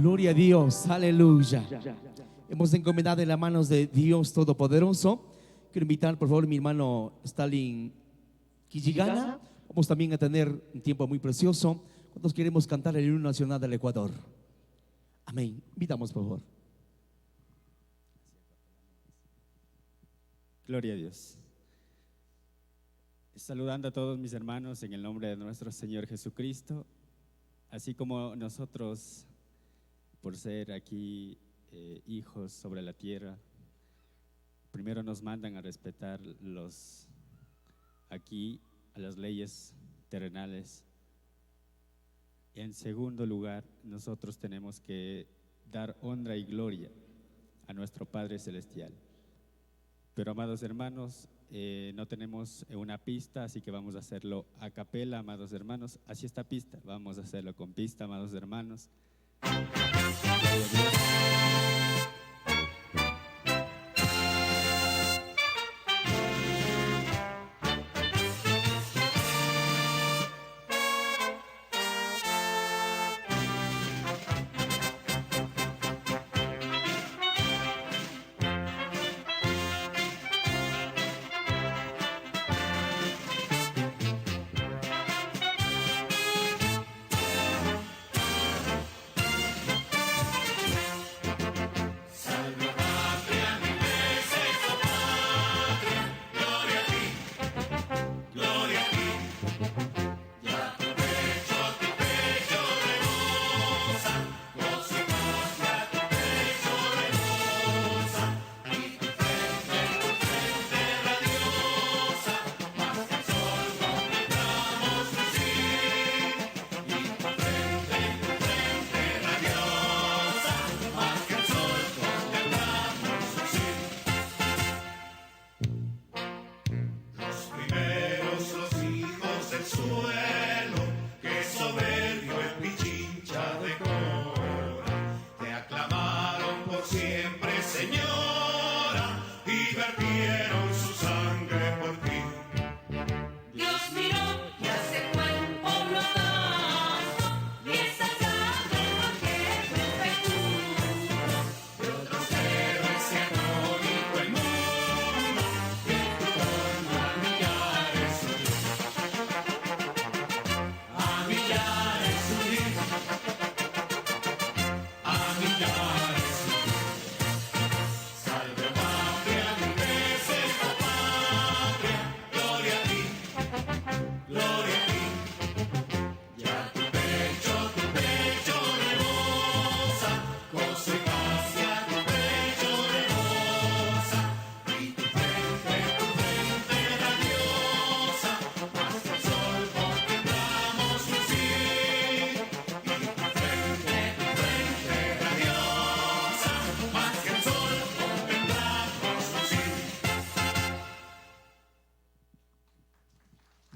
Gloria a Dios, aleluya. Hemos encomendado en las manos de Dios Todopoderoso. Quiero invitar por favor mi hermano Stalin Quilligana. Vamos también a tener un tiempo muy precioso. ¿Cuántos queremos cantar el himno nacional del Ecuador? Amén. Invitamos por favor. Gloria a Dios. Saludando a todos mis hermanos en el nombre de nuestro Señor Jesucristo, así como nosotros, por ser aquí hijos sobre la tierra, primero nos mandan a respetar aquí a las leyes terrenales. En segundo lugar, nosotros tenemos que dar honra y gloria a nuestro Padre Celestial. Pero amados hermanos, no tenemos una pista, así que vamos a hacerlo a capela, amados hermanos. Así está pista, vamos a hacerlo con pista, amados hermanos.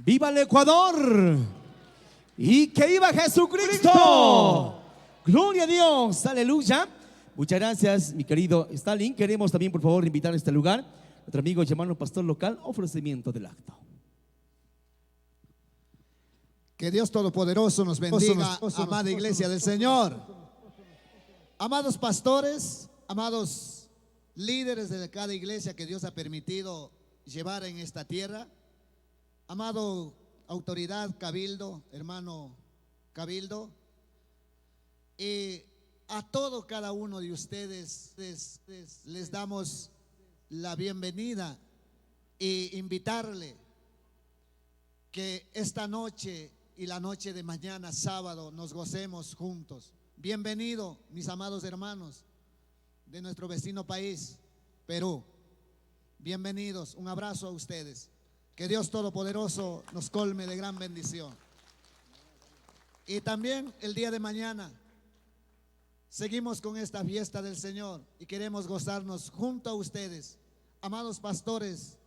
¡Viva el Ecuador! ¡Y que viva Jesucristo! ¡Gloria a Dios! ¡Aleluya! Muchas gracias, mi querido Stalin. Queremos también, por favor, invitar a este lugar a nuestro amigo y hermano pastor local, ofrecimiento del acto. Que Dios Todopoderoso nos bendiga, amada iglesia del Señor. Amados pastores, amados líderes de cada iglesia que Dios ha permitido llevar en esta tierra. Amado autoridad, cabildo, hermano cabildo, y a todo cada uno de ustedes les damos la bienvenida e invitarle que esta noche y la noche de mañana, sábado, nos gocemos juntos. Bienvenido, mis amados hermanos de nuestro vecino país, Perú. Bienvenidos, un abrazo a ustedes. Que Dios Todopoderoso nos colme de gran bendición. Y también el día de mañana seguimos con esta fiesta del Señor y queremos gozarnos junto a ustedes, amados pastores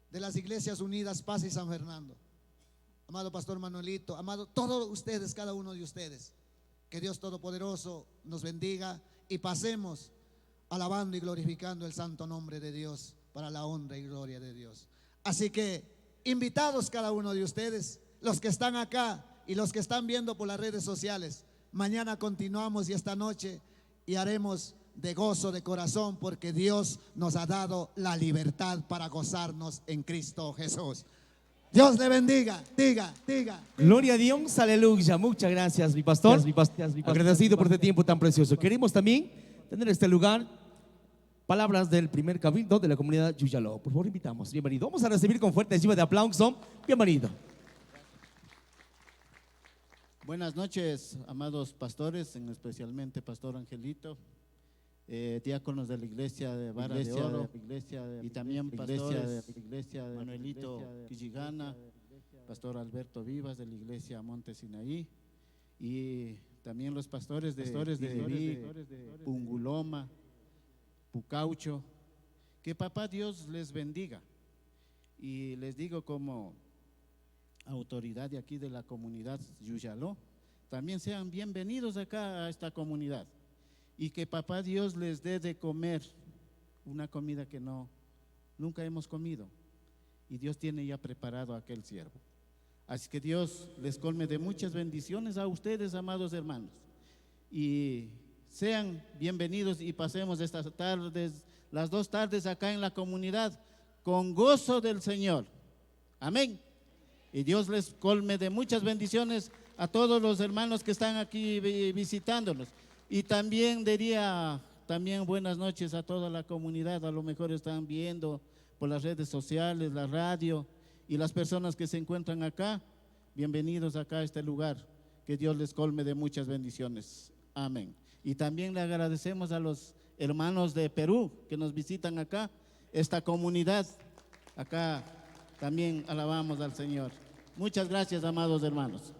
de las Iglesias Unidas Paz y San Fernando, amado pastor Manuelito, amado todos ustedes, cada uno de ustedes. Que Dios Todopoderoso nos bendiga y pasemos alabando y glorificando el santo nombre de Dios para la honra y gloria de Dios. Así que invitados cada uno de ustedes, los que están acá y los que están viendo por las redes sociales, Mañana continuamos y esta noche y haremos de gozo de corazón porque Dios nos ha dado la libertad para gozarnos en Cristo Jesús. Dios le bendiga, diga. Gloria a Dios, aleluya. Muchas gracias, mi pastor. Agradecido por este tiempo tan precioso. Queremos también tener este lugar, palabras del primer cabildo de la comunidad Yuyaló. Por favor, invitamos. Bienvenido. Vamos a recibir con fuerte lluvia de aplauso. Bienvenido. Buenas noches, amados pastores, especialmente Pastor Angelito, diáconos de la iglesia de Vara de Oro, y también pastores de la iglesia de Manuelito Quilligana, Pastor Alberto Vivas de la iglesia Monte Sinaí, y también los pastores de Irí, Punguloma, Pucaucho. Que papá Dios les bendiga. Y les digo como autoridad de aquí de la comunidad Yuyaló, también sean bienvenidos acá a esta comunidad y que papá Dios les dé de comer una comida que nunca hemos comido, y Dios tiene ya preparado a aquel siervo. Así que Dios les colme de muchas bendiciones a ustedes, amados hermanos, y sean bienvenidos y pasemos estas tardes, las 2 tardes acá en la comunidad con gozo del Señor. Amén. Y Dios les colme de muchas bendiciones a todos los hermanos que están aquí visitándonos. Y también diría buenas noches a toda la comunidad. A lo mejor están viendo por las redes sociales, la radio, y las personas que se encuentran acá. Bienvenidos acá a este lugar. Que Dios les colme de muchas bendiciones. Amén. Y también le agradecemos a los hermanos de Perú que nos visitan acá, esta comunidad. Acá también alabamos al Señor. Muchas gracias, amados hermanos.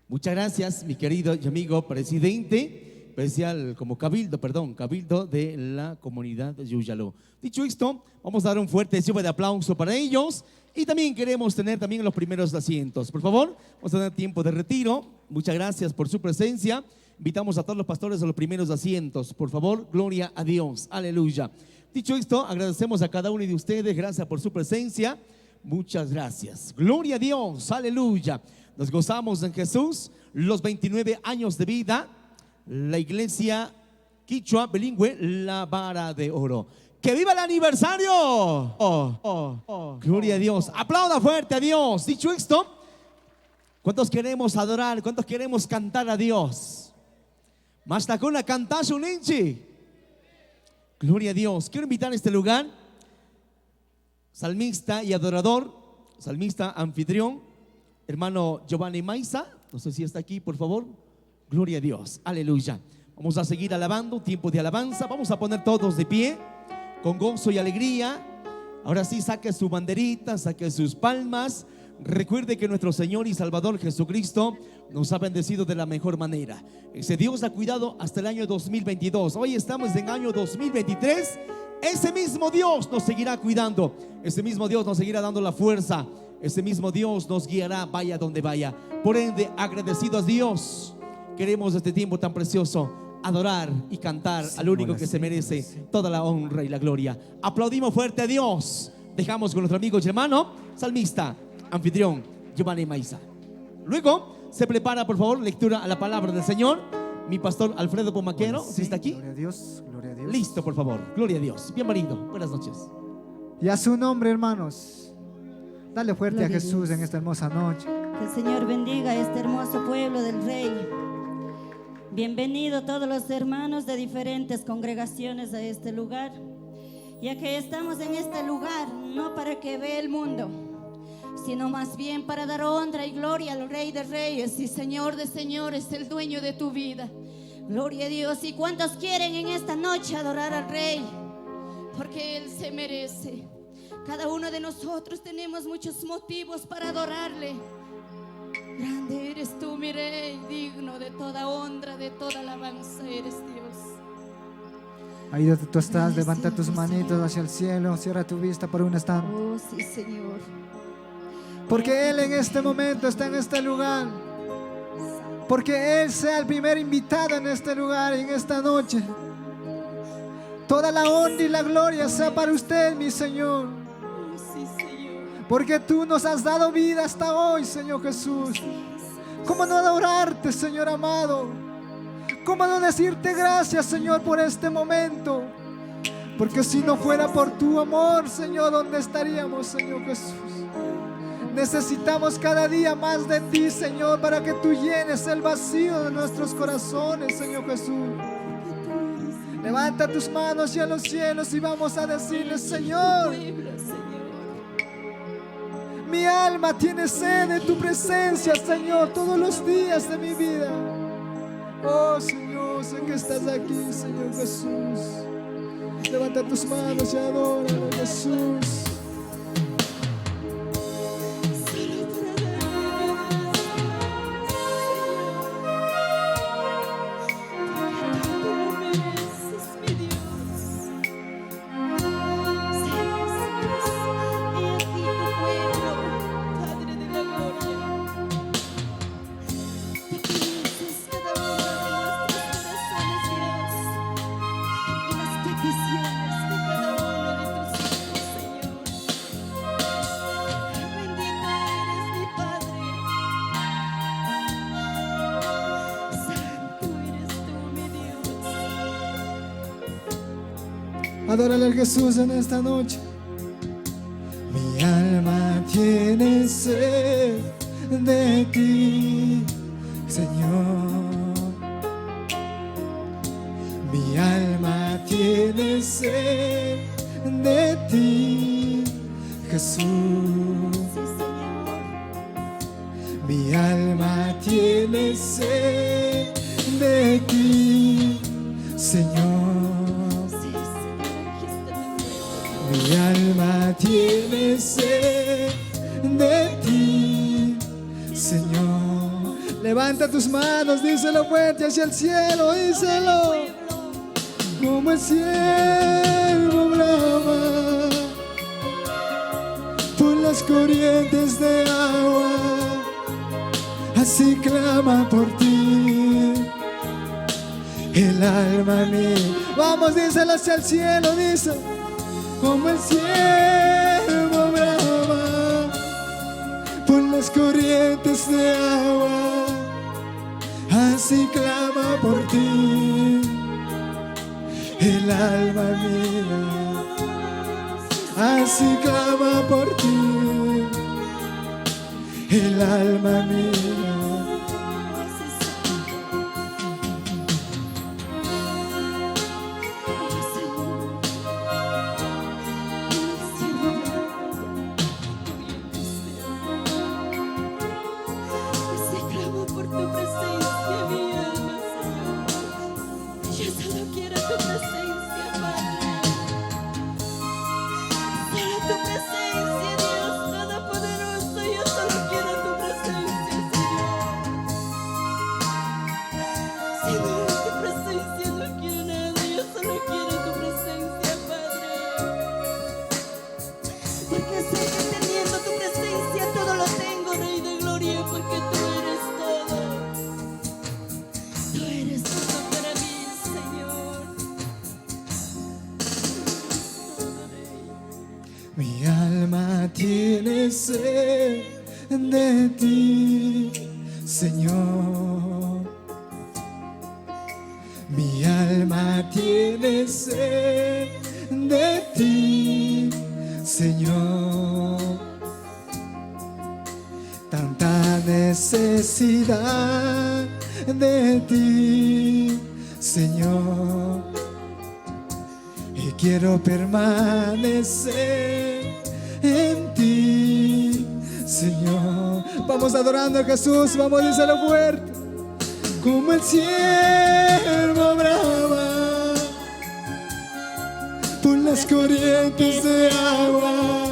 Muchas gracias, mi querido y amigo presidente, especial como cabildo de la comunidad de Yuyaló. Dicho esto, vamos a dar un fuerte lluvia de aplauso para ellos y también queremos tener también los primeros asientos. Por favor, vamos a tener tiempo de retiro. Muchas gracias por su presencia. Invitamos a todos los pastores a los primeros asientos. Por favor, gloria a Dios. Aleluya. Dicho esto, agradecemos a cada uno de ustedes. Gracias por su presencia. Muchas gracias. Gloria a Dios. Aleluya. Nos gozamos en Jesús. Los 29 años de vida. La iglesia quichua bilingüe, la Vara de Oro. ¡Que viva el aniversario! Gloria a Dios. Aplauda fuerte a Dios. Dicho esto, ¿cuántos queremos adorar? ¿Cuántos queremos cantar a Dios? Más tacuna cantas un inchi. Gloria a Dios. Quiero invitar a este lugar salmista y adorador, salmista anfitrión, hermano Giovanni Maiza. No sé si está aquí, por favor. Gloria a Dios. Aleluya. Vamos a seguir alabando, tiempo de alabanza. Vamos a poner todos de pie con gozo y alegría. Ahora sí, saque su banderita, saque sus palmas. Recuerde que nuestro Señor y Salvador Jesucristo nos ha bendecido de la mejor manera. Ese Dios ha cuidado hasta el año 2022. Hoy estamos en el año 2023. Ese mismo Dios nos seguirá cuidando. Ese mismo Dios nos seguirá dando la fuerza. Ese mismo Dios nos guiará vaya donde vaya. Por ende, agradecidos a Dios, queremos este tiempo tan precioso adorar y cantar al único que se merece toda la honra y la gloria. Aplaudimos fuerte a Dios. Dejamos con nuestro amigo y hermano salmista anfitrión Giovanni Maiza. Luego se prepara, por favor, lectura a la palabra del Señor. Mi pastor Alfredo Pomaquero, ¿sí está aquí? Gloria a Dios, gloria a Dios. Listo, por favor. Gloria a Dios. Bienvenido. Buenas noches. Y a su nombre, hermanos, dale fuerte Gloria a a Jesús Dios. en esta hermosa noche. Que el Señor bendiga a este hermoso pueblo del Rey. Bienvenido todos los hermanos de diferentes congregaciones a este lugar, ya que estamos en este lugar no para que vea el mundo, sino más bien para dar honra y gloria al Rey de Reyes y Señor de Señores, el dueño de tu vida. Gloria a Dios. ¿Y cuántos quieren en esta noche adorar al Rey? Porque Él se merece. Cada uno de nosotros tenemos muchos motivos para adorarle. Grande eres tú, mi Rey, digno de toda honra, de toda alabanza eres Dios. Ahí donde tú estás, Grande levanta es tus Dios, manitos Señor. hacia el cielo, cierra tu vista por un instante. Oh, sí, Señor. Porque Él en este momento está en este lugar. Porque Él sea el primer invitado en este lugar, en esta noche. Toda la honra y la gloria sea para usted, mi Señor. Oh, sí, Señor. Porque tú nos has dado vida hasta hoy, Señor Jesús. ¿Cómo no adorarte, Señor amado? ¿Cómo no decirte gracias, Señor, por este momento? Porque si no fuera por tu amor, Señor, ¿dónde estaríamos, Señor Jesús? Necesitamos cada día más de ti, Señor, para que tú llenes el vacío de nuestros corazones, Señor Jesús. Levanta tus manos hacia los cielos y vamos a decirle: Señor, mi alma tiene sed de tu presencia, Señor, todos los días de mi vida. Oh, Señor, sé que estás aquí, Señor Jesús. Levanta tus manos y adóralo, Jesús. Adórale al Jesús en esta noche. Mi alma tiene sed de ti, Señor. Mi alma tiene sed de ti, Jesús. Mi alma tiene sed de ti, Señor. Mi alma tiene sed de ti, Señor. Levanta tus manos, díselo fuerte hacia el cielo, díselo. Como el cielo brama por las corrientes de agua, así clama por ti el alma mía. Vamos, díselo hacia el cielo, díselo. Como el cielo brama por las corrientes de agua, así clama por ti el alma mía. Así clama por ti el alma mía. Mi alma tiene sed de ti, Señor. Mi alma tiene sed de ti, Señor. Tanta necesidad de ti, Señor. Y quiero permanecer en ti, Señor. Vamos adorando a Jesús, vamos a decirlo fuerte. Como el cielo brama por las corrientes de agua,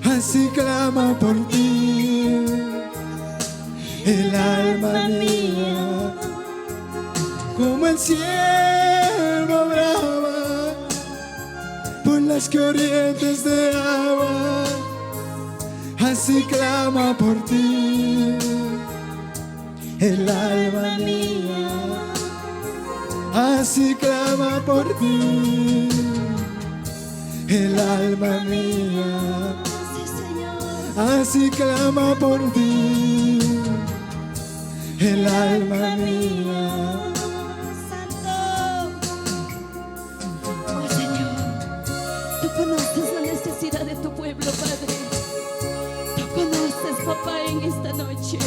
así clama por ti el alma mía. Como el cielo brama por las corrientes de agua, así clama por ti el alma mía. Así clama por ti el alma mía. Así clama por ti el alma mía. Oh Señor, tú conoces la necesidad de tu pueblo, Padre. Tú conoces, papá, en esta noche.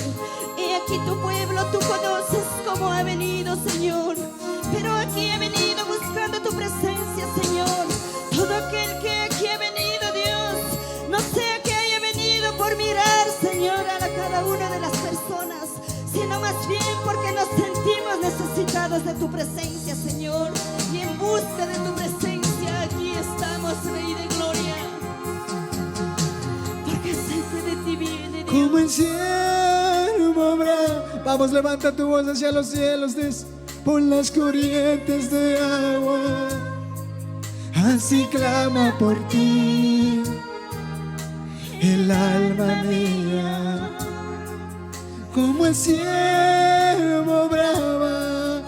Y aquí tu pueblo, tú conoces cómo ha venido, Señor. Pero aquí ha venido buscando tu presencia, Señor. Todo aquel que aquí ha venido, Dios, no sea que haya venido por mirar, Señor, a cada una de las personas, sino más bien porque nos sentimos necesitados de tu presencia, Señor. Y en busca de tu presencia, aquí estamos, Rey de Gloria. Porque sé que de ti viene, Dios. Como el cielo moverá. Vamos, levanta tu voz hacia los cielos, dice, por las corrientes de agua. Así clama por ti el alma mía. Como el cielo brava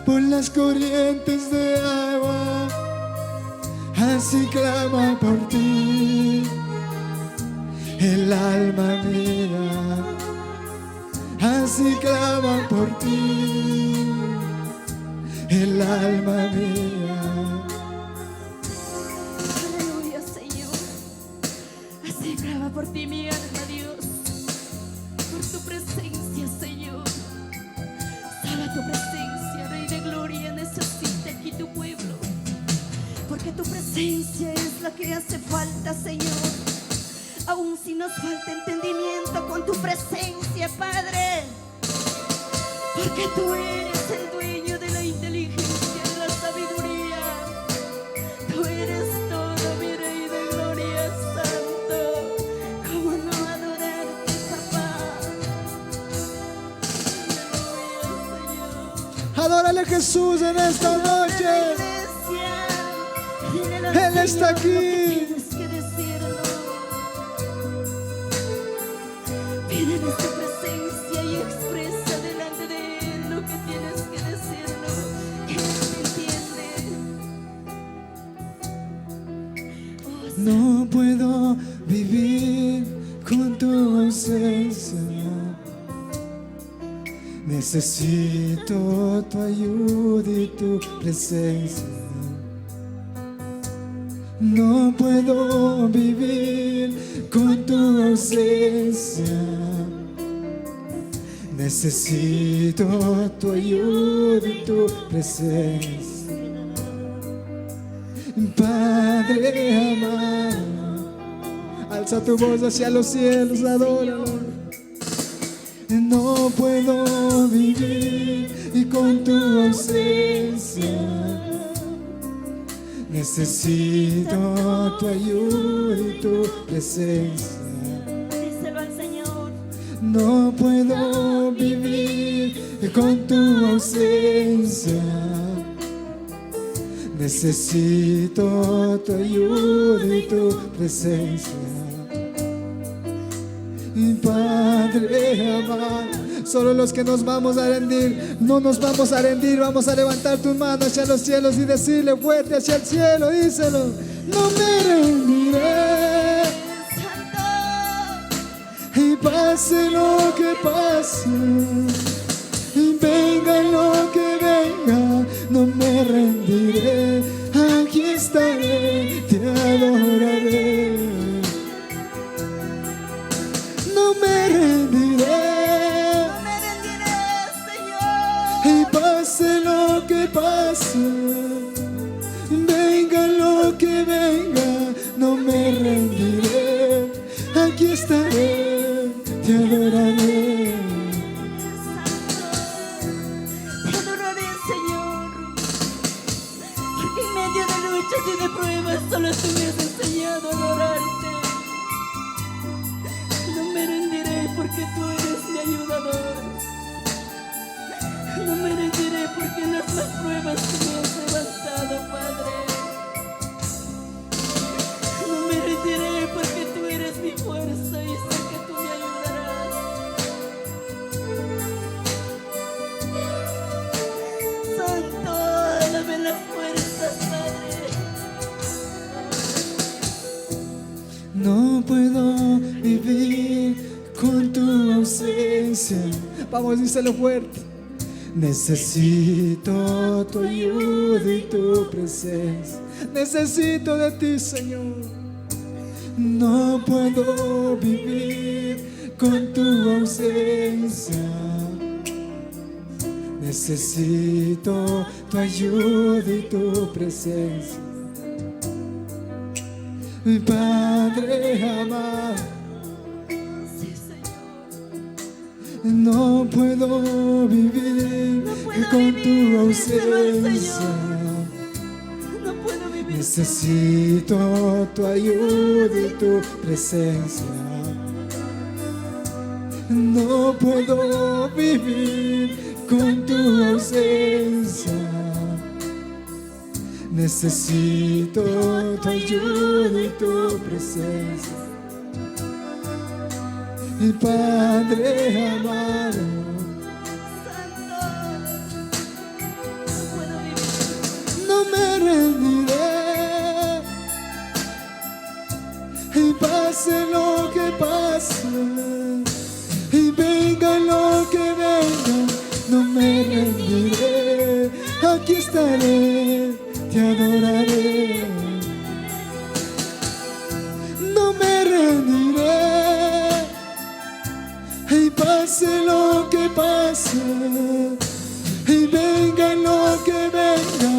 por las corrientes de agua, así clama por ti el alma mía. Así clama por ti el alma mía. Aleluya, Señor. Así clama por ti mi alma, Dios. Por tu presencia, Señor. Solo tu presencia, Rey de Gloria, necesita aquí tu pueblo. Porque tu presencia es la que hace falta, Señor. Aún si nos falta entendimiento con tu presencia, Padre. Porque tú eres el dueño de la inteligencia, de la sabiduría. Tú eres todo, mi Rey de Gloria, Santo. ¿Cómo no adorarte, papá? Aleluya, Señor. Adórale a Jesús en esta noche. Él está aquí. Pídele su presencia y expresa delante de Él lo que tienes que decirlo. Él entiende. Oh, No puedo vivir con tu ausencia. Necesito tu ayuda y tu presencia. No puedo vivir con tu ausencia. Necesito tu ayuda y tu presencia. Padre amado, alza tu voz hacia los cielos, adóralo. No puedo vivir y con tu ausencia. Necesito tu ayuda y tu presencia. díselo al Señor. No puedo vivir con tu ausencia. Necesito tu ayuda y tu presencia. Padre amado, solo los que nos vamos a rendir, no nos vamos a rendir, vamos a levantar tus manos hacia los cielos y decirle fuerte hacia el cielo, díselo, no me rendiré. Y pase lo que pase, venga lo que venga, no me rendiré, aquí estaré, te adoraré. No me rendiré, Señor. y pase lo que pase, venga lo que venga, no me rendiré, aquí estaré, te adoraré. Te adoraré, Señor, porque en medio de luchas y de pruebas solo tú me has enseñado a adorarte. No me rendiré porque tú eres mi ayudador. No me rendiré porque en las más pruebas tú me has levantado, Padre. No me rendiré porque tú eres mi fuerza y sé que tú me ayudarás. Santo, dame las fuerzas, Padre. No puedo vivir con tu ausencia. Vamos, díselo fuerte. Necesito tu ayuda y tu presencia. Necesito de ti, Señor. No puedo vivir con tu ausencia. Necesito tu ayuda y tu presencia. Mi Padre amado, no puedo vivir con tu ausencia. Necesito tu ayuda y tu presencia. No puedo vivir con tu ausencia. Necesito tu ayuda y tu presencia. Mi Padre amado, no me rendiré, y pase lo que pase, y venga lo que venga, no me rendiré. Aquí estaré, te adoraré. No me rendiré, y pase lo que pase, y venga lo que venga,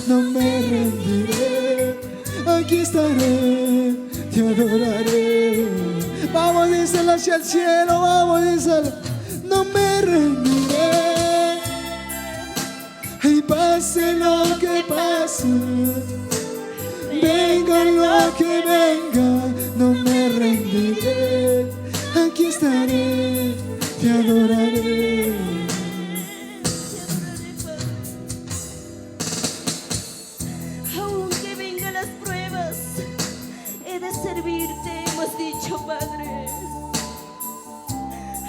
no me rendiré. Aquí estaré, te adoraré. Vamos, díselo hacia el cielo, vamos, díselo. No me rendiré, y pase lo que pase, venga lo que venga, no me rendiré. Aquí estaré, te adoraré. Aunque vengan las pruebas, he de servirte, hemos dicho, Padre.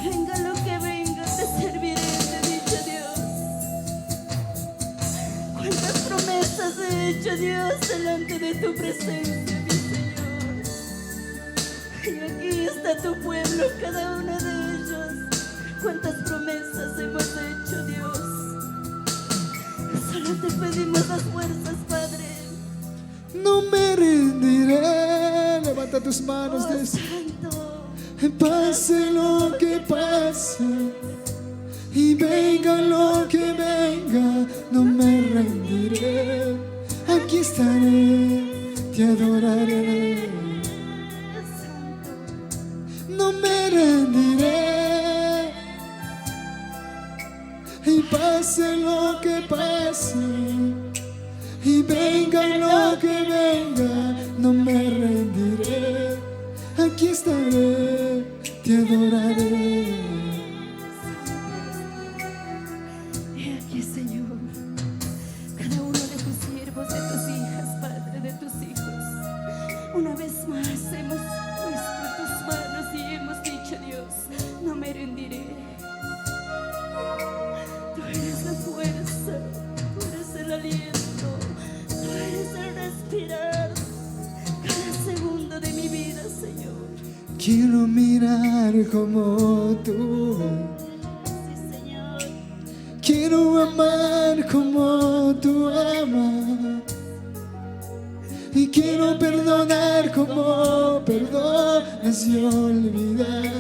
Venga lo que venga, te serviré, te he dicho, Dios. Cuántas promesas he hecho, Dios, delante de tu presencia, mi Señor. Y aquí está tu pueblo, cada uno de ellos. Cuántas promesas hemos hecho, Dios. Solo te pedimos las fuerzas, Padre. No me rendiré. Levanta tus manos, Oh, dice. Santo. Pase lo que pase, y venga lo que venga, no me rendiré. Aquí estaré, te adoraré. No me rendiré, y pase lo que pase, y venga lo que venga, no me rendiré. Aquí estaré, te adoraré. He aquí, Señor, cada uno de tus siervos, de tus hijas, Padre, de tus hijos. Una vez más hemos puesto en tus manos y hemos dicho, Dios, no me rendiré. Tú eres la fuerza, tú eres el aliento, tú eres el respirar cada segundo de mi vida, Señor. Quiero mirar como tú, Sí, Señor. quiero amar como tú amas, y quiero perdonar como perdonas y olvidar.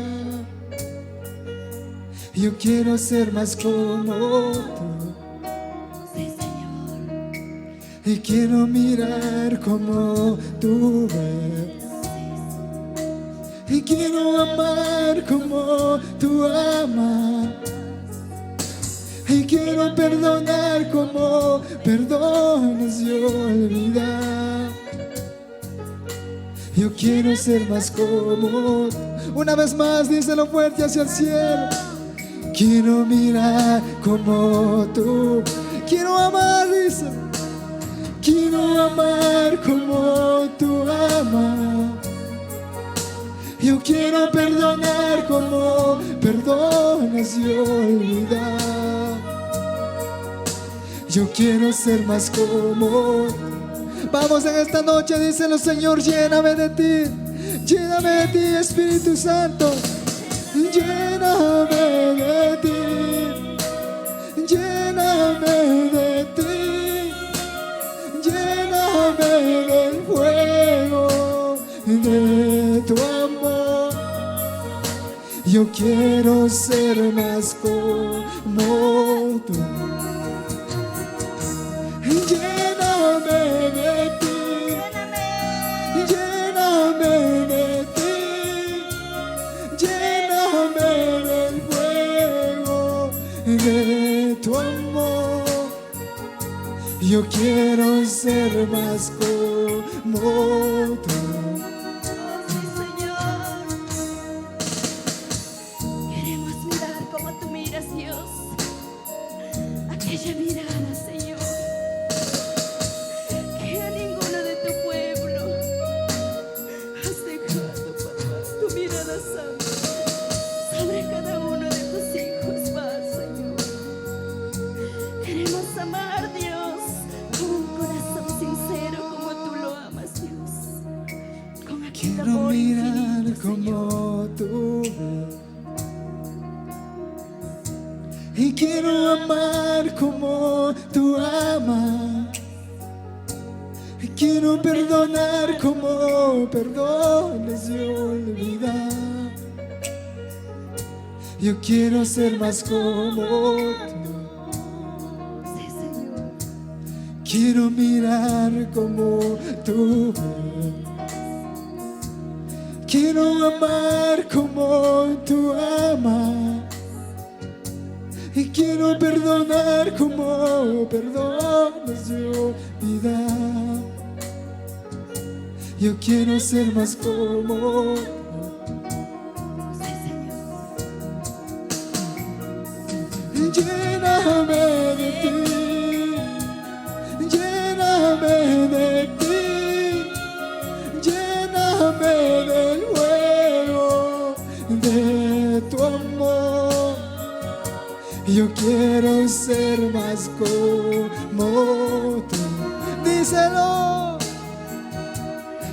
Yo quiero ser más como tú, Sí, Señor. y quiero mirar como tú ves, y quiero amar como tú amas, y quiero perdonar como perdonas y olvidar. Yo quiero ser más como tú. Una vez más, díselo fuerte hacia el cielo. Quiero mirar como tú, quiero amar, dice. Quiero amar como tú amas. Yo quiero perdonar como perdonas y olvidar. Yo quiero ser más como tú. Vamos en esta noche, díselo, Señor, lléname de ti. Lléname de ti, Espíritu Santo. Lléname de ti. lléname de ti, lléname del fuego de tu amor. Yo quiero ser más como tú. Lléname de ti, lléname de ti, lléname del fuego de tu amor. Yo quiero ser más como tú. Sí, Señor. Queremos mirar como tú miras, Dios. Aquella mirada, Señor, que a ninguno de tu pueblo has dejado, papá. Tu mirada santa sobre cada uno de tus hijos va, Señor. Queremos amar, Dios, con un corazón sincero como tú lo amas, Dios. Con aquel Quiero amor mirar infinito, Señor. como tú ves. Y quiero amar como tú amas. Y quiero perdonar como perdonas y olvidar. Yo quiero ser más como tú. Sí, Señor. Quiero mirar como tú ves. Quiero amar como tú amas. Y quiero perdonar como perdonas y olvidar. Yo quiero ser más como tú. Sí, Señor. Lléname de ti, lléname de ti, lléname del fuego de tu amor. Yo quiero ser más como tú. Díselo.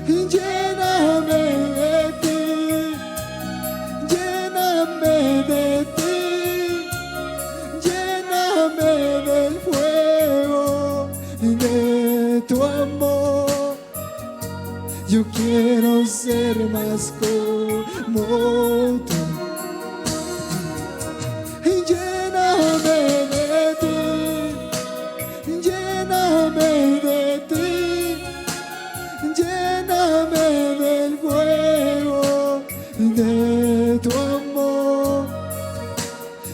Lléname de ti, lléname de ti, lléname del fuego de tu amor. Yo quiero ser más como tú. Lléname de ti, lléname de ti, lléname del fuego de tu amor.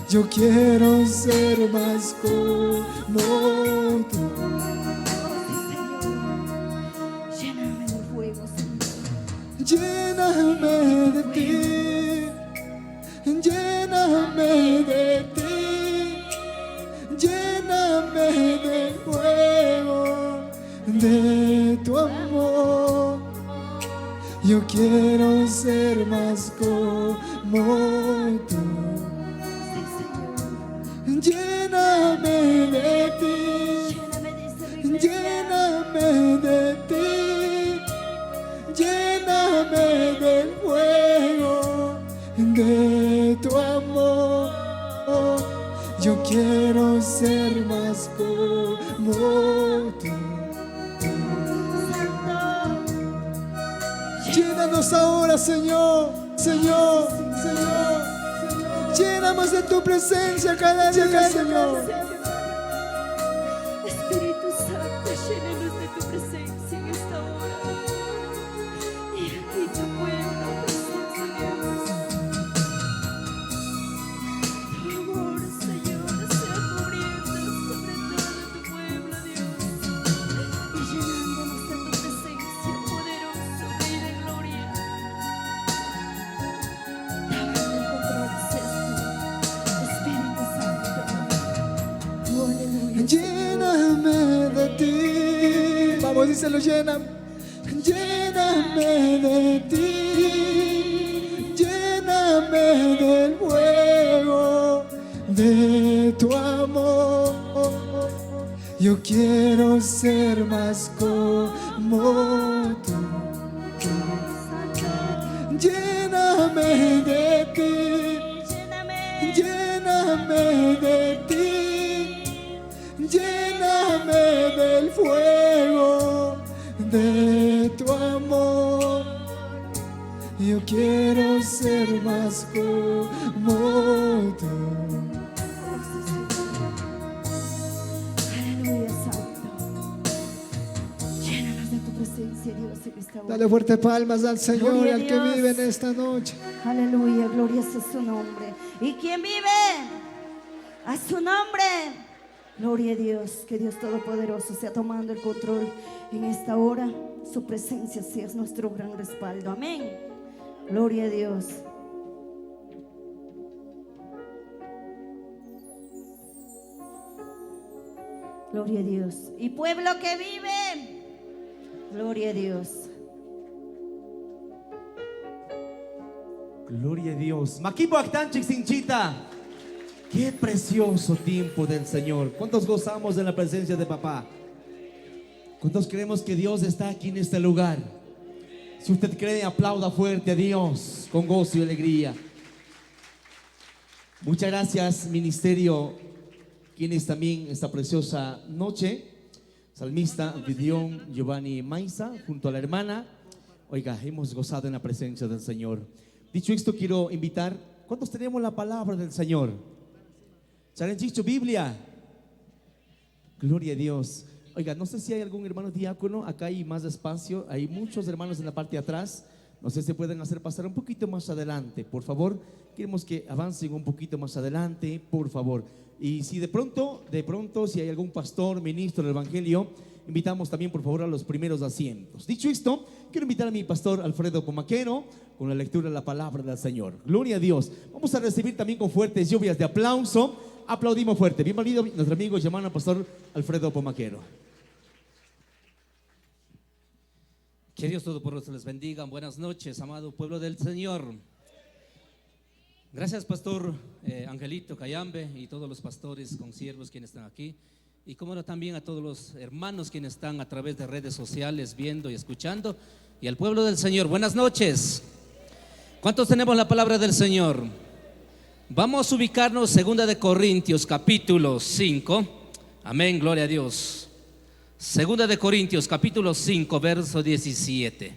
Yo quiero ser más como tú. Lléname del fuego, Señor. Lléname de ti, lléname de ti, lléname del fuego de tu amor. Yo quiero ser más como tú. Sí, Señor. Lléname de ti, Lléname, dice la iglesia. lléname de ti, lléname del fuego de tu amor. Yo quiero ser más como tú. Llénanos ahora, Señor, Señor, Señor. Llénanos de tu presencia cada día, Señor. Espíritu Santo, llénanos de tu presencia en esta hora. Y aquí tu pueblo, precioso Dios. Tu amor, Señor, sea cubriendo sobre todo tu pueblo, Dios. Y llenándonos de tu presencia, poderoso Rey de gloria. Tomando el control, Espíritu Santo. Oh, aleluya. Lléname de ti. Vamos, díselo, lléname. Lléname de ti. Lléname del fuego de tu amor. Yo quiero ser más como tú. Lléname de ti. Lléname de ti. fuego de tu amor. Yo quiero ser más como tú. Aleluya, Santo. Llénanos de tu presencia, Dios, en esta hora. Dale fuerte palmas al Señor y Gloria a al que Dios. vive en esta noche. Aleluya, gloria sea su nombre. ¿Y quién vive? A su nombre. Gloria a Dios, que Dios Todopoderoso sea tomando el control en esta hora. Su presencia sea nuestro gran respaldo. Amén. Gloria a Dios. Gloria a Dios. Y pueblo que vive. Gloria a Dios. Gloria a Dios. Makibo Actanchik Sinchita. Qué precioso tiempo del Señor. ¿Cuántos gozamos de la presencia de papá? ¿Cuántos creemos que Dios está aquí en este lugar? Si usted cree, aplauda fuerte a Dios con gozo y alegría. Muchas gracias, ministerio, quienes también esta preciosa noche, salmista, anfitrión Giovanni Maiza, junto a la hermana. Oiga, hemos gozado en la presencia del Señor. Dicho esto, quiero invitar, ¿cuántos tenemos la palabra del Señor? Charenchicho, Biblia. Gloria a Dios. Oiga, no sé si hay algún hermano diácono. Acá hay más espacio. Hay muchos hermanos en la parte de atrás. No sé si pueden hacer pasar un poquito más adelante, por favor. Queremos que avancen un poquito más adelante, por favor. Y si de pronto, si hay algún pastor, ministro del Evangelio, invitamos también, por favor, a los primeros asientos. Dicho esto, quiero invitar a mi pastor Alfredo Pomaquero con la lectura de la palabra del Señor. Gloria a Dios. Vamos a recibir también con fuertes lluvias de aplauso. Aplaudimos fuerte. Bienvenido nuestro amigo y hermano pastor Alfredo Pomaquero. Que Dios Todopoderoso les bendiga. Buenas noches, amado pueblo del Señor. Gracias, pastor Angelito Cayambe y todos los pastores consiervos quienes están aquí. Y como no, también a todos los hermanos quienes están a través de redes sociales viendo y escuchando. Y al pueblo del Señor, buenas noches. ¿Cuántos tenemos la palabra del Señor? Vamos a ubicarnos 2 de Corintios capítulo 5. Amén, gloria a Dios. 2 de Corintios capítulo 5 verso 17.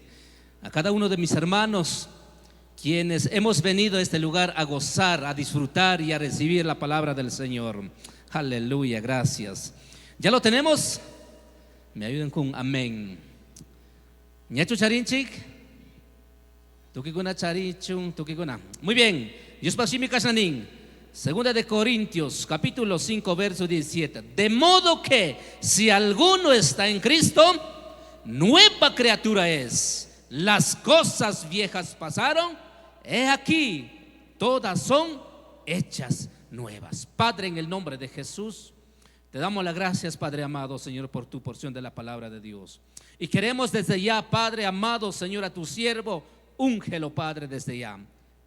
A cada uno de mis hermanos quienes hemos venido a este lugar a gozar, a disfrutar y a recibir la palabra del Señor. Aleluya, gracias. ¿Ya lo tenemos? Me ayuden con amén. ¿Ñachu charinchik? Tukiguna charichun, tukiguna. Muy bien. Dios pasimi kasnanin. 2 de Corintios capítulo 5 verso 17. De modo que si alguno está en Cristo, nueva criatura es. Las cosas viejas pasaron, he aquí, todas son hechas nuevas. Padre, en el nombre de Jesús, te damos las gracias, Padre amado, Señor, por tu porción de la palabra de Dios. Y queremos desde ya, Padre amado, Señor, a tu siervo, úngelo, Padre, desde ya.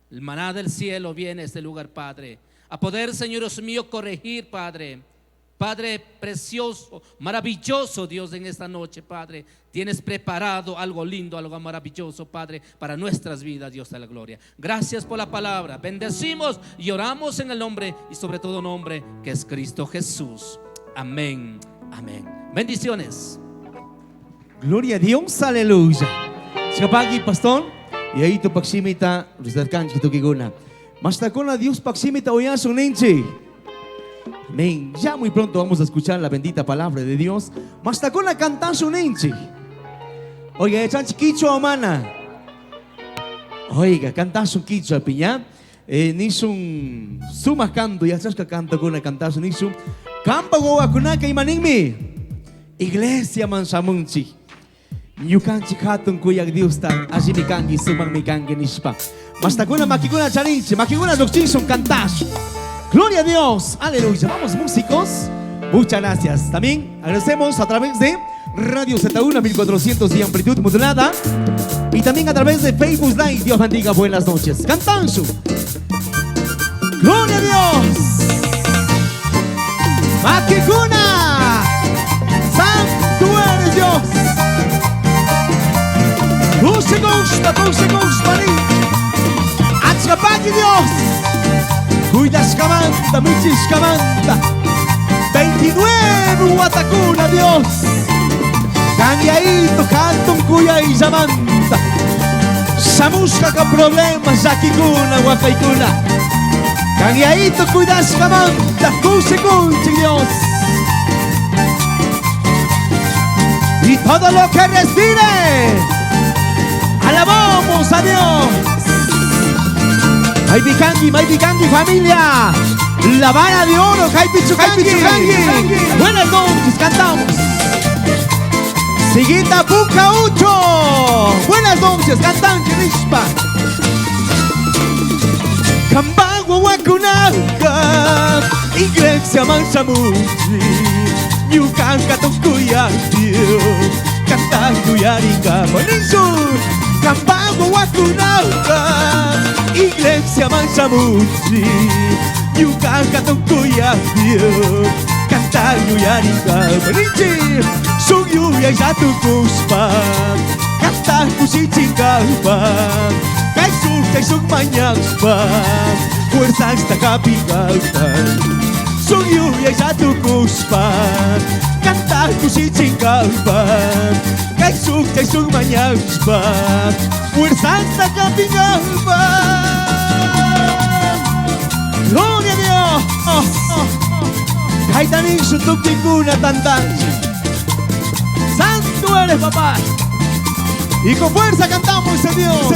El maná del cielo viene a este lugar, Padre, a poder, Señor Dios mío, corregir, Padre. Padre precioso, maravilloso Dios, en esta noche, Padre, tienes preparado algo lindo, algo maravilloso, Padre, para nuestras vidas, Dios de la gloria. Gracias por la palabra, bendecimos y oramos en el nombre y sobre todo nombre que es Cristo Jesús. Amén, amén. Bendiciones. Gloria a Dios, aleluya. Sikapagi, pastor, y ahí tu paksimita, Rizarkan, Chitukiguna. Mastakona Dios paksimita oyaso nenche. Amén. Ya muy pronto vamos a escuchar la bendita palabra de Dios. Mastakona cantanzo nenche. Oiga, echan chiquicho amana. Oiga, cantanzo quicho piña. Nisun sumas canto, ya sabes que canto con una cantazo nisun. Campa goa kunaka imaningmi. Iglesia mansamunchi. Nyukanchi hatun kuyak Dios tan. Así mi kangi sumang mi kangi nispa. Mastakona makikuna charinche, makikuna dokchinson cantazo. Gloria a Dios, aleluya. Vamos, músicos, muchas gracias. También agradecemos a través de Radio Z1 1400 y amplitud modulada, y también a través de Facebook Live. Dios bendiga, buenas noches. Cantanzo. Gloria a Dios. Makikuna, santo eres Dios. Dulce gusta, María. Atzkapaki Dios. Cuidas camanta, michis camanta. 29 Guatacuna, Dios. Canyaito canton kuya y llamanta. Samusca ka problemas sakikuna wakaykuna. Canyaito cuidas camanta, cuse Dios. Y todo lo que respire, alabamos a Dios. May bikangi familia. La vara de oro, Pichucangi. Buenas noches, cantamos. Siguita Bucaucho. Buenas noches, cantan Rispa. Cambago Wakunaka. Iglesia Mansamuchi. Nyukanka Tokuyatio. Canta Kuyarika. Buenísimo. Cambago Wakunaka. Iglesia Mansamuchi. Nyukanka Tokuyatio. Canta Kuyarika. Buenísimo. Suyuya Jatu Kuspa. Canta Kusichingapa. Kaisuk Manyaspa. Fuerza esta Capigapa. Suyuya Jatu Kuspa. Canta Kusichingapa. Kaisuk Manyaspa. Fuerza esta Capigapa. Gloria a Dios. Kaitanin Sutukikuna Tantanchi. Santo eres, papá. Y con fuerza cantamos ese Dios.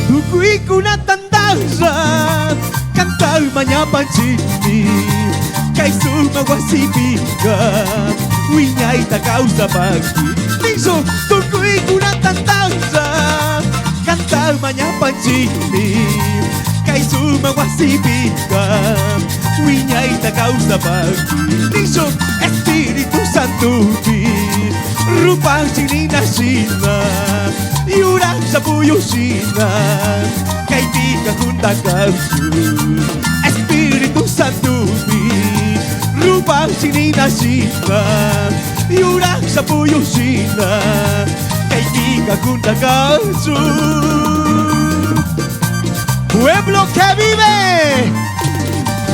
Tukuikuna tandaza. Cantar mañana panchiti. Kaisuma guasipika. Wiñaita causa paki. Liso. Tukuikuna tandaza. Cantar mañana panchiti. Kaisuma guasipika. Wiñaita causa paki. Liso. Espíritu Santo. Rupa Chinina Shina Yura Sapuyo Shina Kaipika Junta Kausu Espíritu Santo Rupa Chinina Shina Yura Sapuyo Shina Kaipika Junta Kausu. Pueblo que vive,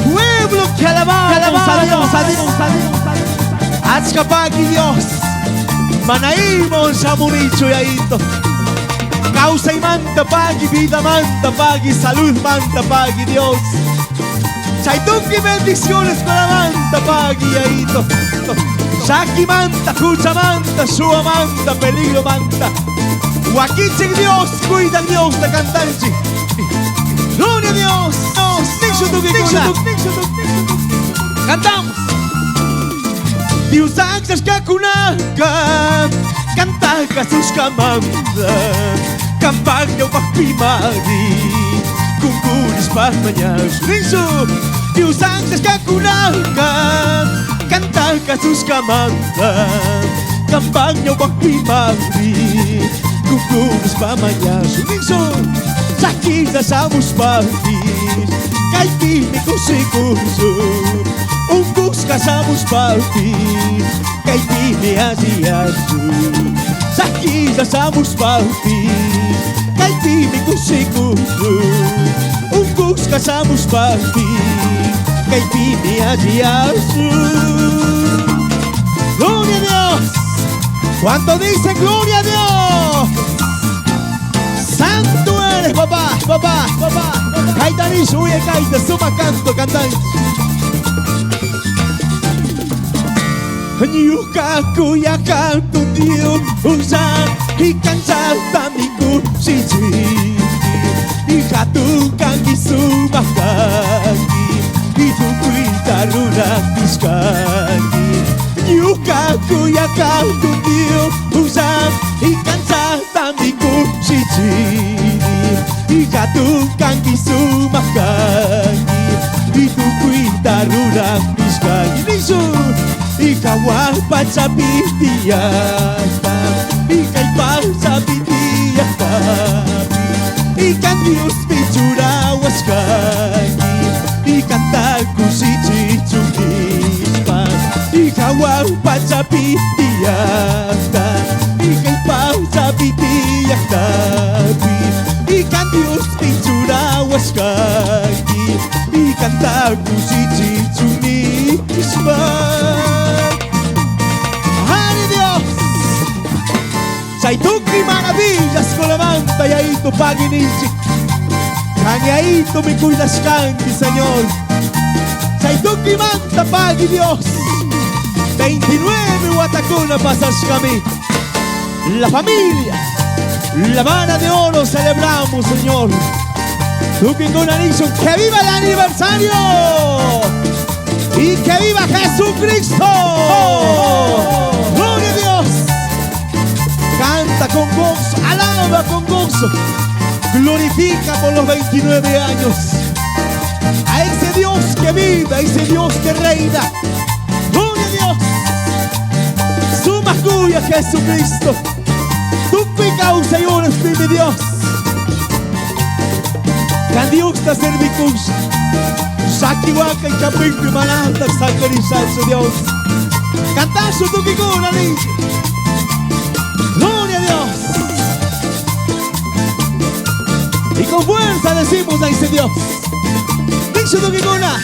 pueblo que alabamos a Dios. Azcapaki Dios. Manaimon Samunicho Yaito. Causa y manta pagi, vida manta pagi, salud manta pagi, Dios. Chaituki bendiciones para manta pagi, Yaito. Shaki manta, cucha manta, shua manta, peligro manta. Wakiche Dios, cuida Dios de cantanchi. Gloria a Dios. Cantamos. Dios Axas Kakunaka. Canta Jesús Kamanda. Campagna Wakpimari. Kunkuris Pahmañas. Rinso. Dios Axas Kakunaka. Canta Jesús Kamanda. Campagna Wakpimari. Kunkuris Pahmañas. Rinso. Sakita Samus Partis. Kaipimi Kusikusu. Busca Samus Partis. Kaipimi Asiasu. Sakita Samus Partis. Kaipimi Kusikusu. Busca Samus Partis. Kaipimi Asiasu. Gloria a Dios. ¿Cuánto dice gloria a Dios? Santo eres, papá. Kaitani suye kaita, suma canto, cantan. Nyukaku ya canto Dios, usa y cansata mi cuchichi. Y hatu kangi suma kangi, y tu cuita luna piskangi. Nyukaku ya canto Dios, usa y cansata mi cuchichi. Ika tukang isumakagi. Itu kuita rurang piskai nisu. Ika wapat sa pitiyata. Ika ipal sa pitiyata. Ika Dios pichurawas kagi. Ika taku si chichukispa. Ika wapat sa pitiyata. Ika ipal sa pitiyata. Ikan Dios pichurawas kagi. Ikan taku si chichuni ispa. tayayito pagininchi. Kanyayito mi cuidas canti, Señor. Saytuki manta pagi Dios. 29 Guatacuna pasas kami. La familia, la Vara de Oro celebramos, Señor. Tukinguna Nation, que viva el aniversario y que viva Jesucristo. Gloria a Dios. Canta con gozo, alaba con gozo, glorifica por los 29 años a ese Dios que vive, a ese Dios que reina. Gloria a Dios. Suma cuya Jesucristo. Tu causa y ora mi Dios. Candiusta servicus. Sakiwaka y Chapinpi Manata sacrificio Dios. Cantazo tu kikuna dice. Gloria a Dios. Y con fuerza decimos a ese Dios. Dice tu kikuna.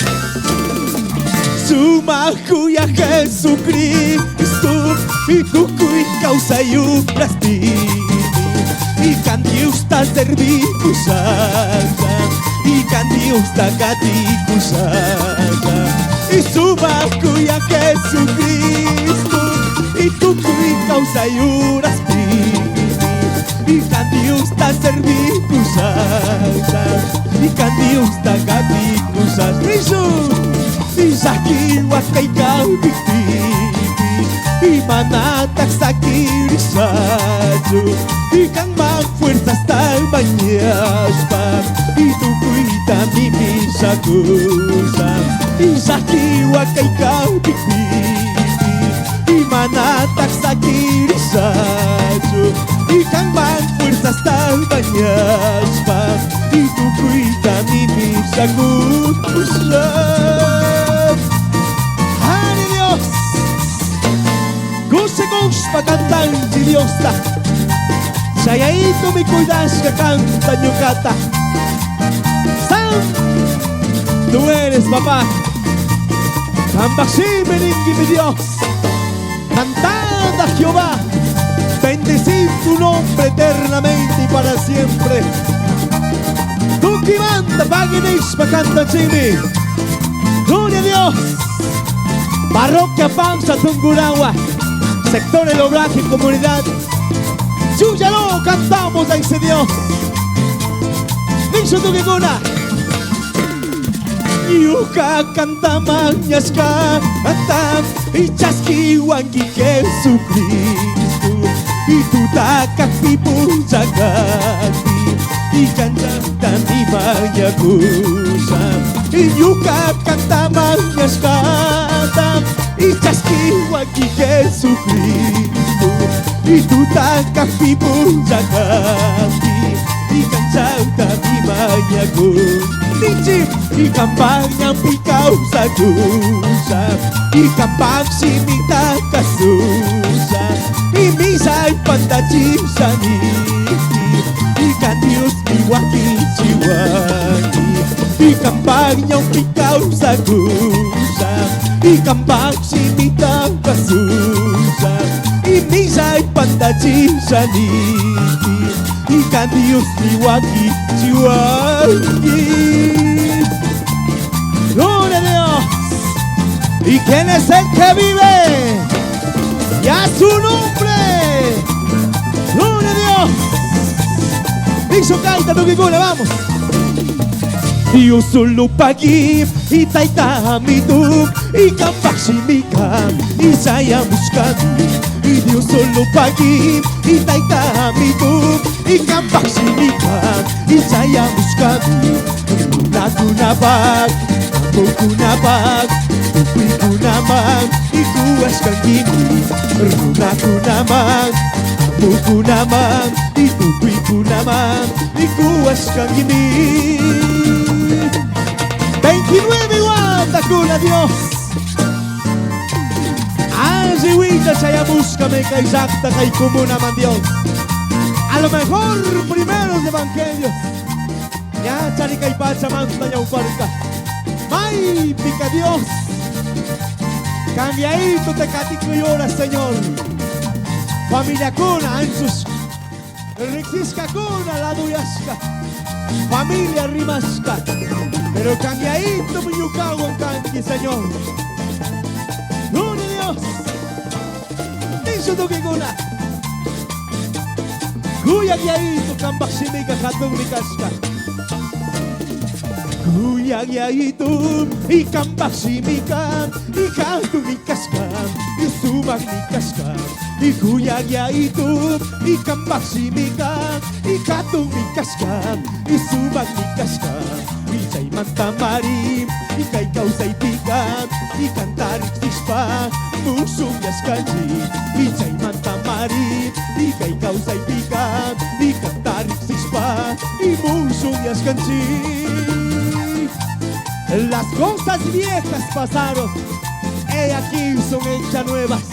Suma cuya Jesucristo. Y tu causa y ora y candiusta servicusata y candiusta caticusata y suba cuya Jesucristo y tu causa y uras y candiusta servicusata y candiusta caticusata y sakiwa kaikaupiti y manatak sakirisatu y kang magfuerzas tal bañaspa y tu cuita mi misakusa y sakiwa kay kaupipi y manatak sakirisatu y kang magfuerzas tal bañaspa y tu cuita mi misakusa. ¡Ay, Dios! Goce pa cantante Diosta. Sayayito mi cuidas que canta ñucata. Sam, tú eres papá. Cambaxime mi Dios. Cantad a Jehová. Bendecid tu nombre eternamente y para siempre. Tú que manda paguenis pa canta chini. Gloria a Dios. Parroquia Panza Tunguragua. Sector El Obraje, comunidad. Chúyalo, cantamos a ese Dios. Dicho tu que cuna. Yuka canta mañas canta y chasqui wangi Jesucristo y tu taca pipuchagati y canta mi mañacusa y yuka canta mañas canta y chasqui wangi Jesucristo y tu taca pipuchagati y canta mi mañacusa y campanya pi causa gusa y campang simita kasusa y misa y pandachisani y candios mi wakichiwani y campanya pi causa gusa y campang simita kasusa y misa y pandachisani y candios mi wakichiwani. Gloria a Dios. ¿Y quién es el que vive? Y a su nombre. Gloria a Dios. Dicho canta tu kikuna, vamos. Yo solo pagi y taita mi tu y kampashimika y saya buscando y Dios solo pagi y taita mi tu y kampashimika y saya buscando una bag kuna bag kuna bag y kuas kangini kuna bag kuna bag y kuna bag y kuas kangini 29 Guatacuna Dios. Ansiwita saya búscame kay sakta kay comuna man Dios. A lo mejor primeros evangelios. Ya chari kay pachamanta ya uparka. May pica Dios. Cambiadito te catico y ora Señor. Familia Cuna en sus Rexisca cuna la duyasca, familia rimasca, pero cangueadito mi yucago en canqui, Señor. Gloria a Dios. Dice tu que cuna. Cuya guiadito cambaximica jatun mi casca. Kuya yaitun y cambaximica y jatun mi casca y suban mi casca. Y kuya yaitun y cambaximica y jatun mi casca y suban mi casca. Y chay mantamari y kay causa y pica y cantar chispa musum yaskanji. Y chay mantamari y kay causa y pica y cantar chispa y musum yaskanji. Las cosas viejas pasaron, aquí son hechas nuevas.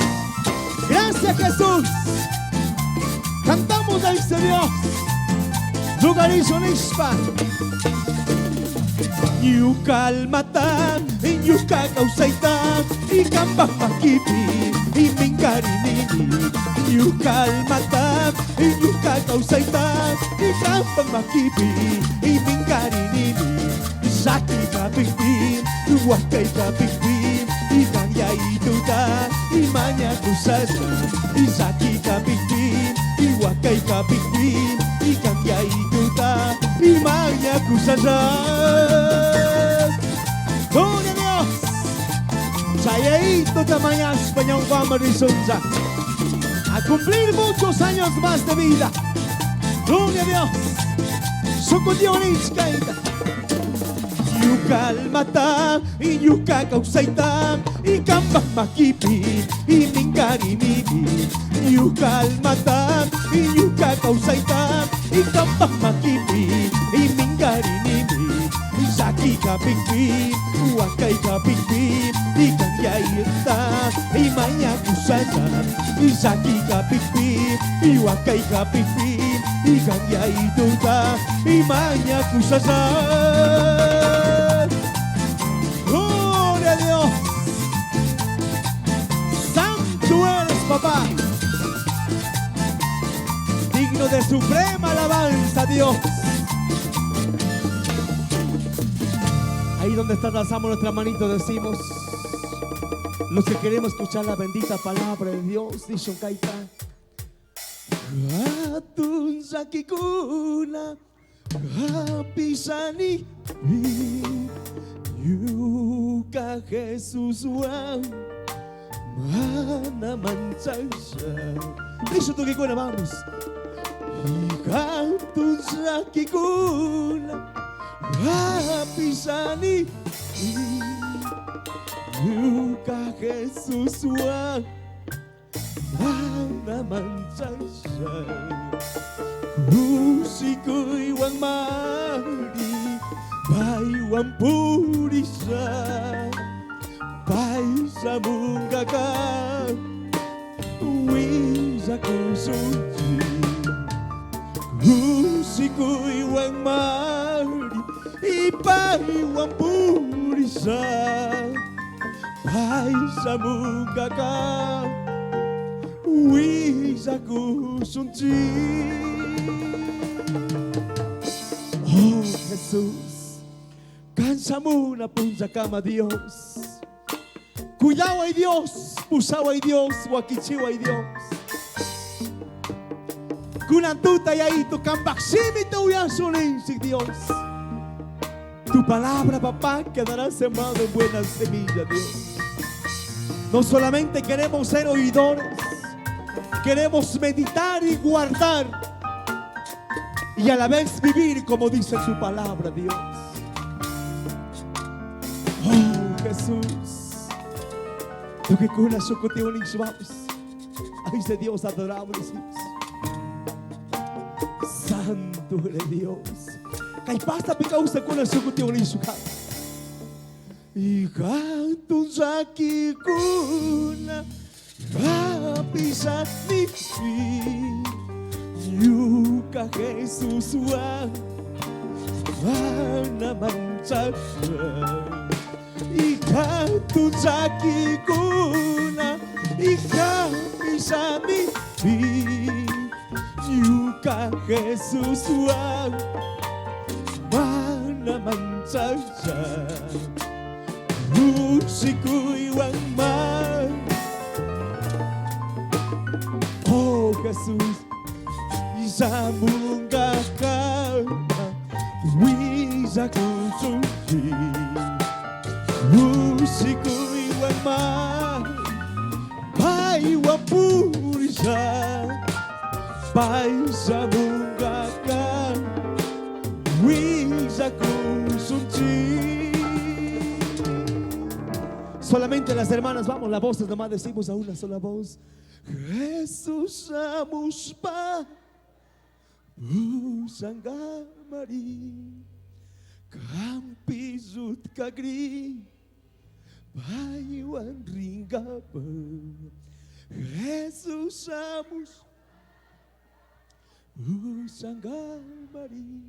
Gracias, Jesús. Cantamos a ese Dios. Lugarizo nispa. Yuka almatan, yuka kausaitan, y kamba makipi, y mingarinini. Yuka almatan, yuka kausaitan, y kamba makipi, y mingarinini. Saki kapipim, wakai kapipim, y kanya ituta, y maña kusasa. Y saki kapipim, y wakai kapipim, y kanya ituta, y maña kusasa. Gloria a Dios. Sayaito tamaña español Guamarizonza. A cumplir muchos años más de vida. Gloria a Dios. Sukudionis kaita. Yuka almata, y yuka kausaita, y kamba makipi, y mingarinini. Yuka almata, y yuka kausaita, y kamba makipi, y mingarinini. Saki kapingpi, wakai kapingpi, y kanyairta, y maya kusasa. Saki kapingpi, y wakai kapingpi, y kanyairta, y maya kusasa. Gloria a Dios. Santo eres, papá. Digno de suprema alabanza, Dios. Ahí donde está, alzamos nuestra manito, decimos: los que queremos escuchar la bendita palabra de Dios, dice Kaita. Atun sakikuna, apisani, yuka Jesus wan, mana manchasha. Dice tu que kuna, vamos. Atun sakikuna, apisani, yuka Jesus wan, mana manchasha. Usikoy wang mari, pai wang purisa, pai sa mungaka, wisa kusuji. Usikoy wang mari, pai wang purisa, pai sa mungaka, wisa kusuji. Oh Jesús, cansa muna punza cama Dios. Cuidado ay Dios, pusao ay Dios, wakichiwa ay Dios. Kunantuta y ahí tu cambaximi te uyasulinsik Dios. Tu palabra, papá, quedará sembrado en buena semilla, Dios. No solamente queremos ser oidores, queremos meditar y guardar, y a la vez vivir como dice su palabra, Dios. Oh Jesús, lo que con la socoteo ni suaves, ay de Dios adorable, santo eres Dios. Kay pasta picausa con la socoteo ni suaves. Y canto saki kuna, apisa ni fi. Yuka Jesus wan, mana manchasha. Ika tuzaki kuna, ika misami fi. Yuka ka Jesus wag manamansansya Musiko'y wang man Oh Jesus Isa mong kakama Wisa kong susi Musiko'y wang man Pai wapurisa Pai sa mong kakama Wisa kong susi Solamente las hermanas, vamos, la voz nomás decimos a una sola voz. Jesús amos pa, Usanga Mari, Campizut Kagri, Bayuan Ringapa. Jesús amos, Usanga Mari,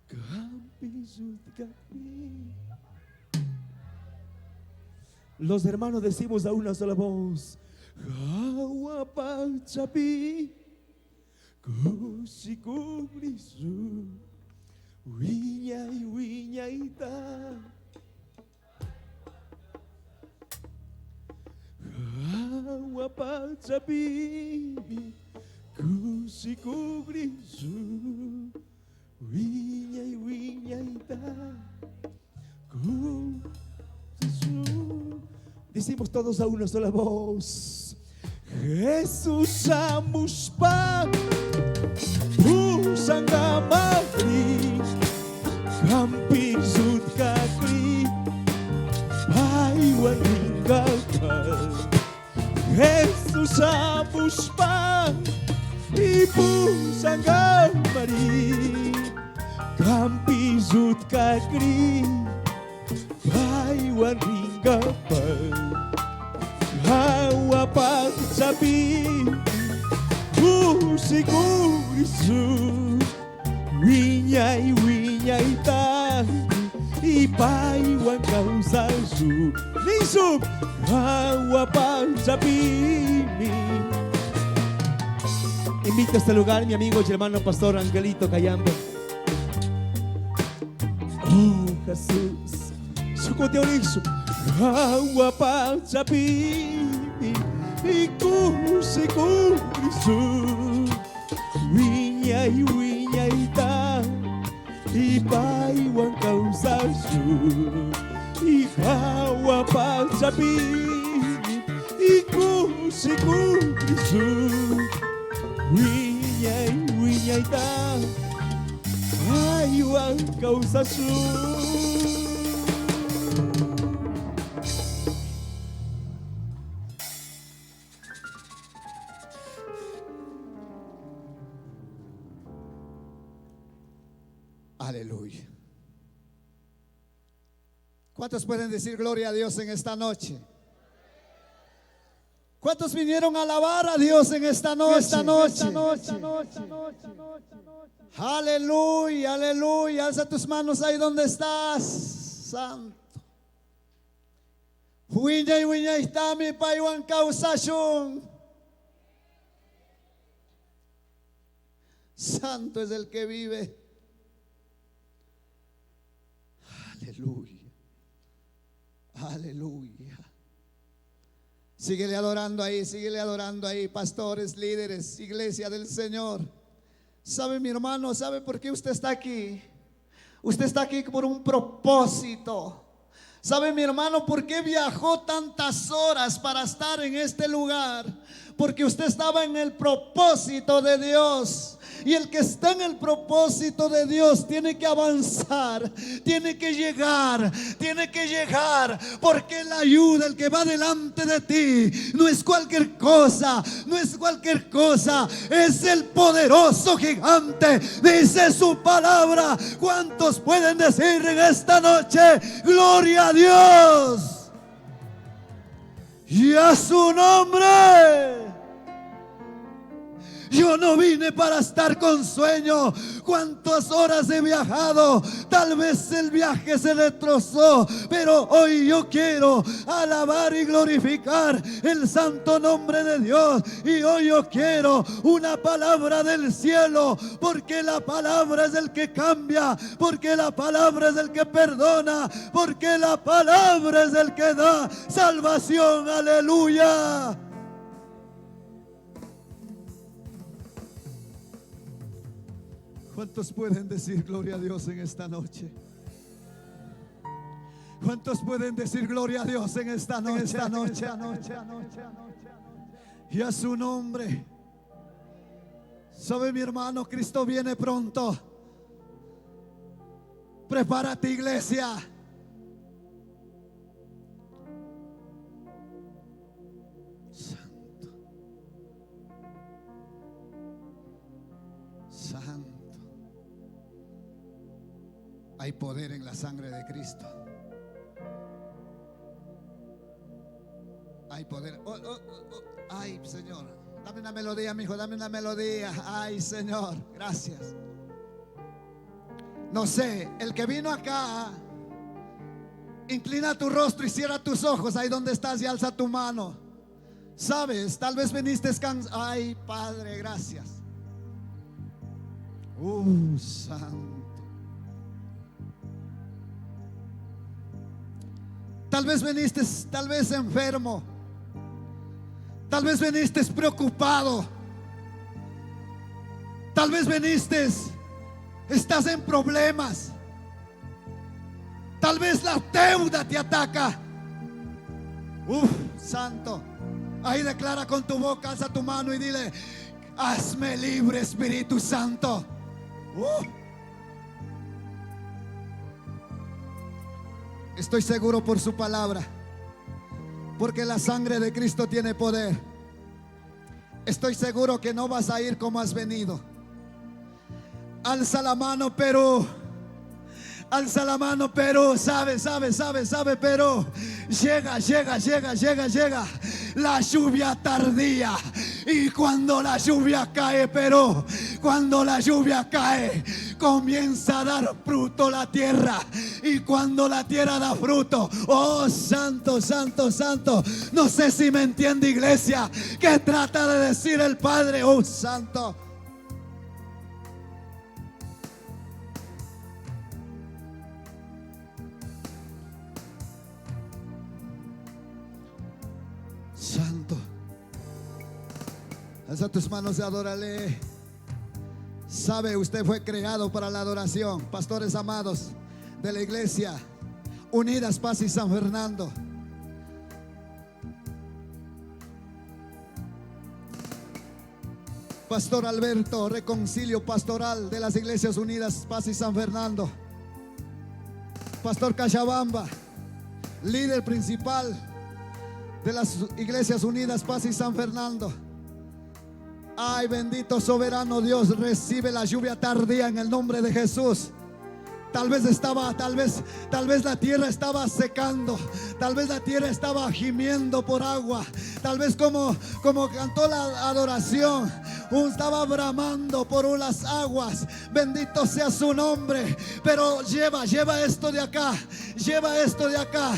Campizut Kagri. Los hermanos decimos a una sola voz. Hawapachapi Kusikurisu Wiñay wiñayta Hawapachapi Kusikurisu Wiñay wiñayta Decimos todos a una sola voz. Jesús amuspa Usanga Mari Campizut Kakri Paiwan Ringakal Jesús amuspa Usanga Mari Campizut Kakri Paiwan Ringakal Hawa pagsabi Kusigurisu Wiñay wiñay ta Ipaiwan kausasu Nisub Hawa pagsabi Invito a este lugar mi amigo y hermano pastor Angelito Cayambe. Oh Jesús Sukoteonisu Hawa pagsabi Ikusikurisu Wiñay wiñay ta Ipaiwan kausasu Hawa pagsabi Ikusikurisu Wiñay wiñay ta Ipaiwan kausasu. Aleluya. ¿Cuántos pueden decir gloria a Dios en esta noche? ¿Cuántos vinieron a alabar a Dios en esta noche? Aleluya, aleluya. Alza tus manos ahí donde estás, Santo. Huiñay huiñay está mi paiwan causashun. Santo es el que vive. Aleluya, aleluya. Síguele adorando ahí, pastores, líderes, iglesia del Señor. ¿Sabe mi hermano? ¿Sabe por qué usted está aquí? Usted está aquí por un propósito. ¿Sabe mi hermano por qué viajó tantas horas para estar en este lugar? Porque usted estaba en el propósito de Dios. Y el que está en el propósito de Dios tiene que avanzar, tiene que llegar, porque la ayuda, el que va delante de ti, no es cualquier cosa, es el poderoso gigante. Dice su palabra. ¿Cuántos pueden decir en esta noche, gloria a Dios y a su nombre? Yo no vine para estar con sueño. Cuántas horas he viajado, tal vez el viaje se retrasó, pero hoy yo quiero alabar y glorificar el santo nombre de Dios. Y hoy yo quiero una palabra del cielo, porque la palabra es el que cambia, porque la palabra es el que perdona, porque la palabra es el que da salvación. Aleluya. ¿Cuántos pueden decir gloria a Dios en esta noche? ¿Cuántos pueden decir gloria a Dios en esta noche? Y a su nombre. ¿Sabe, mi hermano? Cristo viene pronto. Prepárate, iglesia. Santo. Santo. Hay poder en la sangre de Cristo. Hay poder. Ay, Señor, dame una melodía, mi hijo, dame una melodía. Ay, Señor, gracias. No sé, el que vino acá, inclina tu rostro y cierra tus ojos ahí donde estás y alza tu mano. Sabes, tal vez viniste cansado. Ay, Padre, gracias. Santo. Tal vez viniste, tal vez enfermo. Tal vez viniste preocupado. Tal vez viniste, estás en problemas. Tal vez la deuda te ataca. Santo. Ahí declara con tu boca, alza tu mano y dile: hazme libre, Espíritu Santo. Estoy seguro por su palabra, porque la sangre de Cristo tiene poder. Estoy seguro que no vas a ir como has venido. Alza la mano, pero alza la mano, pero sabe, pero llega la lluvia tardía. Y cuando la lluvia cae, pero cuando la lluvia cae, comienza a dar fruto la tierra. Y cuando la tierra da fruto, oh santo, santo, santo. No sé si me entiende, iglesia, que trata de decir el Padre. Oh santo. Santo. Alza tus manos y adórale. Sabe, usted fue creado para la adoración. Pastores amados de la iglesia Unidas Paz y San Fernando, Pastor Alberto, reconcilio pastoral de las iglesias Unidas Paz y San Fernando, Pastor Cachabamba, líder principal de las iglesias Unidas Paz y San Fernando. Ay, bendito soberano Dios, recibe la lluvia tardía en el nombre de Jesús. Tal vez la tierra estaba secando, tal vez la tierra estaba gimiendo por agua, tal vez como cantó la adoración, estaba bramando por las aguas. Bendito sea su nombre. Pero lleva esto de acá, lleva esto de acá,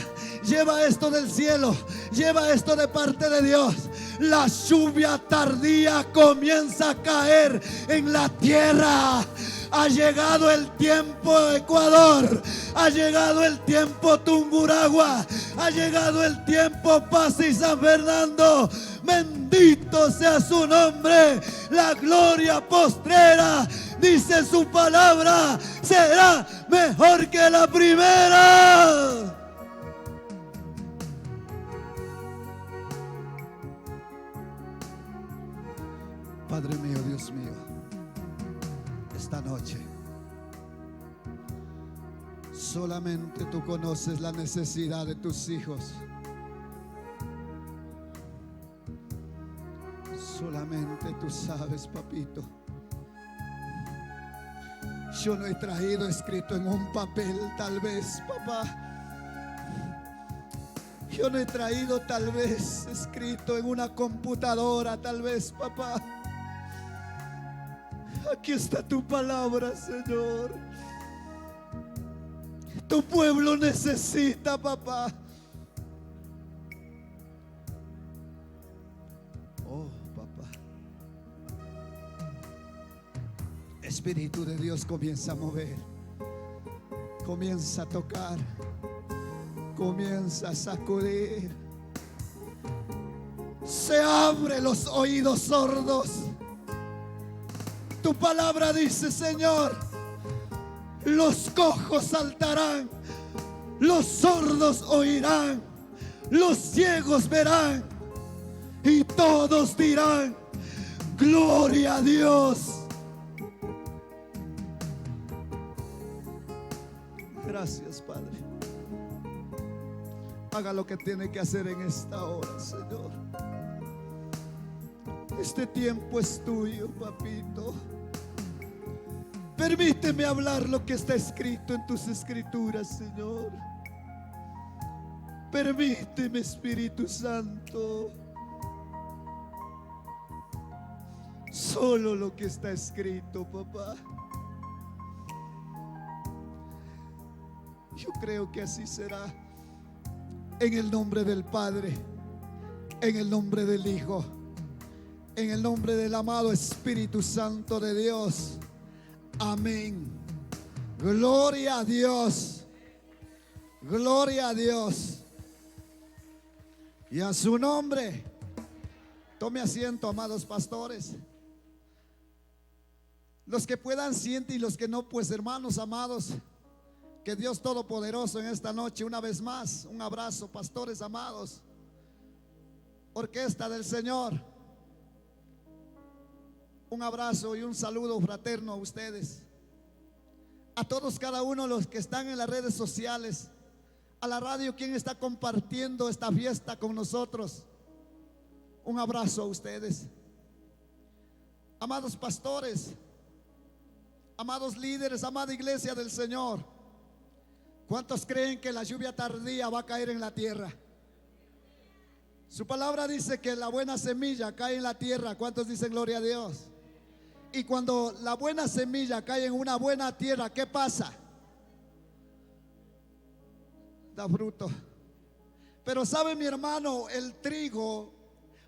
lleva esto del cielo, lleva esto de parte de Dios. La lluvia tardía comienza a caer en la tierra. Ha llegado el tiempo, Ecuador. Ha llegado el tiempo, Tungurahua. Ha llegado el tiempo, Paz y San Fernando. Bendito sea su nombre. La gloria postrera, dice su palabra, será mejor que la primera. Padre mío, Dios mío, esta noche solamente tú conoces la necesidad de tus hijos. Solamente tú sabes, papito. Yo no he traído escrito en un papel, tal vez, papá. Yo no he traído tal vez escrito en una computadora, tal vez, papá. Aquí está tu palabra, Señor. Tu pueblo necesita, papá. Oh, papá. Espíritu de Dios comienza a mover. Comienza a tocar. Comienza a sacudir. Se abre los oídos sordos. Tu palabra dice, Señor, los cojos saltarán, los sordos oirán, los ciegos verán y todos dirán, gloria a Dios. Gracias, Padre. Haga lo que tiene que hacer en esta hora, Señor. Este tiempo es tuyo, papito. Permíteme hablar lo que está escrito en tus escrituras, Señor. Permíteme, Espíritu Santo. Solo lo que está escrito, papá. Yo creo que así será. En el nombre del Padre, en el nombre del Hijo, en el nombre del amado Espíritu Santo de Dios. Amén. Gloria a Dios. Gloria a Dios. Y a su nombre. Tome asiento, amados pastores. Los que puedan sienten y los que no, pues hermanos amados, que Dios Todopoderoso en esta noche una vez más, un abrazo, pastores amados, orquesta del Señor, un abrazo y un saludo fraterno a ustedes, a todos cada uno de los que están en las redes sociales, a la radio, quien está compartiendo esta fiesta con nosotros, un abrazo a ustedes, amados pastores, amados líderes, amada iglesia del Señor. ¿Cuántos creen que la lluvia tardía va a caer en la tierra? Su palabra dice que la buena semilla cae en la tierra. ¿Cuántos dicen gloria a Dios? Y cuando la buena semilla cae en una buena tierra, ¿qué pasa? Da fruto. Pero sabe, mi hermano, el trigo,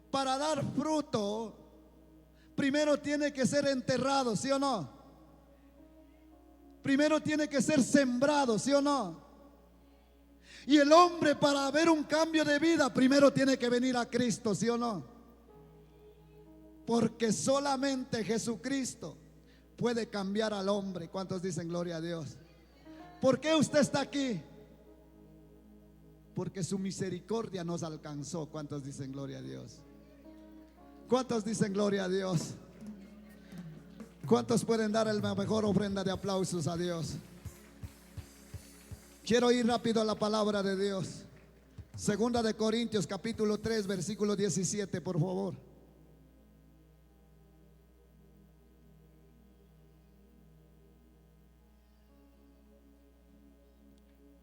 para dar fruto, primero tiene que ser enterrado, ¿sí o no? Primero tiene que ser sembrado, ¿sí o no? Y el hombre, para ver un cambio de vida, primero tiene que venir a Cristo, ¿sí o no? Porque solamente Jesucristo puede cambiar al hombre. ¿Cuántos dicen gloria a Dios? ¿Por qué usted está aquí? Porque su misericordia nos alcanzó. ¿Cuántos dicen gloria a Dios? ¿Cuántos dicen gloria a Dios? ¿Cuántos pueden dar la mejor ofrenda de aplausos a Dios? Quiero ir rápido a la palabra de Dios. Segunda de Corintios capítulo 3 versículo 17, por favor.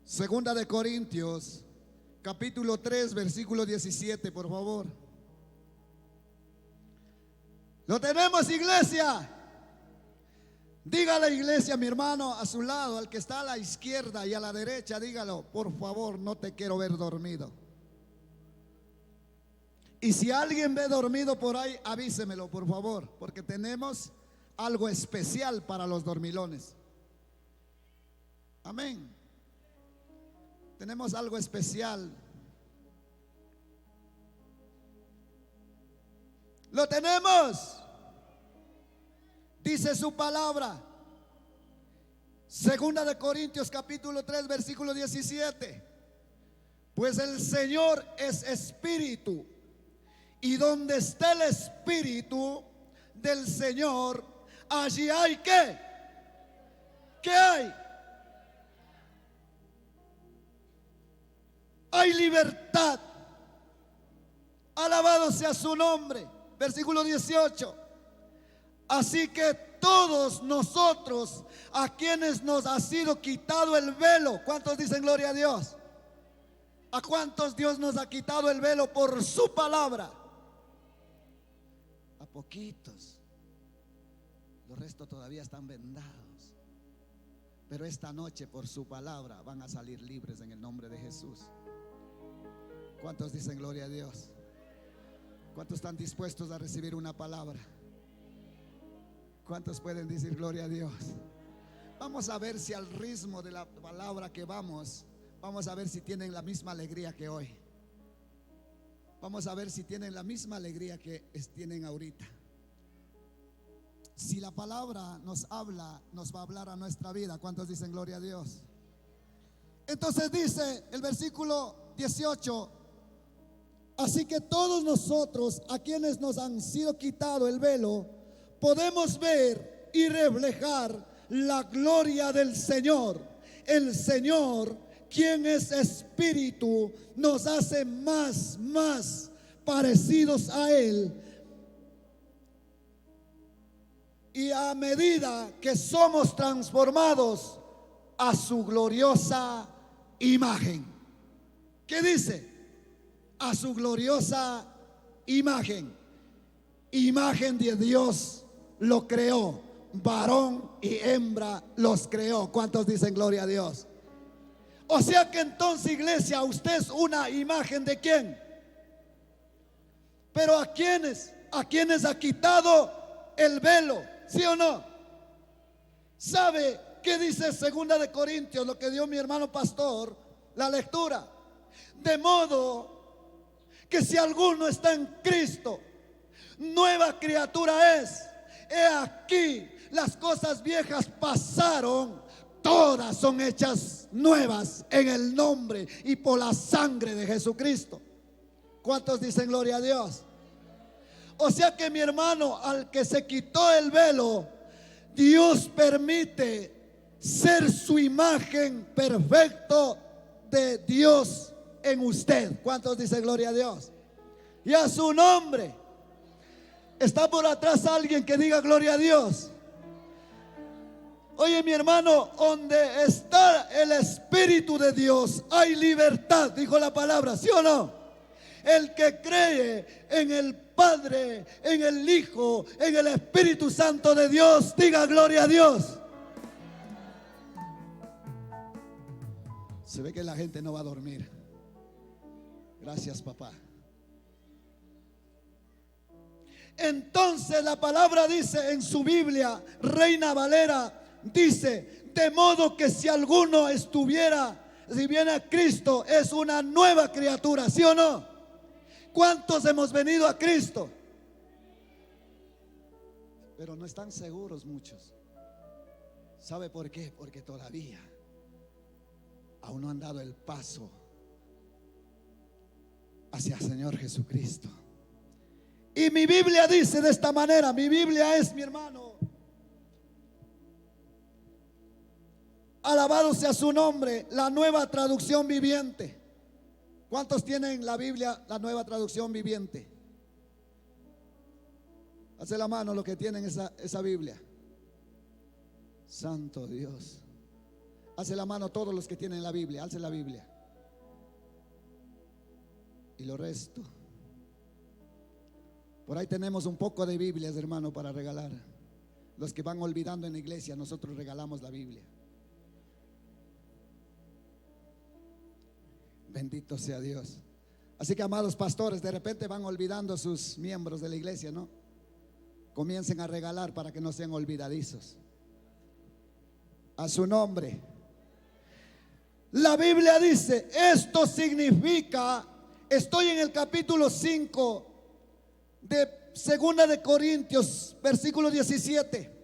Segunda de Corintios capítulo 3 versículo 17, por favor. ¿Lo tenemos, iglesia? Diga a la iglesia, mi hermano, a su lado, al que está a la izquierda y a la derecha, dígalo, por favor, no te quiero ver dormido. Y si alguien ve dormido por ahí, avísemelo, por favor, porque tenemos algo especial para los dormilones. Amén. Tenemos algo especial. ¿Lo tenemos? Dice su palabra, Segunda de Corintios capítulo 3 versículo 17. Pues el Señor es espíritu, y donde está el espíritu del Señor, allí hay ¿qué? ¿Qué hay? Hay libertad. Alabado sea su nombre. Versículo 18. Así que todos nosotros, a quienes nos ha sido quitado el velo, ¿cuántos dicen gloria a Dios? ¿A cuántos Dios nos ha quitado el velo por su palabra? A poquitos. Los restos todavía están vendados. Pero esta noche, por su palabra, van a salir libres en el nombre de Jesús. ¿Cuántos dicen gloria a Dios? ¿Cuántos están dispuestos a recibir una palabra? ¿Cuántos pueden decir gloria a Dios? Vamos a ver si al ritmo de la palabra que vamos a ver si tienen la misma alegría que hoy. Vamos a ver si tienen la misma alegría que tienen ahorita. Si la palabra nos habla, nos va a hablar a nuestra vida. ¿Cuántos dicen gloria a Dios? Entonces dice el versículo 18: así que todos nosotros, a quienes nos han sido quitado el velo, podemos ver y reflejar la gloria del Señor. El Señor, quien es espíritu, nos hace más parecidos a Él. Y a medida que somos transformados a su gloriosa imagen. ¿Qué dice? A su gloriosa imagen. Imagen de Dios lo creó. Varón y hembra los creó. ¿Cuántos dicen gloria a Dios? O sea que entonces, iglesia, usted es una imagen de quién. Pero a quienes ha quitado el velo, ¿sí o no? ¿Sabe qué dice 2 de Corintios, lo que dio mi hermano pastor, la lectura? De modo que si alguno está en Cristo, nueva criatura es. He aquí, las cosas viejas pasaron, todas son hechas nuevas en el nombre y por la sangre de Jesucristo. ¿Cuántos dicen gloria a Dios? O sea que mi hermano, al que se quitó el velo, Dios permite ser su imagen perfecto de Dios en usted. ¿Cuántos dicen gloria a Dios? Y a su nombre. ¿Está por atrás alguien que diga gloria a Dios? Oye, mi hermano, donde está el Espíritu de Dios hay libertad, dijo la palabra, ¿sí o no? El que cree en el Padre, en el Hijo, en el Espíritu Santo de Dios, diga gloria a Dios. Se ve que la gente no va a dormir. Gracias, papá. Entonces la palabra dice en su Biblia, Reina Valera, dice: de modo que si alguno si viene a Cristo, es una nueva criatura, ¿sí o no? ¿Cuántos hemos venido a Cristo? Pero no están seguros muchos. ¿Sabe por qué? Porque todavía aún no han dado el paso hacia el Señor Jesucristo. Y mi Biblia dice de esta manera, mi Biblia es, mi hermano, alabado sea su nombre, la Nueva Traducción Viviente. ¿Cuántos tienen la Biblia, la Nueva Traducción Viviente? Hace la mano los que tienen esa Biblia. Santo Dios. Hace la mano todos los que tienen la Biblia. Alce la Biblia. Y lo resto. Por ahí tenemos un poco de Biblias, hermano, para regalar. Los que van olvidando en la iglesia, nosotros regalamos la Biblia. Bendito sea Dios. Así que, amados pastores, de repente van olvidando a sus miembros de la iglesia, ¿no? Comiencen a regalar para que no sean olvidadizos. A su nombre. La Biblia dice, esto significa, estoy en el capítulo 5 de 2 de Corintios, versículo 17.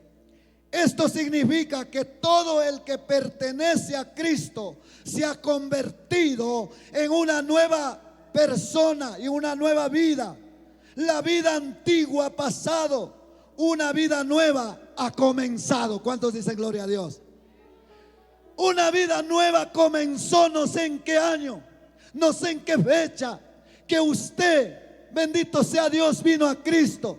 Esto significa que todo el que pertenece a Cristo se ha convertido en una nueva persona y una nueva vida. La vida antigua ha pasado, una vida nueva ha comenzado. ¿Cuántos dicen gloria a Dios? Una vida nueva comenzó, no sé en qué año, no sé en qué fecha, que usted, bendito sea Dios, vino a Cristo.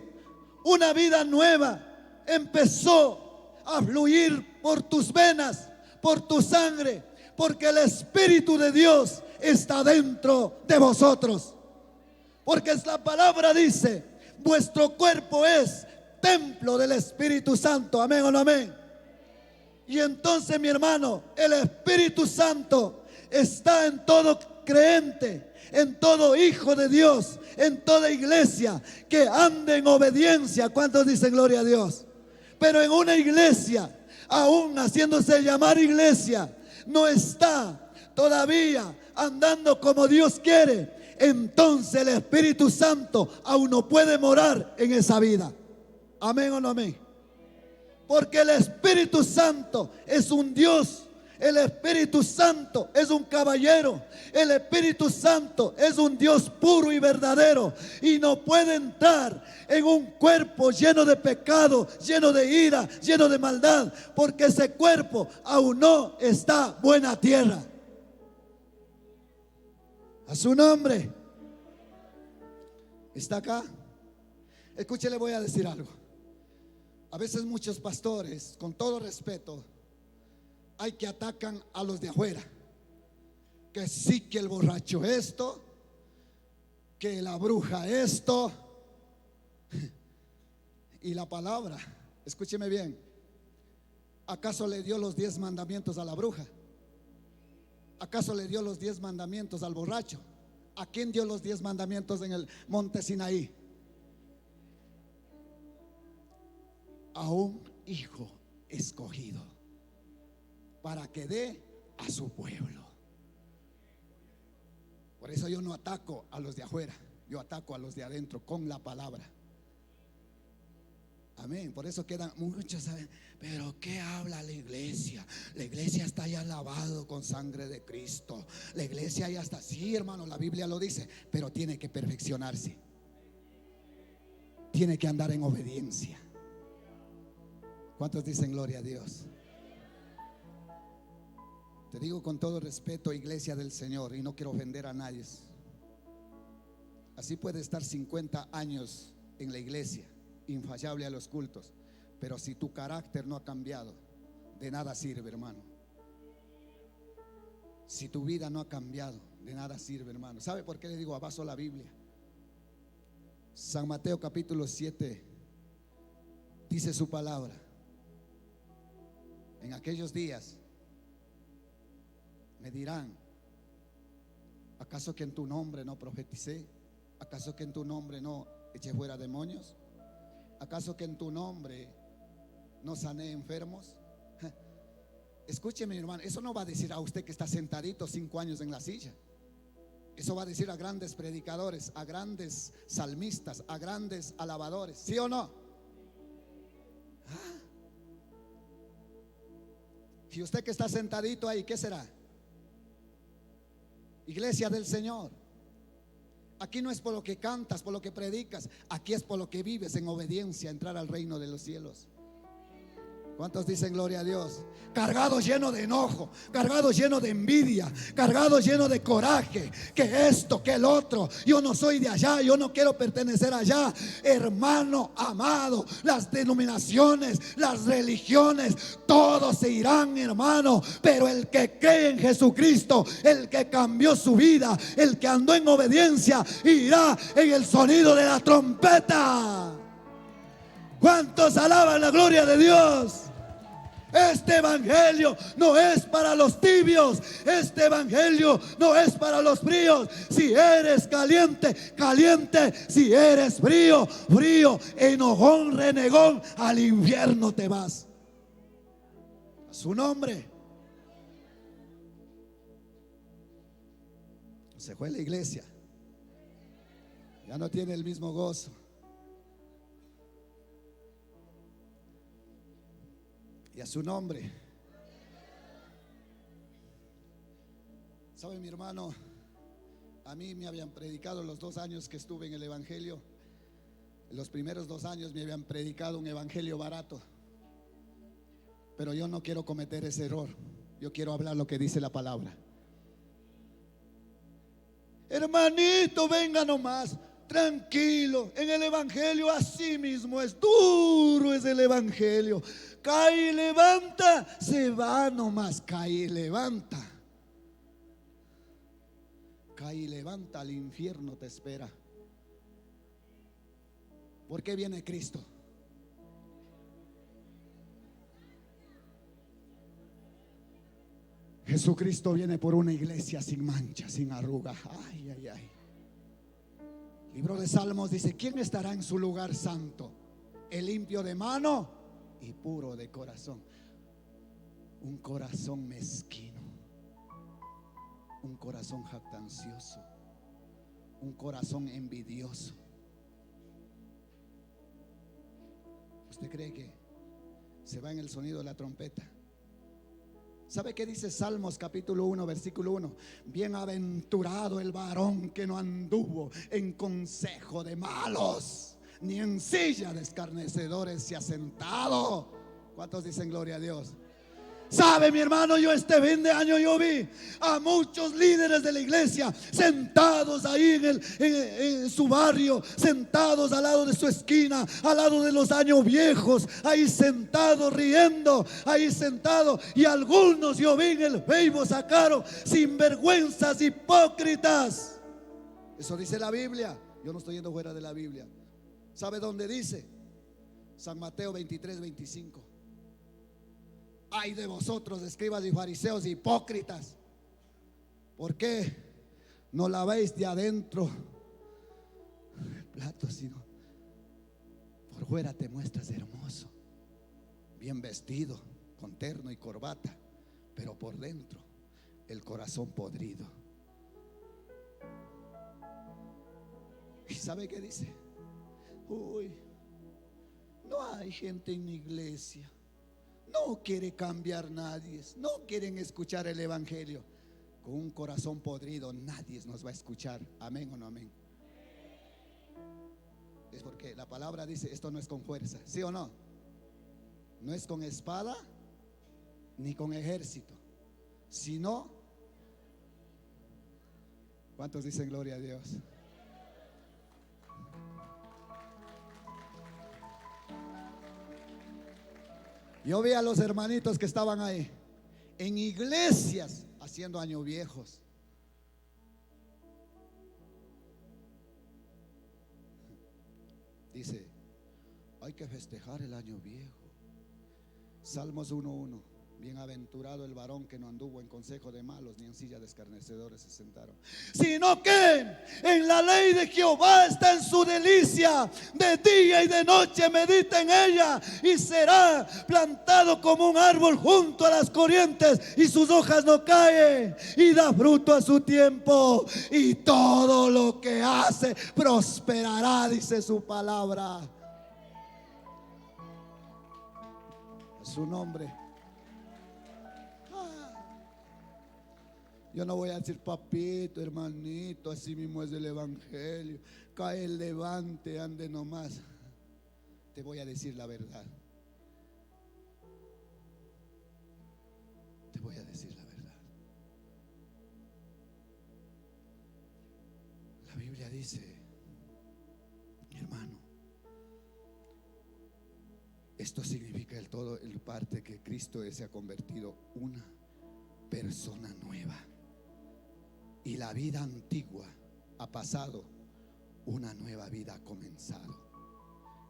Una vida nueva empezó a fluir por tus venas, por tu sangre, porque el Espíritu de Dios está dentro de vosotros. Porque la palabra dice, vuestro cuerpo es templo del Espíritu Santo. Amén o no amén. Y entonces, mi hermano, el Espíritu Santo está en todo creyente, en todo hijo de Dios, en toda iglesia que ande en obediencia. ¿Cuántos dicen gloria a Dios? Pero en una iglesia, aún haciéndose llamar iglesia, no está todavía andando como Dios quiere, entonces el Espíritu Santo aún no puede morar en esa vida. Amén o no amén. Porque el Espíritu Santo es un Dios. El Espíritu Santo es un caballero. El Espíritu Santo es un Dios puro y verdadero. Y no puede entrar en un cuerpo lleno de pecado, lleno de ira, lleno de maldad. Porque ese cuerpo aún no está buena tierra. A su nombre. ¿Está acá? Escuche, le voy a decir algo. A veces muchos pastores, con todo respeto, hay que atacan a los de afuera. Que sí, que el borracho esto, que la bruja esto. Y la palabra, escúcheme bien, ¿acaso le dio los 10 mandamientos a la bruja? ¿Acaso le dio los 10 mandamientos al borracho? ¿A quién dio los 10 mandamientos en el monte Sinaí? A un hijo escogido para que dé a su pueblo. Por eso yo no ataco a los de afuera, yo ataco a los de adentro con la palabra. Amén. Por eso quedan muchos, ¿saben? Pero ¿qué habla la iglesia? La iglesia está ya lavado con sangre de Cristo. La iglesia ya está, sí, hermano, la Biblia lo dice, pero tiene que perfeccionarse. Tiene que andar en obediencia. ¿Cuántos dicen gloria a Dios? Te digo con todo respeto, iglesia del Señor, y no quiero ofender a nadie. Así puede estar 50 años en la iglesia, infallable a los cultos, pero si tu carácter no ha cambiado, de nada sirve, hermano. Si tu vida no ha cambiado, de nada sirve, hermano. ¿Sabe por qué le digo abajo la Biblia? San Mateo capítulo 7 dice su palabra: en aquellos días me dirán, ¿acaso que en tu nombre no profeticé? ¿Acaso que en tu nombre no eché fuera demonios? ¿Acaso que en tu nombre no sané enfermos? Escúcheme, mi hermano, eso no va a decir a usted que está sentadito 5 años en la silla. Eso va a decir a grandes predicadores, a grandes salmistas, a grandes alabadores, ¿sí o no? Y usted que está sentadito ahí, ¿qué será? Iglesia del Señor. Aquí no es por lo que cantas, por lo que predicas. Aquí es por lo que vives en obediencia a entrar al reino de los cielos. ¿Cuántos dicen gloria a Dios? Cargado lleno de enojo, cargado lleno de envidia, cargado lleno de coraje, que esto, que el otro, yo no soy de allá, yo no quiero pertenecer allá. Hermano amado, las denominaciones, las religiones, todos se irán, hermano, pero el que cree en Jesucristo, el que cambió su vida, el que andó en obediencia, irá en el sonido de la trompeta. ¿Cuántos alaban la gloria de Dios? Este evangelio no es para los tibios. Este evangelio no es para los fríos. Si eres caliente, caliente. Si eres frío, frío. Enojón, renegón, al infierno te vas. A su nombre. Se fue la iglesia. Ya no tiene el mismo gozo. Y a su nombre. ¿Sabe, mi hermano? A mí me habían predicado los 2 años que estuve en el evangelio. En los primeros 2 años me habían predicado un evangelio barato. Pero yo no quiero cometer ese error. Yo quiero hablar lo que dice la palabra. Hermanito, venga nomás. Tranquilo, en el evangelio así mismo es, duro es el evangelio. Cae y levanta, se va nomás, cae y levanta. Cae y levanta, al infierno te espera. ¿Por qué viene Cristo? Jesucristo viene por una iglesia sin mancha, sin arruga. Ay, ay, ay. Libro de Salmos dice: ¿quién estará en su lugar santo? El limpio de mano y puro de corazón. Un corazón mezquino, un corazón jactancioso, un corazón envidioso. ¿Usted cree que se va en el sonido de la trompeta? ¿Sabe qué dice Salmos capítulo 1 versículo 1? Bienaventurado el varón que no anduvo en consejo de malos, ni en silla de escarnecedores se ha sentado. ¿Cuántos dicen gloria a Dios? ¿Sabe, mi hermano? Yo este fin de año yo vi a muchos líderes de la iglesia sentados ahí en su barrio, sentados al lado de su esquina, al lado de los años viejos, ahí sentados riendo, ahí sentados. Y algunos yo vi en el Facebook sacaron sinvergüenzas, hipócritas. Eso dice la Biblia. Yo no estoy yendo fuera de la Biblia. ¿Sabe dónde dice? San Mateo 23, 25. Ay de vosotros, escribas y fariseos hipócritas, ¿por qué no laváis de adentro el plato, sino por fuera te muestras hermoso, bien vestido, con terno y corbata, pero por dentro el corazón podrido? ¿Y sabe qué dice? Uy, no hay gente en mi iglesia, no quiere cambiar nadie, no quieren escuchar el evangelio. Con un corazón podrido nadie nos va a escuchar. Amén o no amén. Es porque la palabra dice: esto no es con fuerza, ¿sí o no? No es con espada ni con ejército, sino, ¿cuántos dicen gloria a Dios? Yo vi a los hermanitos que estaban ahí en iglesias haciendo años viejos. Dice: hay que festejar el año viejo. Salmos 1:1. Bienaventurado el varón que no anduvo en consejo de malos, ni en silla de escarnecedores se sentaron, sino que en la ley de Jehová está en su delicia, de día y de noche medita en ella, y será plantado como un árbol junto a las corrientes, y sus hojas no caen, y da fruto a su tiempo, y todo lo que hace prosperará, dice su palabra. A su nombre. Yo no voy a decir: papito, hermanito, así mismo es el evangelio, cae, levante, ande nomás. Te voy a decir la verdad. Te voy a decir la verdad. La Biblia dice, mi hermano, esto significa el todo, el parte que Cristo se ha convertido una persona nueva. Y la vida antigua ha pasado, una nueva vida ha comenzado.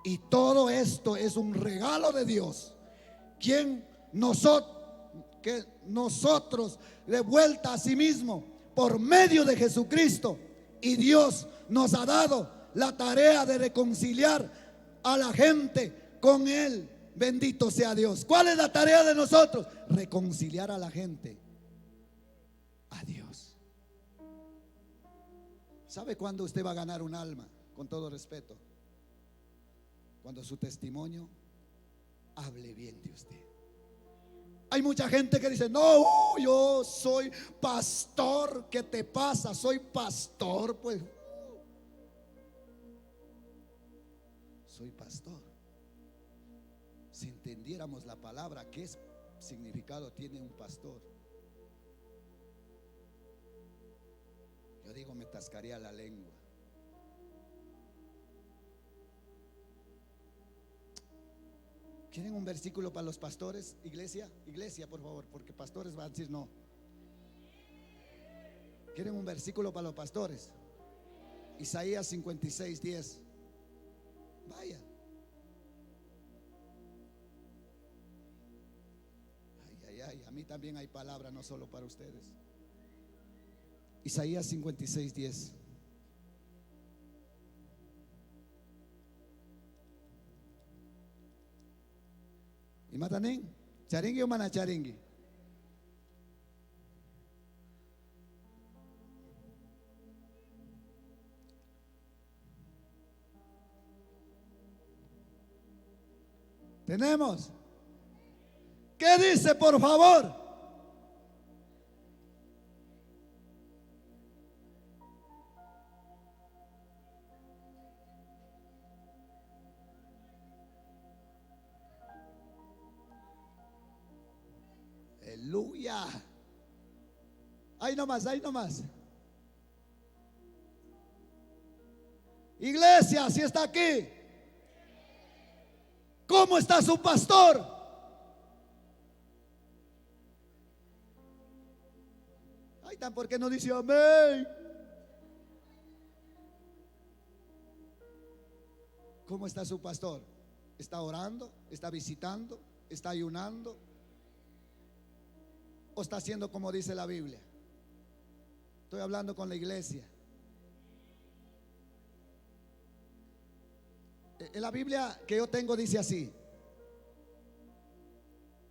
Y todo esto es un regalo de Dios, que nosotros de vuelta a sí mismo por medio de Jesucristo. Y Dios nos ha dado la tarea de reconciliar a la gente con Él. Bendito sea Dios. ¿Cuál es la tarea de nosotros? Reconciliar a la gente a Dios. ¿Sabe cuándo usted va a ganar un alma? Con todo respeto, cuando su testimonio hable bien de usted. Hay mucha gente que dice: no, yo soy pastor. ¿Qué te pasa? Soy pastor, pues. Soy pastor. Si entendiéramos la palabra, ¿qué significado tiene un pastor? Yo digo, me tascaría la lengua. ¿Quieren un versículo para los pastores? Iglesia, por favor, porque pastores van a decir no. ¿Quieren un versículo para los pastores? Isaías 56:10. Vaya. Ay, ay, ay. mí también hay palabra, no solo para ustedes. Isaías 56:10. ¿Y matanen? ¿Charingui o mana charingui? ¿Tenemos? ¿Qué dice, por favor? Aleluya. Ahí nomás, ahí nomás. Iglesia, si está aquí, ¿cómo está su pastor? Ahí está, ¿por qué no dice amén? ¿Cómo está su pastor? ¿Está orando? ¿Está visitando? ¿Está ayunando? ¿O está haciendo como dice la Biblia? Estoy hablando con la iglesia. En la Biblia que yo tengo dice así.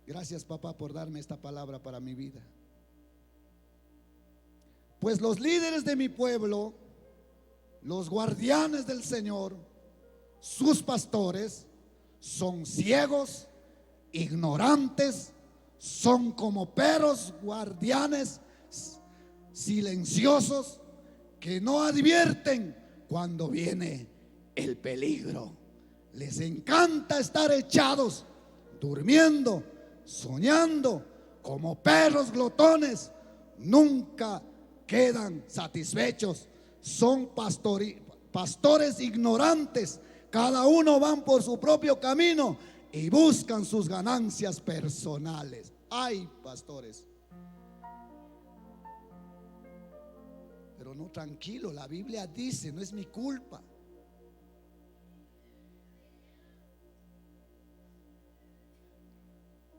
Gracias, papá, por darme esta palabra para mi vida. Pues los líderes de mi pueblo, los guardianes del Señor, sus pastores, son ciegos, ignorantes, son como perros guardianes silenciosos que no advierten cuando viene el peligro. Les encanta estar echados, durmiendo, soñando, como perros glotones. Nunca quedan satisfechos. Son pastores ignorantes. Cada uno van por su propio camino y buscan sus ganancias personales. Ay, pastores. Pero no, tranquilo, la Biblia dice, no es mi culpa.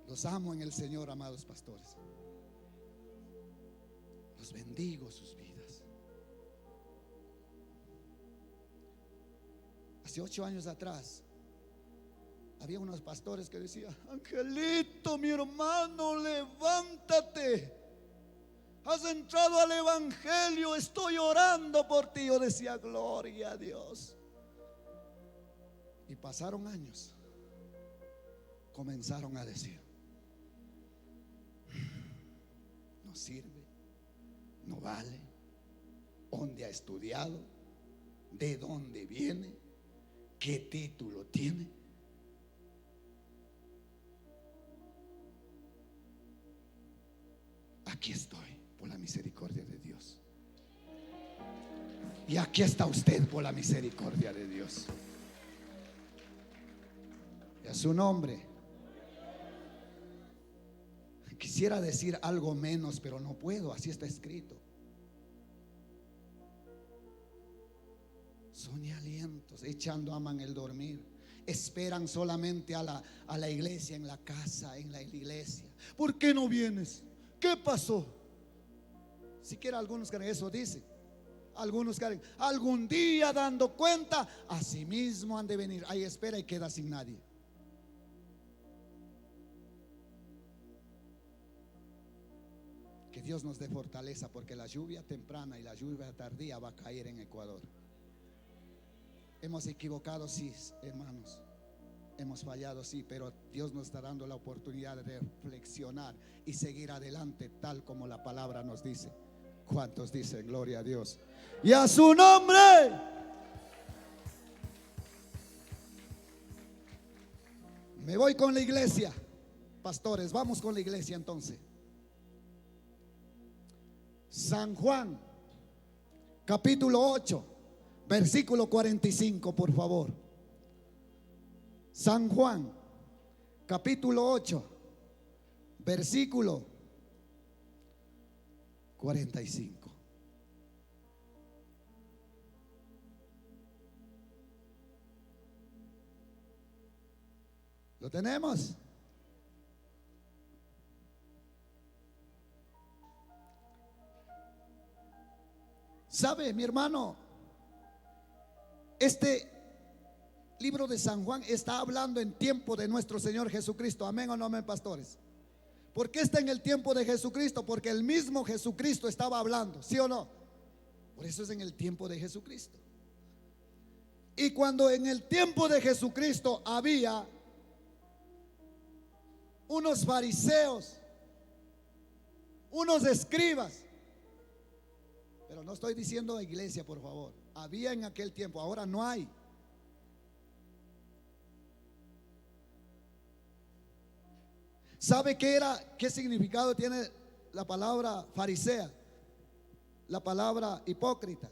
Los amo en el Señor, amados pastores. Los bendigo sus vidas. Hace 8 años atrás había unos pastores que decían: Angelito, mi hermano, levántate. Has entrado al evangelio, estoy orando por ti. Yo decía: gloria a Dios. Y pasaron años. Comenzaron a decir: no sirve, no vale. ¿Dónde ha estudiado? ¿De dónde viene? ¿Qué título tiene? Aquí estoy por la misericordia de Dios. Y aquí está usted por la misericordia de Dios. Y a su nombre. Quisiera decir algo menos, pero no puedo, así está escrito. Soñalientos, echando aman el dormir. Esperan solamente a la iglesia, en la casa, en la iglesia. ¿Por qué no vienes? ¿Qué pasó? Siquiera algunos creen eso, dice. Algunos creen, algún día dando cuenta, a sí mismo han de venir. Ahí espera y queda sin nadie. Que Dios nos dé fortaleza, porque la lluvia temprana y la lluvia tardía va a caer en Ecuador. Hemos equivocado, sí, hermanos. Hemos fallado, sí, pero Dios nos está dando la oportunidad de reflexionar y seguir adelante, tal como la palabra nos dice. ¿Cuántos dicen gloria a Dios? Y a su nombre. Me voy con la iglesia. Pastores, vamos con la iglesia entonces. San Juan, capítulo 8, versículo 45, por favor. San Juan, capítulo 8, versículo 45. ¿Lo tenemos? ¿Sabe, mi hermano? Este libro de San Juan está hablando en tiempo de nuestro Señor Jesucristo. Amén o no amén, pastores. ¿Por qué está en el tiempo de Jesucristo? Porque el mismo Jesucristo estaba hablando, ¿sí o no? Por eso es en el tiempo de Jesucristo. Y cuando en el tiempo de Jesucristo había unos fariseos, unos escribas, pero no estoy diciendo iglesia, por favor. Había en aquel tiempo, ahora no hay. ¿Sabe qué significado tiene la palabra farisea? La palabra hipócrita.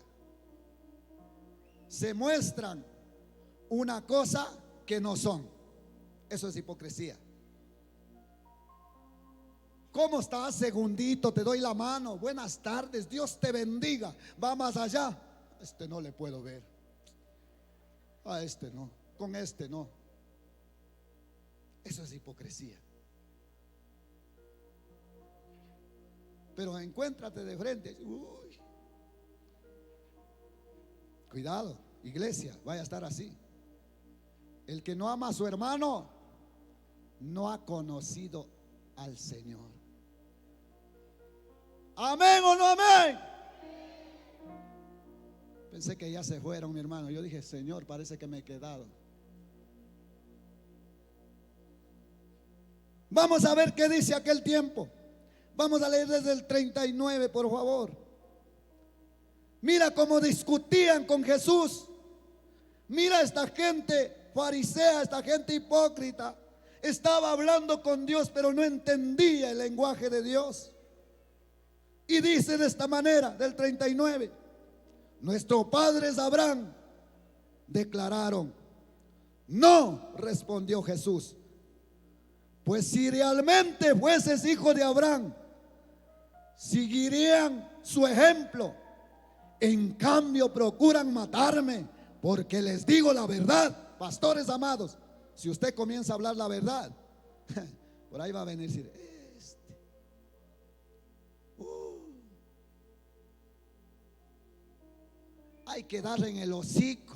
Se muestran una cosa que no son. Eso es hipocresía. ¿Cómo estás, segundito? Te doy la mano. Buenas tardes, Dios te bendiga. Va más allá. A este no le puedo ver. A este no. Con este no. Eso es hipocresía. Pero encuéntrate de frente. Uy. Cuidado, iglesia, vaya a estar así. El que no ama a su hermano no ha conocido al Señor. Amén o no amén. Pensé que ya se fueron, mi hermano. Yo dije, Señor, parece que me he quedado. Vamos a ver qué dice aquel tiempo. Vamos a leer desde el 39, por favor. Mira cómo discutían con Jesús. Mira esta gente farisea, esta gente hipócrita. Estaba hablando con Dios, pero no entendía el lenguaje de Dios. Y dice de esta manera, del 39: nuestro padre es Abraham. Declararon. No, respondió Jesús. Pues si realmente fueses hijo de Abraham, seguirían su ejemplo. En cambio procuran matarme, porque les digo la verdad. Pastores amados, si usted comienza a hablar la verdad, por ahí va a venir y decir, hay que darle en el hocico.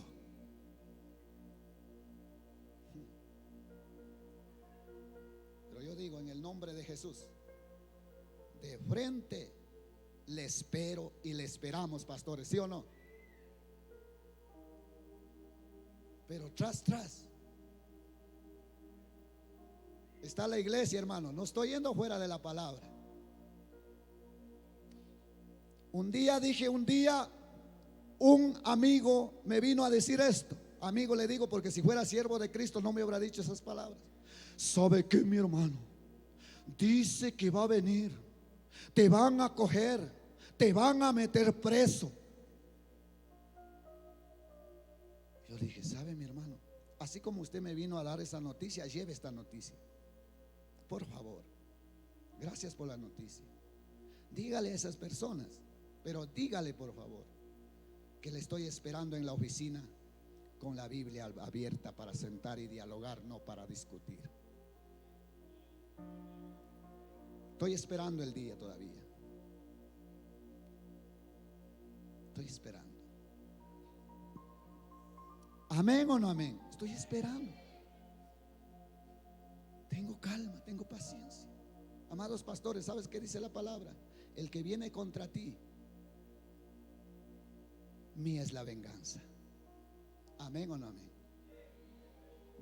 Pero yo digo, en el nombre de Jesús, de frente le espero y le esperamos, pastores, ¿sí o no? Pero tras está la iglesia, hermano. No estoy yendo fuera de la palabra. Un día un amigo me vino a decir esto. Amigo le digo porque si fuera siervo de Cristo no me hubiera dicho esas palabras. ¿Sabe qué, mi hermano? Dice que va a venir, te van a coger, te van a meter preso. Yo dije, ¿sabe, mi hermano? Así como usted me vino a dar esa noticia, lleve esta noticia, por favor. Gracias por la noticia. Dígale a esas personas, pero dígale, por favor, que le estoy esperando en la oficina con la Biblia abierta para sentar y dialogar, no para discutir. Estoy esperando el día todavía. Estoy esperando. Amén o no amén. Estoy esperando. Tengo calma, tengo paciencia. Amados pastores, ¿sabes qué dice la palabra? El que viene contra ti, mía es la venganza. Amén o no amén.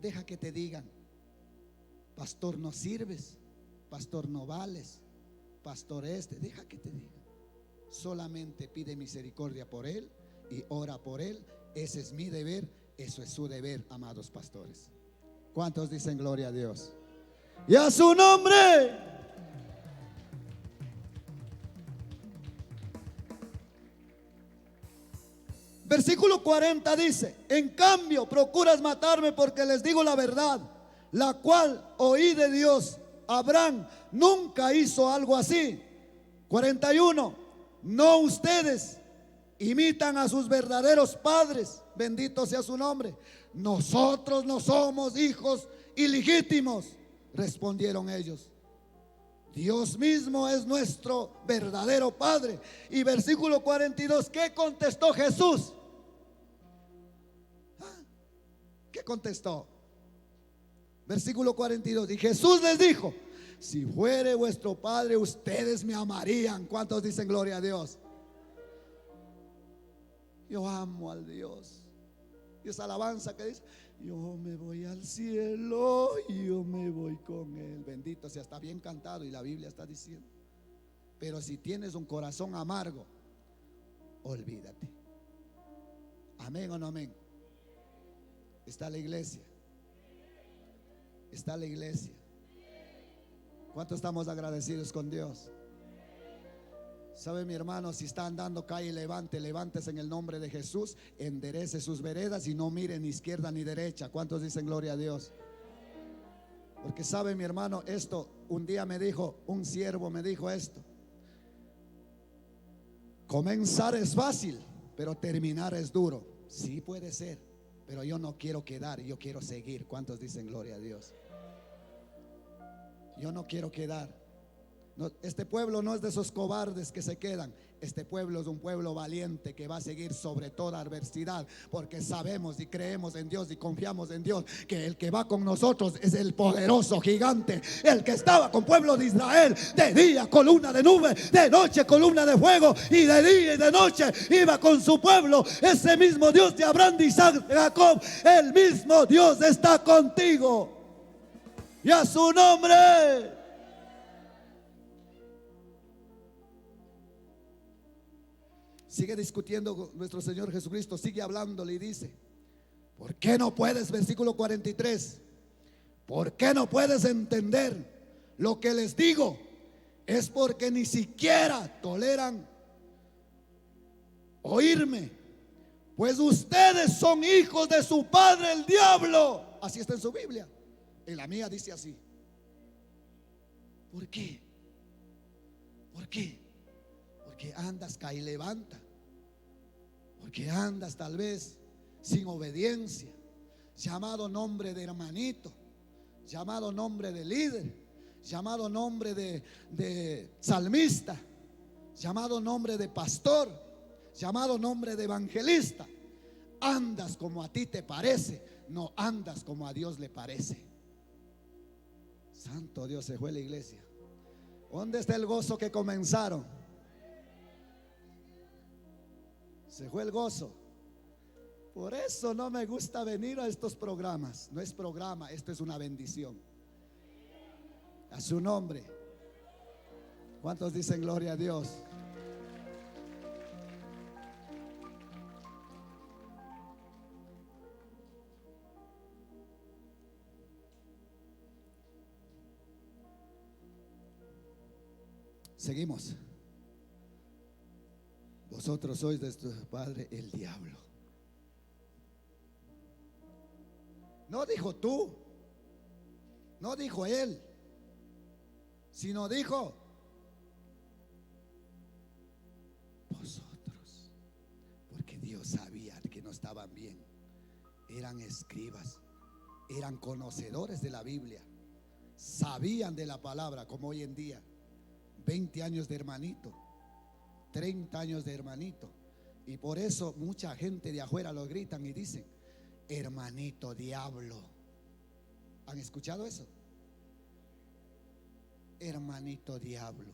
Deja que te digan, pastor, no sirves, pastor, no vales, pastor, deja que te digan. Solamente pide misericordia por él y ora por él. Ese es mi deber, eso es su deber, amados pastores. ¿Cuántos dicen gloria a Dios? Y a su nombre. Versículo 40 dice: en cambio procuras matarme porque les digo la verdad, la cual oí de Dios. Abraham nunca hizo algo así. 41: no ustedes imitan a sus verdaderos padres, bendito sea su nombre. Nosotros no somos hijos ilegítimos, respondieron ellos. Dios mismo es nuestro verdadero Padre. Y versículo 42, ¿qué contestó Jesús? ¿Qué contestó? Versículo 42, y Jesús les dijo: si fuere vuestro Padre, ustedes me amarían. ¿Cuántos dicen gloria a Dios? Yo amo al Dios. Y esa alabanza que dice: yo me voy al cielo, yo me voy con Él. Bendito sea, está bien cantado y la Biblia está diciendo. Pero si tienes un corazón amargo, olvídate. Amén o no amén. Está la iglesia. Está la iglesia. ¿Cuánto estamos agradecidos con Dios? ¿Sabe, mi hermano? Si está andando calle, levántese en el nombre de Jesús, enderece sus veredas y no mire ni izquierda ni derecha. ¿Cuántos dicen gloria a Dios? Porque sabe, mi hermano, esto un día me dijo, un siervo me dijo esto: comenzar es fácil, pero terminar es duro. Sí, puede ser, pero yo no quiero quedar, yo quiero seguir. ¿Cuántos dicen gloria a Dios? Yo no quiero quedar. No, este pueblo no es de esos cobardes que se quedan. Este pueblo es un pueblo valiente que va a seguir sobre toda adversidad, porque sabemos y creemos en Dios y confiamos en Dios, que el que va con nosotros es el poderoso gigante, el que estaba con pueblo de Israel. De día columna de nube, de noche columna de fuego, y de día y de noche iba con su pueblo. Ese mismo Dios de Abraham, de Isaac, de Jacob, el mismo Dios está contigo. Y a su nombre. Sigue discutiendo con nuestro Señor Jesucristo, sigue hablándole y dice: ¿por qué no puedes? Versículo 43, ¿por qué no puedes entender lo que les digo? Es porque ni siquiera toleran oírme, pues ustedes son hijos de su padre el diablo. Así está en su Biblia. En la mía dice así. ¿Por qué? ¿Por qué? Porque andas cae y levanta. Porque andas tal vez sin obediencia. Llamado nombre de hermanito, llamado nombre de líder, llamado nombre de salmista, llamado nombre de pastor, llamado nombre de evangelista. Andas como a ti te parece, no andas como a Dios le parece. Santo Dios, se fue la iglesia. ¿Dónde está el gozo que comenzaron? Se fue el gozo. Por eso no me gusta venir a estos programas. No es programa, esto es una bendición. A su nombre. ¿Cuántos dicen gloria a Dios? Seguimos. Vosotros sois de tu padre el diablo. No dijo tú, no dijo él, sino dijo vosotros. Porque Dios sabía que no estaban bien. Eran escribas, eran conocedores de la Biblia, sabían de la palabra, como hoy en día. 20 años de hermanito, 30 años de hermanito. Y por eso mucha gente de afuera lo gritan y dicen: hermanito diablo. ¿Han escuchado eso? Hermanito diablo.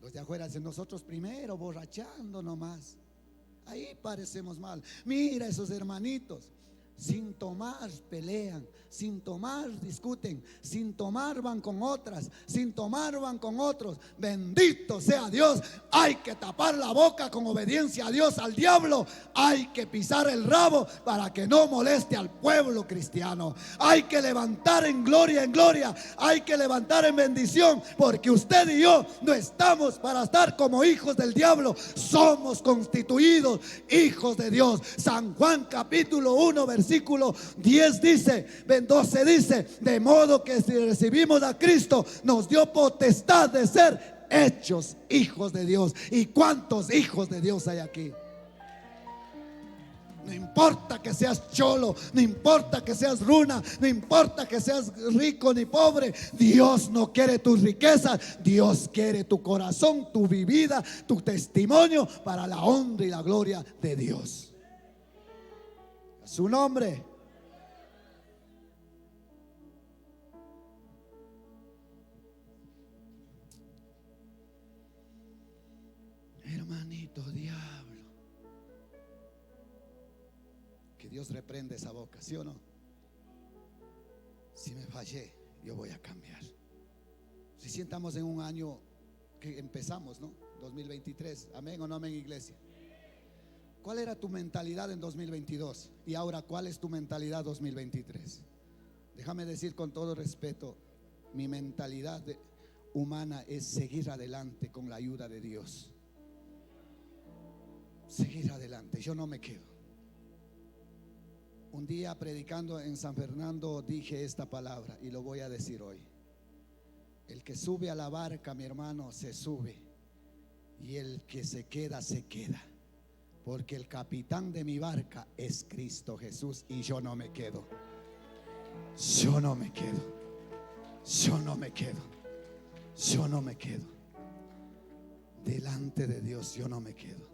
Los de afuera dicen: nosotros primero borrachando nomás. Ahí parecemos mal. Mira esos hermanitos, sin tomar pelean, sin tomar discuten, sin tomar van con otras, sin tomar van con otros. Bendito sea Dios. Hay que tapar la boca con obediencia a Dios. Al diablo hay que pisar el rabo para que no moleste al pueblo cristiano. Hay que levantar en gloria, hay que levantar en bendición, porque usted y yo no estamos para estar como hijos del diablo. Somos constituidos hijos de Dios. San Juan capítulo 1 versículo 10 dice, 12 dice: de modo que si recibimos a Cristo, nos dio potestad de ser hechos hijos de Dios. ¿Y cuántos hijos de Dios hay aquí? No importa que seas cholo, no importa que seas runa, no importa que seas rico ni pobre. Dios no quiere tus riquezas, Dios quiere tu corazón, tu vida, tu testimonio para la honra y la gloria de Dios. A su nombre. Hermanito diablo, que Dios reprende esa boca, ¿sí o no? Si me fallé, yo voy a cambiar. Si sientamos en un año que empezamos, ¿no? 2023, amén o no amén, iglesia. ¿Cuál era tu mentalidad en 2022? Y ahora, ¿cuál es tu mentalidad 2023? Déjame decir con todo respeto, mi mentalidad humana es seguir adelante con la ayuda de Dios. Seguir adelante, yo no me quedo. Un día predicando en San Fernando dije esta palabra y lo voy a decir hoy. El que sube a la barca, mi hermano, se sube, y el que se queda, se queda. Porque el capitán de mi barca es Cristo Jesús, y yo no me quedo. Yo no me quedo. Yo no me quedo. Yo no me quedo. Delante de Dios yo no me quedo.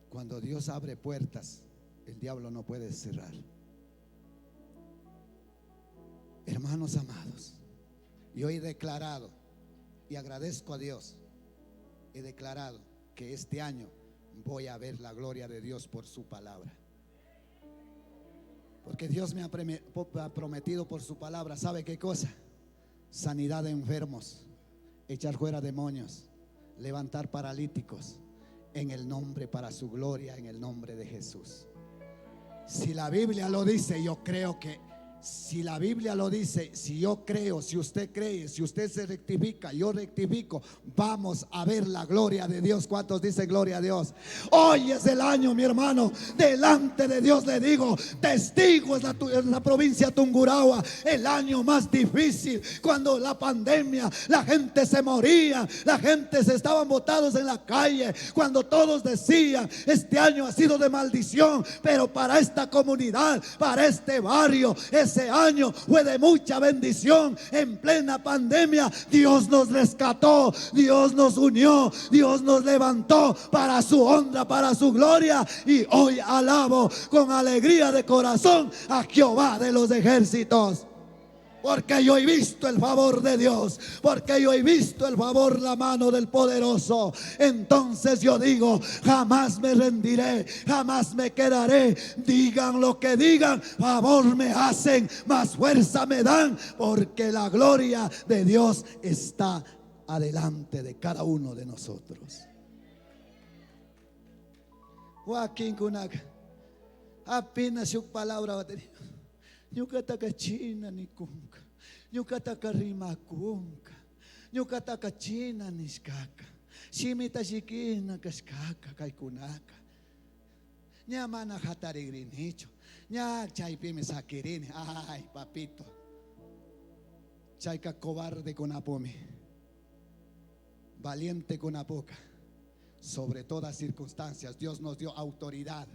Cuando Dios abre puertas, el diablo no puede cerrar. Hermanos amados, yo he declarado, y agradezco a Dios, he declarado que este año voy a ver la gloria de Dios por su palabra. Porque Dios me ha prometido por su palabra, ¿sabe qué cosa? Sanidad de enfermos, echar fuera demonios, levantar paralíticos, en el nombre, para su gloria, en el nombre de Jesús. Si la Biblia lo dice, yo creo que si la Biblia lo dice, si yo creo, si usted cree, si usted se rectifica, yo rectifico, vamos a ver la gloria de Dios. ¿Cuántos dicen gloria a Dios? Hoy es el año, mi hermano, delante de Dios le digo, testigo es la provincia Tungurahua, el año más difícil, cuando la pandemia, la gente se moría, la gente se estaban botados en la calle, cuando todos decían, este año ha sido de maldición, pero para esta comunidad, para este barrio, ese año fue de mucha bendición. En plena pandemia Dios nos rescató, Dios nos unió, Dios nos levantó para su honra, para su gloria. Y hoy alabo con alegría de corazón a Jehová de los ejércitos. Porque yo he visto el favor de Dios, porque yo he visto el favor, la mano del poderoso. Entonces yo digo, jamás me rendiré, jamás me quedaré. Digan lo que digan, favor me hacen, más fuerza me dan, porque la gloria de Dios está adelante de cada uno de nosotros. Joaquín Kunak, apenas su palabra. Nyukataka China ni kunka, nyukataka rima kunka, nyukataka China ni skaka, shimita shikina kaskaka kaikunaka, nyamana hatarigrinicho, nyak chaipime sakirini, ay papito, chaika cobarde con apome, valiente con apoca, sobre todas circunstancias Dios nos dio autoridad.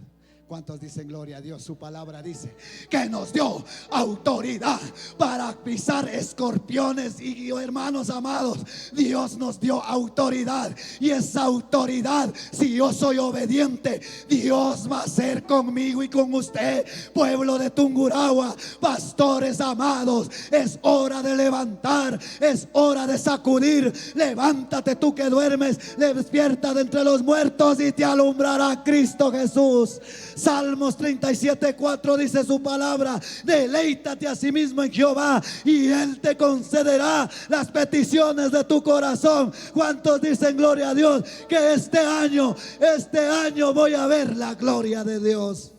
¿Cuántos dicen gloria a Dios? Su palabra dice que nos dio autoridad para pisar escorpiones. Y hermanos amados, Dios nos dio autoridad. Y esa autoridad, si yo soy obediente, Dios va a ser conmigo y con usted. Pueblo de Tungurahua, pastores amados, es hora de levantar, es hora de sacudir. Levántate tú que duermes, despierta de entre los muertos y te alumbrará Cristo Jesús. Salmos 37:4 dice su palabra: deleítate a sí mismo en Jehová y Él te concederá las peticiones de tu corazón. ¿Cuántos dicen gloria a Dios? Que este año voy a ver la gloria de Dios.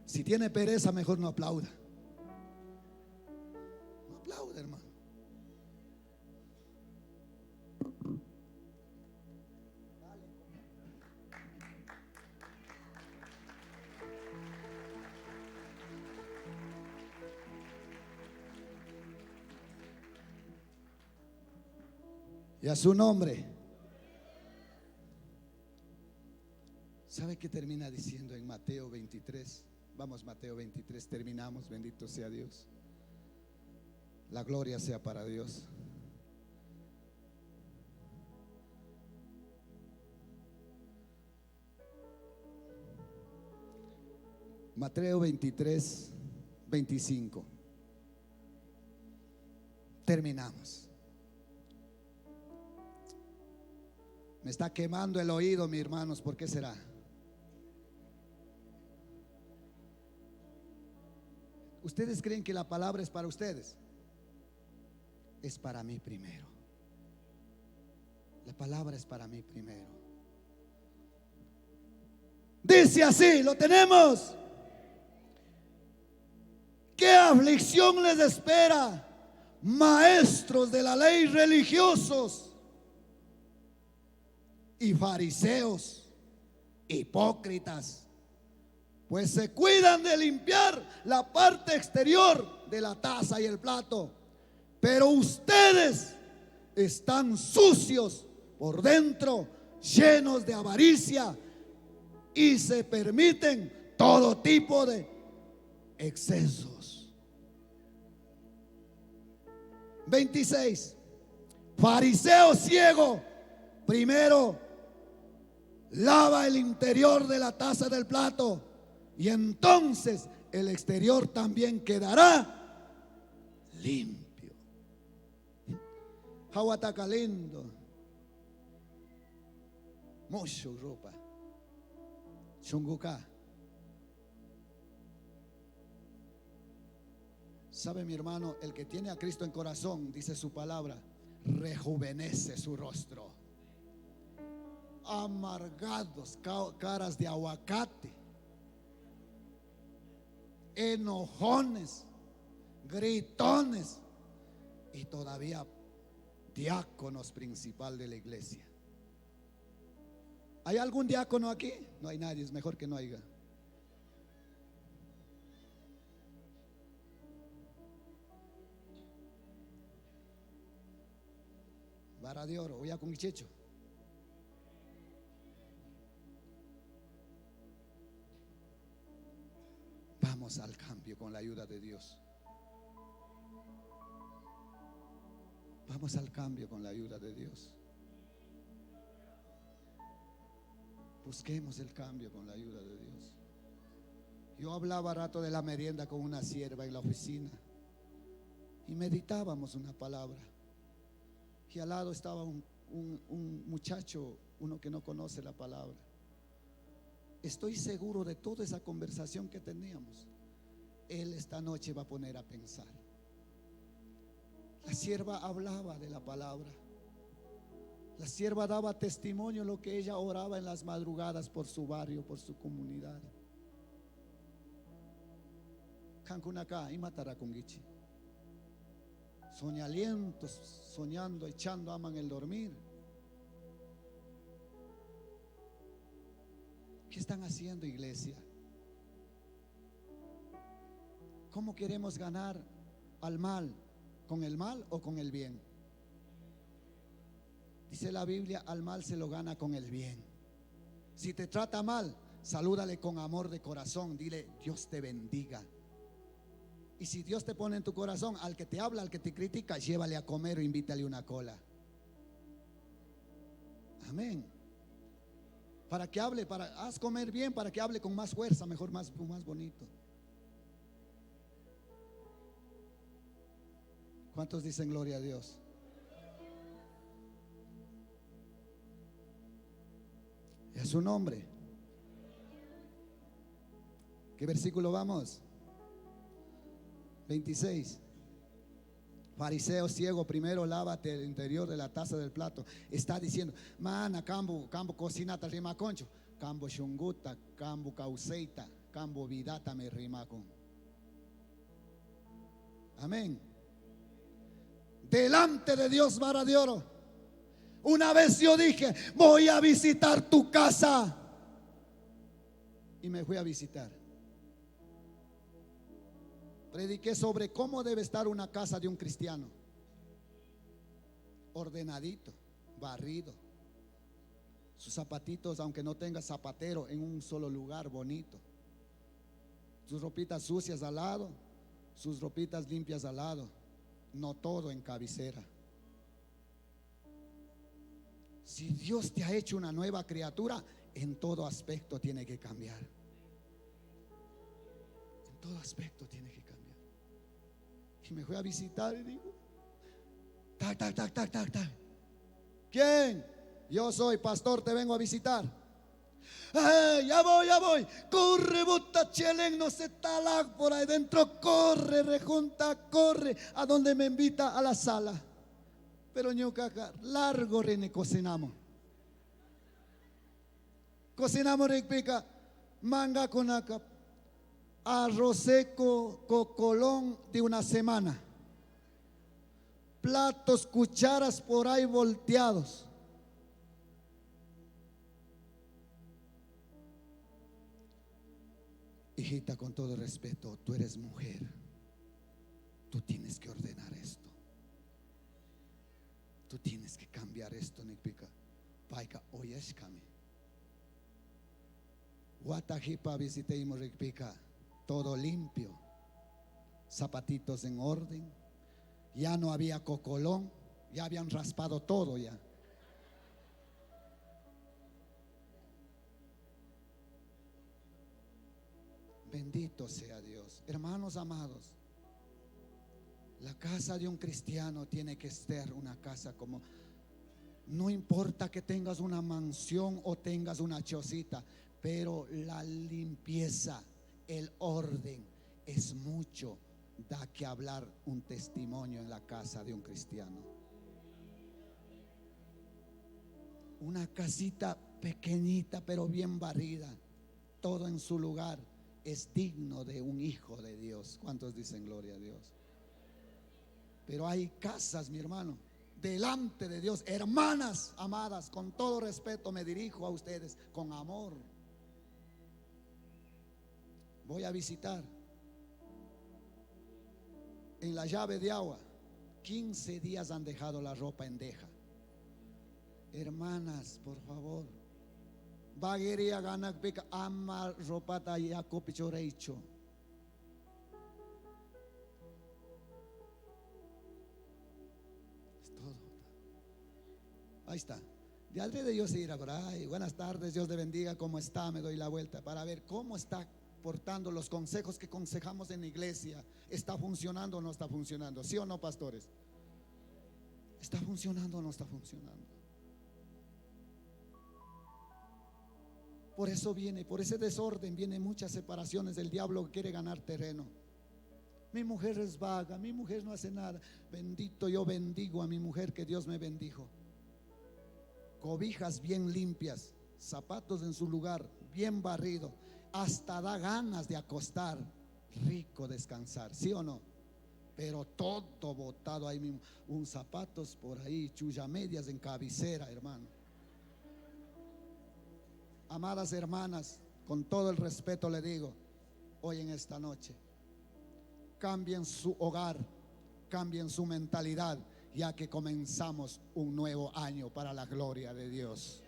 Si tiene pereza, mejor no aplauda. No aplauda, hermano. Y a su nombre. ¿Sabe qué termina diciendo en Mateo 23? Vamos, Mateo 23, terminamos, bendito sea Dios. La gloria sea para Dios. Mateo 23, 25. Terminamos. Me está quemando el oído, mis hermanos, ¿por qué será? ¿Ustedes creen que la palabra es para ustedes? Es para mí primero. La palabra es para mí primero. Dice así, lo tenemos. ¿Qué aflicción les espera, maestros de la ley, religiosos y fariseos, hipócritas? Pues se cuidan de limpiar la parte exterior de la taza y el plato, pero ustedes están sucios por dentro, llenos de avaricia, y se permiten todo tipo de excesos. 26. Fariseo ciego, primero lava el interior de la taza del plato, y entonces el exterior también quedará limpio. Hawataka lindo. Mucho ropa. Chunguka. ¿Sabe, mi hermano? El que tiene a Cristo en corazón, dice su palabra, rejuvenece su rostro. Amargados, caras de aguacate, enojones, gritones, y todavía diáconos principal de la iglesia. ¿Hay algún diácono aquí? No hay nadie, es mejor que no haya. Vara de oro, voy a con Ichecho. Vamos al cambio con la ayuda de Dios. Vamos al cambio con la ayuda de Dios. Busquemos el cambio con la ayuda de Dios. Yo hablaba rato de la merienda con una sierva en la oficina y meditábamos una palabra. Y al lado estaba un muchacho, uno que no conoce la palabra. Estoy seguro de toda esa conversación que teníamos, él esta noche va a poner a pensar. La sierva hablaba de la palabra. La sierva daba testimonio de lo que ella oraba en las madrugadas por su barrio, por su comunidad. Cancunacá y Mataraconguichi. Soñalientos, soñando, echando, aman el dormir. ¿Qué están haciendo, iglesia? ¿Cómo queremos ganar al mal? ¿Con el mal o con el bien? Dice la Biblia, al mal se lo gana con el bien. Si te trata mal, salúdale con amor de corazón, dile Dios te bendiga. Y si Dios te pone en tu corazón, al que te habla, al que te critica, llévale a comer o invítale una cola. Amén. Para que hable, haz comer bien, para que hable con más fuerza, mejor, más bonito. ¿Cuántos dicen gloria a Dios? Y a su nombre. ¿Qué versículo vamos? 26. Fariseo ciego, primero lávate el interior de la taza del plato. Está diciendo, mana, cambo cocinata rima concho, cambo shunguta, cambo causeita, cambo vidata me rima con. Amén. Delante de Dios, vara de oro. Una vez yo dije, voy a visitar tu casa. Y me fui a visitar. Prediqué sobre cómo debe estar una casa de un cristiano. Ordenadito, barrido, sus zapatitos, aunque no tenga zapatero, en un solo lugar bonito. Sus ropitas sucias al lado, sus ropitas limpias al lado. No todo en cabecera. Si Dios te ha hecho una nueva criatura, en todo aspecto tiene que cambiar. En todo aspecto tiene que cambiar. Y me fui a visitar y digo, tac, tac, tac, tac, tac, tac. ¿Quién? Yo soy pastor, te vengo a visitar. Ya voy. Corre, bota chelen, no se talak por ahí dentro. Corre, rejunta, corre. A donde me invita, a la sala. Pero ñucaca, largo rene cocinamos. Cocinamos ripica, manga con acá, arroz seco, cocolón de una semana. Platos, cucharas por ahí volteados. Hijita, con todo respeto, tú eres mujer. Tú tienes que ordenar esto. Tú tienes que cambiar esto, Nikpika. Paika, oyeshkame. Watajipa visiteimos Nikpika. Todo limpio. Zapatitos en orden. Ya no había cocolón. Ya habían raspado todo ya. Bendito sea Dios. Hermanos amados, la casa de un cristiano tiene que ser una casa como, no importa que tengas una mansión o tengas una chocita, pero la limpieza, el orden es mucho. Da que hablar un testimonio en la casa de un cristiano. Una casita pequeñita pero bien barrida, todo en su lugar, es digno de un hijo de Dios. ¿Cuántos dicen gloria a Dios? Pero hay casas, mi hermano, delante de Dios. Hermanas amadas, con todo respeto me dirijo a ustedes, con amor. Voy a visitar en la llave de agua. 15 días han dejado la ropa en deja. Hermanas, por favor, bageria ganak pika ama ropata yako pichoreicho. Es todo. Ahí está. De alrededor yo se irá por ahí. Buenas tardes, Dios te bendiga. ¿Cómo está? Me doy la vuelta para ver cómo está portando los consejos que aconsejamos en la iglesia. ¿Está funcionando o no está funcionando? ¿Sí o no, pastores? ¿Está funcionando o no está funcionando? Por eso viene, por ese desorden vienen muchas separaciones del diablo que quiere ganar terreno. Mi mujer es vaga, mi mujer no hace nada. Bendito, yo bendigo a mi mujer que Dios me bendijo. Cobijas bien limpias, zapatos en su lugar, bien barrido. Hasta da ganas de acostar, rico descansar, ¿sí o no? Pero todo botado ahí mismo, un zapatos por ahí, chulla medias en cabecera, hermano. Amadas hermanas, con todo el respeto le digo, hoy en esta noche, cambien su hogar, cambien su mentalidad, ya que comenzamos un nuevo año para la gloria de Dios.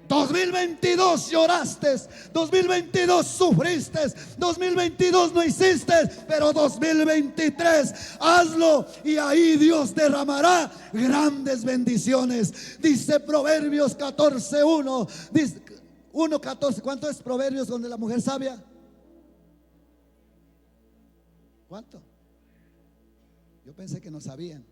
2022 lloraste, 2022 sufriste, 2022 no hiciste, pero 2023 hazlo y ahí Dios derramará grandes bendiciones. Dice Proverbios 14:1, dice 1:14. ¿Cuánto es Proverbios donde la mujer sabia? ¿Cuánto? Yo pensé que no sabían.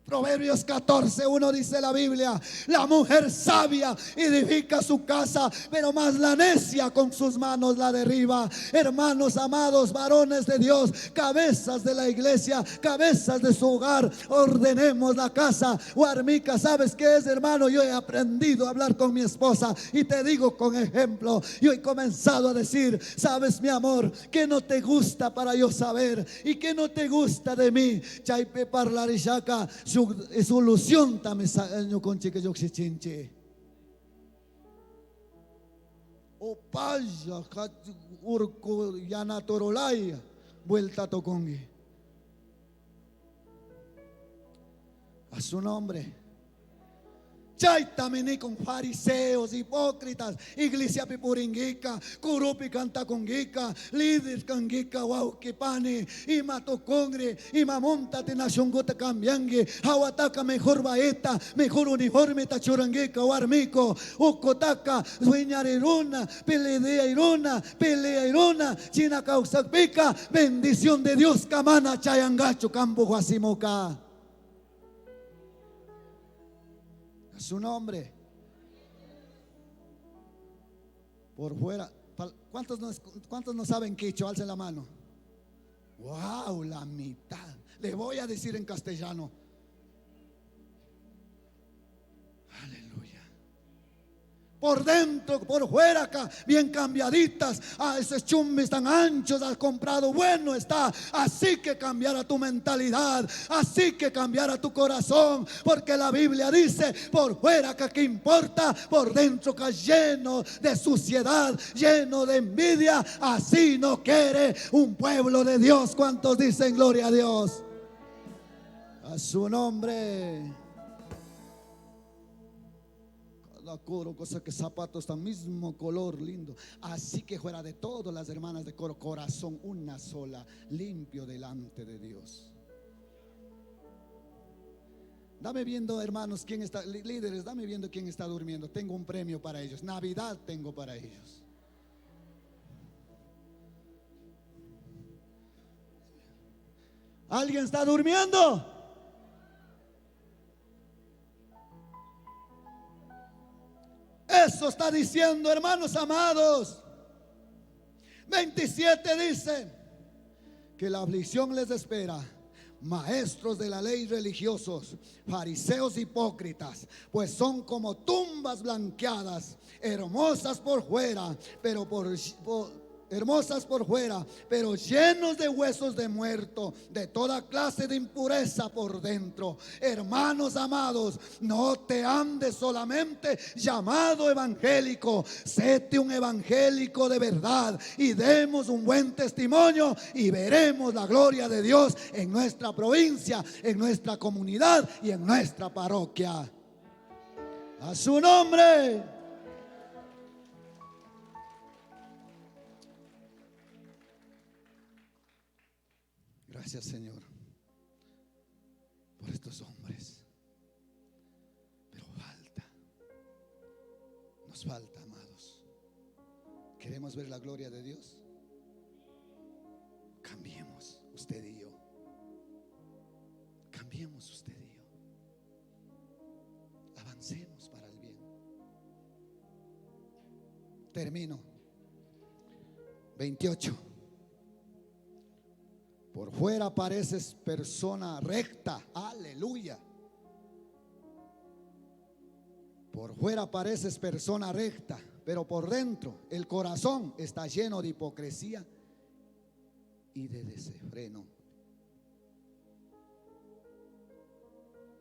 Proverbios 14:1 dice la Biblia: la mujer sabia edifica su casa, pero más la necia con sus manos la derriba. Hermanos amados, varones de Dios, cabezas de la iglesia, cabezas de su hogar, ordenemos la casa. Guarmica, ¿sabes qué es, hermano? Yo he aprendido a hablar con mi esposa y te digo con ejemplo. Yo he comenzado a decir: sabes, mi amor, ¿qué no te gusta para yo saber? ¿Y qué no te gusta de mí? Chaipe parlarishaca solución también año con chique yo se chinche o paya urco yana torolaya vuelta tocongi a su nombre. Chaitamini con fariseos, hipócritas, iglesia pipuringica, curupi canta congica, líder cangica, waukipani, ima tocongre, ima monta te naciongota cambiangue, hawataka mejor baeta, mejor uniforme tachurangica, warmico, ukotaka, sueñariruna, pelea irona, china causa pica, bendición de Dios, camana chayangacho, campo guasimoca. Su nombre. Por fuera. ¿Cuántos no saben quicho? Alcen la mano. Wow, la mitad. Le voy a decir en castellano. Aleluya. Por dentro, por fuera, acá, bien cambiaditas. Esos chumbis tan anchos has comprado. Bueno está. Así que cambiara tu mentalidad. Así que cambiara tu corazón. Porque la Biblia dice: por fuera acá que importa, por dentro que lleno de suciedad, lleno de envidia. Así no quiere un pueblo de Dios. ¿Cuántos dicen gloria a Dios? A su nombre. Coro, cosa que zapatos tan mismo color lindo. Así que fuera de todas las hermanas de coro, corazón una sola, limpio delante de Dios. Dame viendo, hermanos, quién está, líderes, dame viendo quién está durmiendo. Tengo un premio para ellos. Navidad tengo para ellos. ¿Alguien está durmiendo? Eso está diciendo, hermanos amados. 27 dice que la aflicción les espera. Maestros de la ley religiosos, fariseos hipócritas, pues son como tumbas blanqueadas, hermosas por fuera, pero llenos de huesos de muerto, de toda clase de impureza por dentro. Hermanos amados, no te andes solamente llamado evangélico, séte un evangélico de verdad y demos un buen testimonio y veremos la gloria de Dios en nuestra provincia, en nuestra comunidad y en nuestra parroquia. A su nombre. Gracias, Señor, por estos hombres. Pero nos falta, amados. ¿Queremos ver la gloria de Dios? Cambiemos usted y yo. Cambiemos usted y yo. Avancemos para el bien. Termino. 28. Por fuera pareces persona recta, aleluya. Por fuera pareces persona recta, pero por dentro el corazón está lleno de hipocresía y de desenfreno.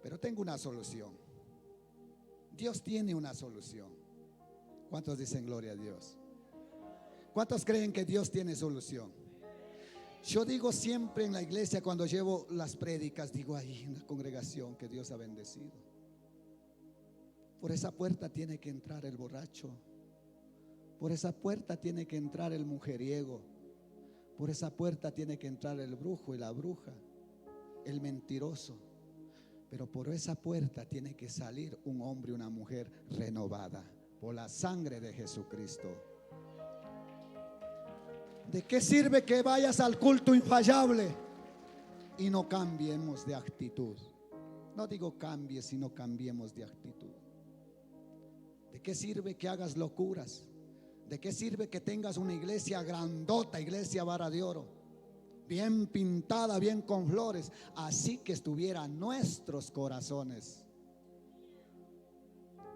Pero tengo una solución. Dios tiene una solución. ¿Cuántos dicen gloria a Dios? ¿Cuántos creen que Dios tiene solución? Yo digo siempre en la iglesia, cuando llevo las prédicas, digo ahí en la congregación que Dios ha bendecido. Por esa puerta tiene que entrar el borracho. Por esa puerta tiene que entrar el mujeriego. Por esa puerta tiene que entrar el brujo y la bruja, el mentiroso. Pero por esa puerta tiene que salir un hombre y una mujer renovada por la sangre de Jesucristo. ¿De qué sirve que vayas al culto infallable y no cambiemos de actitud? No digo cambies, sino cambiemos de actitud. ¿De qué sirve que hagas locuras? ¿De qué sirve que tengas una iglesia grandota, iglesia Vara de Oro, bien pintada, bien con flores, así que estuvieran nuestros corazones,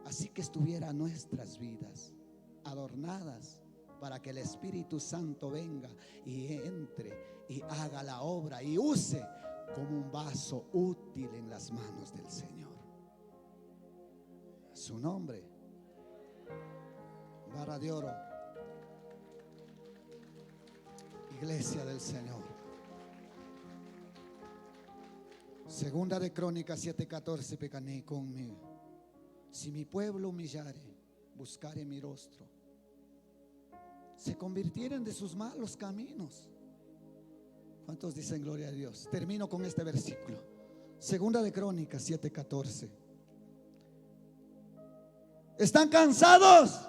así que estuvieran nuestras vidas adornadas, para que el Espíritu Santo venga y entre y haga la obra y use como un vaso útil en las manos del Señor? Su nombre, Vara de Oro, Iglesia del Señor. Segunda de Crónicas 7:14, pecané conmigo. si mi pueblo humillare, buscare mi rostro, se convirtieren de sus malos caminos. ¿Cuántos dicen gloria a Dios? Termino con este versículo. Segunda de Crónicas 7:14. ¿Están cansados?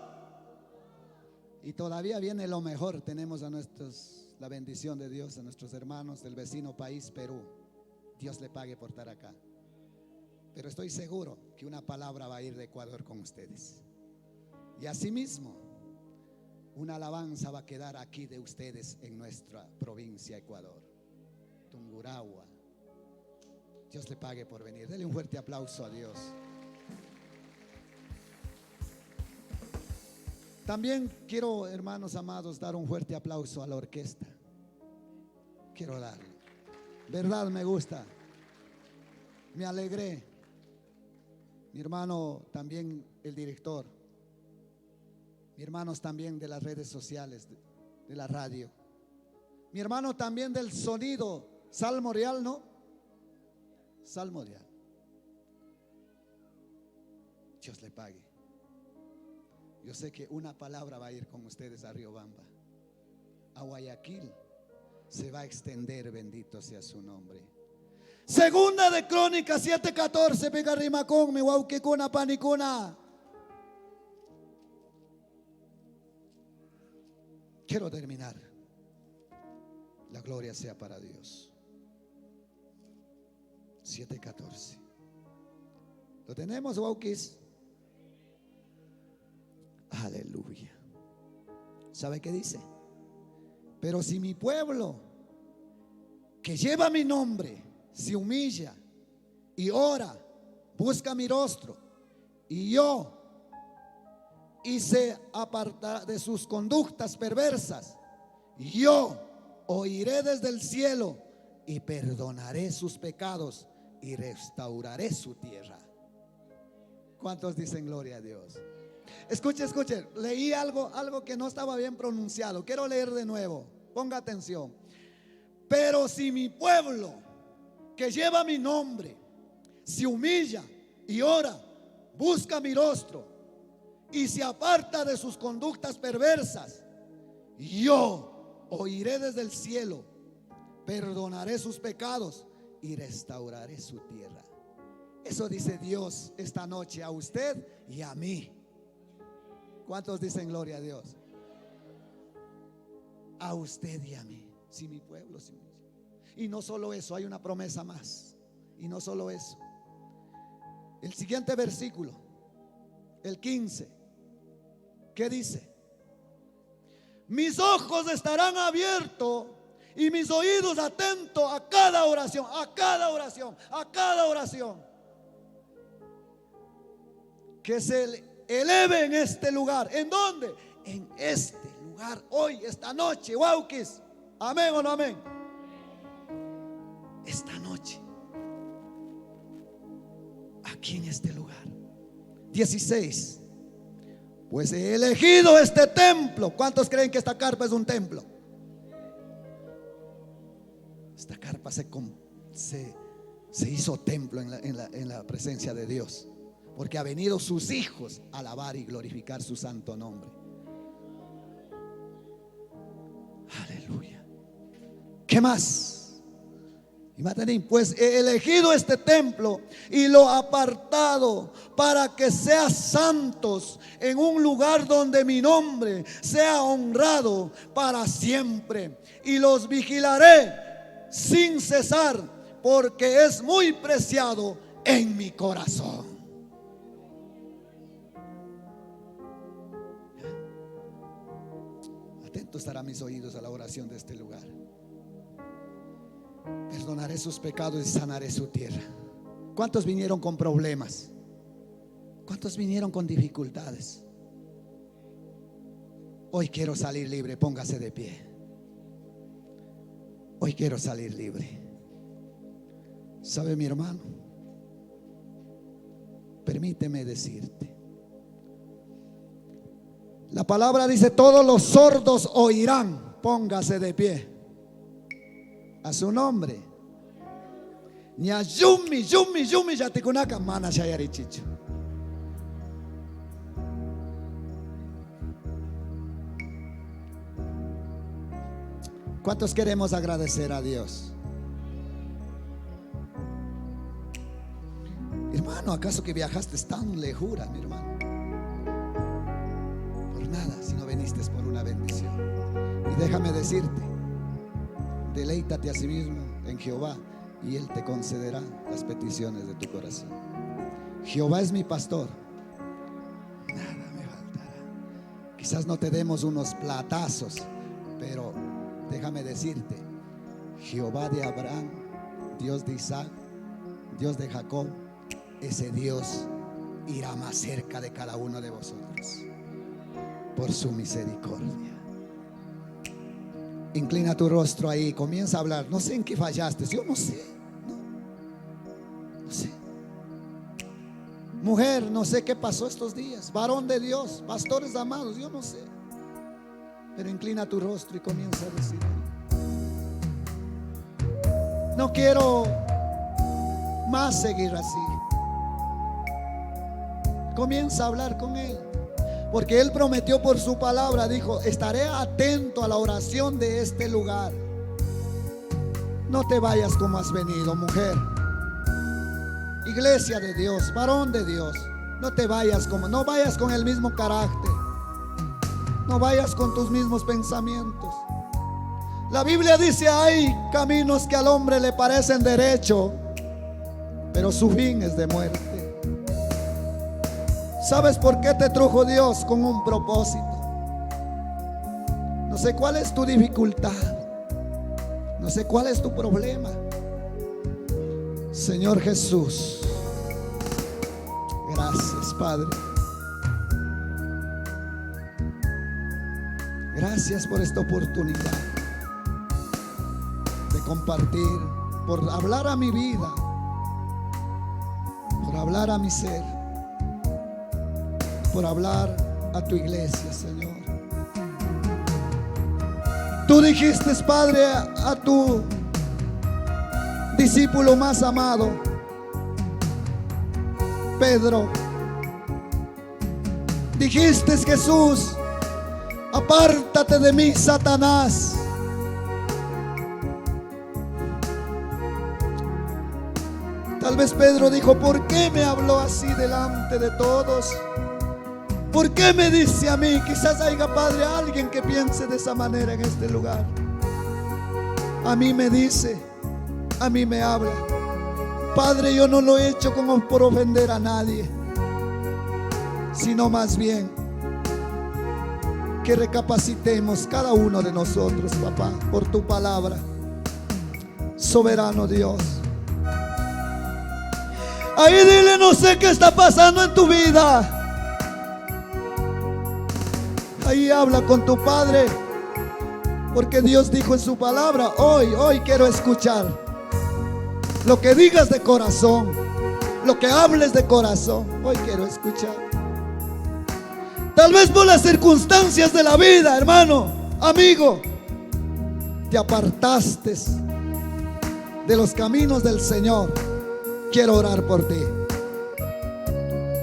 Y todavía viene lo mejor. Tenemos la bendición de Dios a nuestros hermanos del vecino país Perú. Dios le pague por estar acá. Pero estoy seguro que una palabra va a ir de Ecuador con ustedes. Y asimismo, una alabanza va a quedar aquí de ustedes en nuestra provincia Ecuador, Tungurahua. Dios le pague por venir. Dele un fuerte aplauso a Dios. También quiero, hermanos amados, dar un fuerte aplauso a la orquesta. Quiero darle. Verdad, me gusta. Me alegré. Mi hermano también, el director. Mi hermanos también de las redes sociales, de la radio. Mi hermano también del sonido. Salmo Real, ¿no? Salmo Real. Dios le pague. Yo sé que una palabra va a ir con ustedes a Riobamba, a Guayaquil. Se va a extender, bendito sea su nombre. Segunda de Crónicas 7:14. Pega rima con mi huauquicuna panicuna. Quiero terminar. La gloria sea para Dios. 7:14. ¿Lo tenemos, Wauquis? Aleluya. ¿Sabe qué dice? Pero si mi pueblo, que lleva mi nombre, se humilla y ora, busca mi rostro, y se aparta de sus conductas perversas, yo oiré desde el cielo y perdonaré sus pecados y restauraré su tierra. ¿Cuántos dicen gloria a Dios? Escuche, leí algo que no estaba bien pronunciado. Quiero leer de nuevo, ponga atención. Pero si mi pueblo, que lleva mi nombre, se humilla y ora, busca mi rostro y se aparta de sus conductas perversas, yo oiré desde el cielo, perdonaré sus pecados y restauraré su tierra. Eso dice Dios esta noche a usted y a mí. ¿Cuántos dicen gloria a Dios? A usted y a mí. Si mi pueblo se humilla. Y no solo eso, hay una promesa más. Y no solo eso. El siguiente versículo, el 15, ¿qué dice? Mis ojos estarán abiertos y mis oídos atentos a cada oración, a cada oración, a cada oración que se eleve en este lugar. ¿En dónde? En este lugar, hoy, esta noche, Wauquis. Amén o no amén. Esta noche, aquí en este lugar. 16. Pues he elegido este templo. ¿Cuántos creen que esta carpa es un templo? Esta carpa se hizo templo en la presencia de Dios, porque ha venido sus hijos a alabar y glorificar su santo nombre. Aleluya. ¿Qué más? Pues he elegido este templo y lo apartado para que sean santos en un lugar donde mi nombre sea honrado para siempre. Y los vigilaré sin cesar, porque es muy preciado en mi corazón. Atentos estarán mis oídos a la oración de este lugar. Perdonaré sus pecados y sanaré su tierra. ¿Cuántos vinieron con problemas? ¿Cuántos vinieron con dificultades? Hoy quiero salir libre. Póngase de pie. Hoy quiero salir libre. ¿Sabe, mi hermano? Permíteme decirte. La palabra dice: todos los sordos oirán. Póngase de pie. A su nombre. Ni a yumi yatikunaka mana shayarichicho. ¿Cuántos queremos agradecer a Dios? Hermano, ¿acaso que viajaste tan lejura, mi hermano? Por nada, si no viniste por una bendición. Y déjame decirte, deleítate a sí mismo en Jehová y Él te concederá las peticiones de tu corazón. Jehová es mi pastor, nada me faltará. Quizás no te demos unos platazos, pero déjame decirte, Jehová de Abraham, Dios de Isaac, Dios de Jacob, ese Dios irá más cerca de cada uno de vosotros por su misericordia. Inclina tu rostro ahí, comienza a hablar. No sé en qué fallaste, yo no sé, no sé. Mujer, no sé qué pasó estos días. Varón de Dios, pastores amados, yo no sé. Pero inclina tu rostro y comienza a decir: no quiero más seguir así. Comienza a hablar con Él, porque Él prometió por su palabra, dijo: estaré atento a la oración de este lugar. No te vayas como has venido, mujer. Iglesia de Dios, varón de Dios, no te vayas como, no vayas con el mismo carácter, no vayas con tus mismos pensamientos. La Biblia dice: hay caminos que al hombre le parecen derecho, pero su fin es de muerte. ¿Sabes por qué te trajo Dios? Con un propósito. No sé cuál es tu dificultad, no sé cuál es tu problema. Señor Jesús, gracias, Padre. Gracias por esta oportunidad de compartir, por hablar a mi vida, por hablar a mi ser, por hablar a tu iglesia, Señor. Tú dijiste, Padre, a tu discípulo más amado, Pedro, dijiste: Jesús, apártate de mí, Satanás. Tal vez Pedro dijo: ¿por qué me habló así delante de todos? ¿Por qué me dice a mí? Quizás haya, Padre, alguien que piense de esa manera en este lugar. A mí me dice, a mí me habla. Padre, yo no lo he hecho como por ofender a nadie, sino más bien que recapacitemos cada uno de nosotros, papá, por tu palabra. Soberano Dios, ahí dile: no sé qué está pasando en tu vida. Ahí habla con tu Padre, porque Dios dijo en su palabra: hoy quiero escuchar lo que digas de corazón, lo que hables de corazón. Hoy quiero escuchar. Tal vez por las circunstancias de la vida, hermano, amigo, te apartaste de los caminos del Señor. Quiero orar por ti.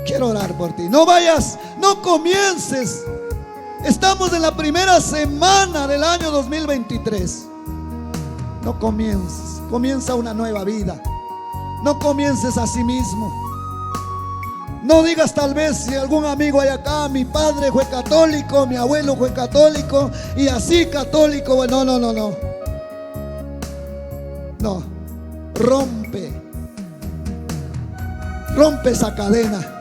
Quiero orar por ti. No vayas, no comiences. Estamos en la primera semana del año 2023. No comiences, comienza una nueva vida. No comiences a sí mismo. No digas tal vez si algún amigo hay acá: mi padre fue católico, mi abuelo fue católico y así católico. Bueno, no. No, rompe esa cadena.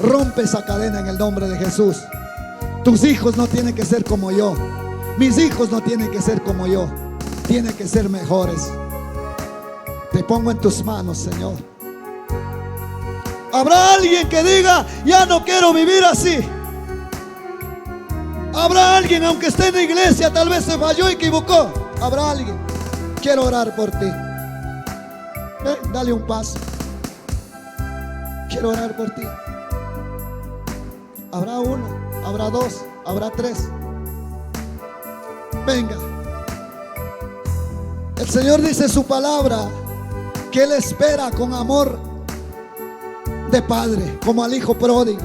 Rompe esa cadena en el nombre de Jesús. Tus hijos no tienen que ser como yo. Mis hijos no tienen que ser como yo. Tienen que ser mejores. Te pongo en tus manos, Señor. Habrá alguien que diga: ya no quiero vivir así. Habrá alguien, aunque esté en la iglesia, tal vez se falló y equivocó. Habrá alguien. Quiero orar por ti. Ven, dale un paso. Quiero orar por ti. Habrá uno, habrá dos, habrá tres. Venga. El Señor dice en su palabra que Él espera con amor de padre, como al hijo pródigo.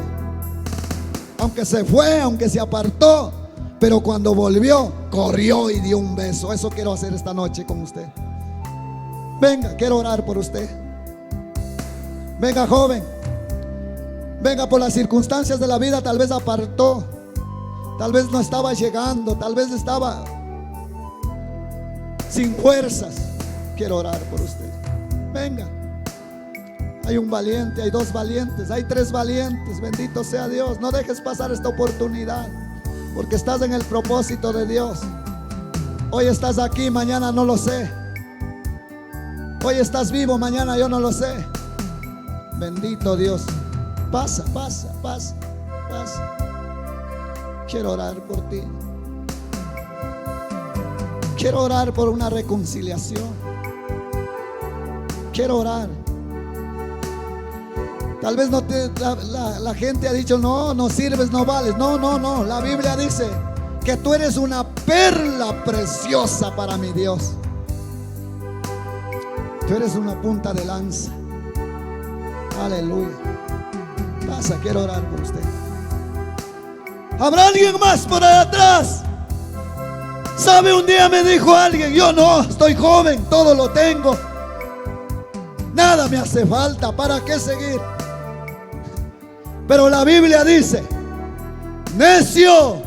Aunque se fue, aunque se apartó, Pero cuando volvió, corrió y dio un beso. Eso quiero hacer esta noche con usted. Venga, quiero orar por usted. Venga, joven. Venga, por las circunstancias de la vida tal vez apartó. Tal vez no estaba llegando. Tal vez estaba sin fuerzas. Quiero orar por usted. Venga. Hay un valiente, hay dos valientes, hay tres valientes. Bendito sea Dios. No dejes pasar esta oportunidad, porque estás en el propósito de Dios. Hoy estás aquí, mañana no lo sé. Hoy estás vivo, mañana yo no lo sé. Bendito Dios. Pasa, pasa, pasa, pasa. Quiero orar por ti. Quiero orar por una reconciliación. Quiero orar. Tal vez no te, la gente ha dicho, no, no sirves, no vales. No, no, no. La Biblia dice que tú eres una perla preciosa para mi Dios. Tú eres una punta de lanza. Aleluya. Pasa, quiero orar por usted. ¿Habrá alguien más por allá atrás? ¿Sabe? Un día me dijo alguien, yo no, estoy joven, todo lo tengo, nada me hace falta, ¿para qué seguir? Pero la Biblia dice, necio,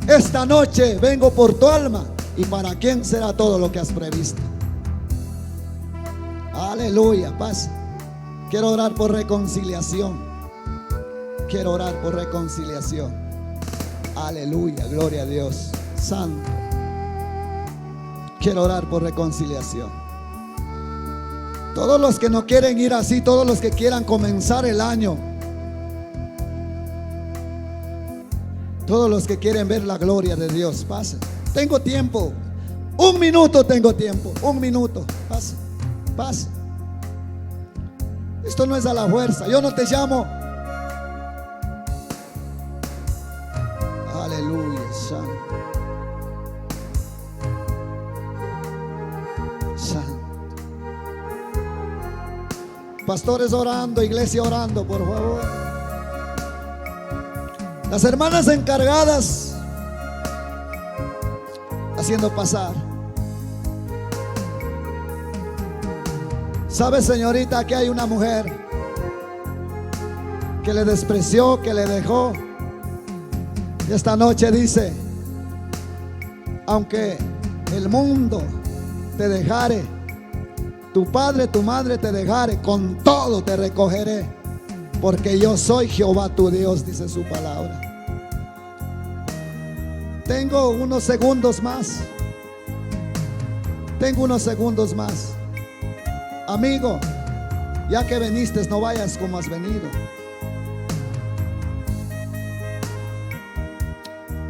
esta noche vengo por tu alma, ¿y para quién será todo lo que has previsto? Aleluya, paz. Quiero orar por reconciliación. Quiero orar por reconciliación. Aleluya, gloria a Dios. Santo. Quiero orar por reconciliación. Todos los que no quieren ir así, todos los que quieran comenzar el año, todos los que quieren ver la gloria de Dios, pase. Tengo tiempo. 1 minuto tengo tiempo. 1 minuto. Pase. Pase. Esto no es a la fuerza. Yo no te llamo. Aleluya, santo. Santo. Pastores orando, iglesia orando, por favor. Las hermanas encargadas haciendo pasar. ¿Sabe, señorita, que hay una mujer que le despreció, que le dejó? Y esta noche dice, aunque el mundo te dejare, tu padre, tu madre te dejare, con todo te recogeré, porque yo soy Jehová tu Dios, dice su palabra. Tengo unos segundos más. Tengo unos segundos más. Amigo, ya que viniste, no vayas como has venido.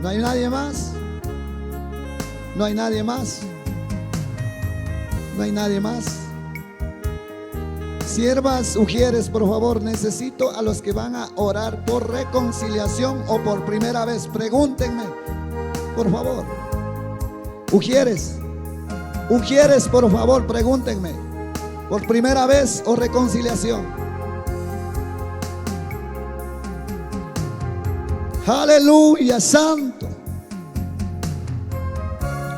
¿No hay nadie más? ¿No hay nadie más? ¿No hay nadie más? Siervas, ujieres, por favor, necesito a los que van a orar por reconciliación o por primera vez. Pregúntenme, por favor. Ujieres, ujieres, por favor, pregúntenme. ¿Por primera vez o reconciliación? Aleluya, santo.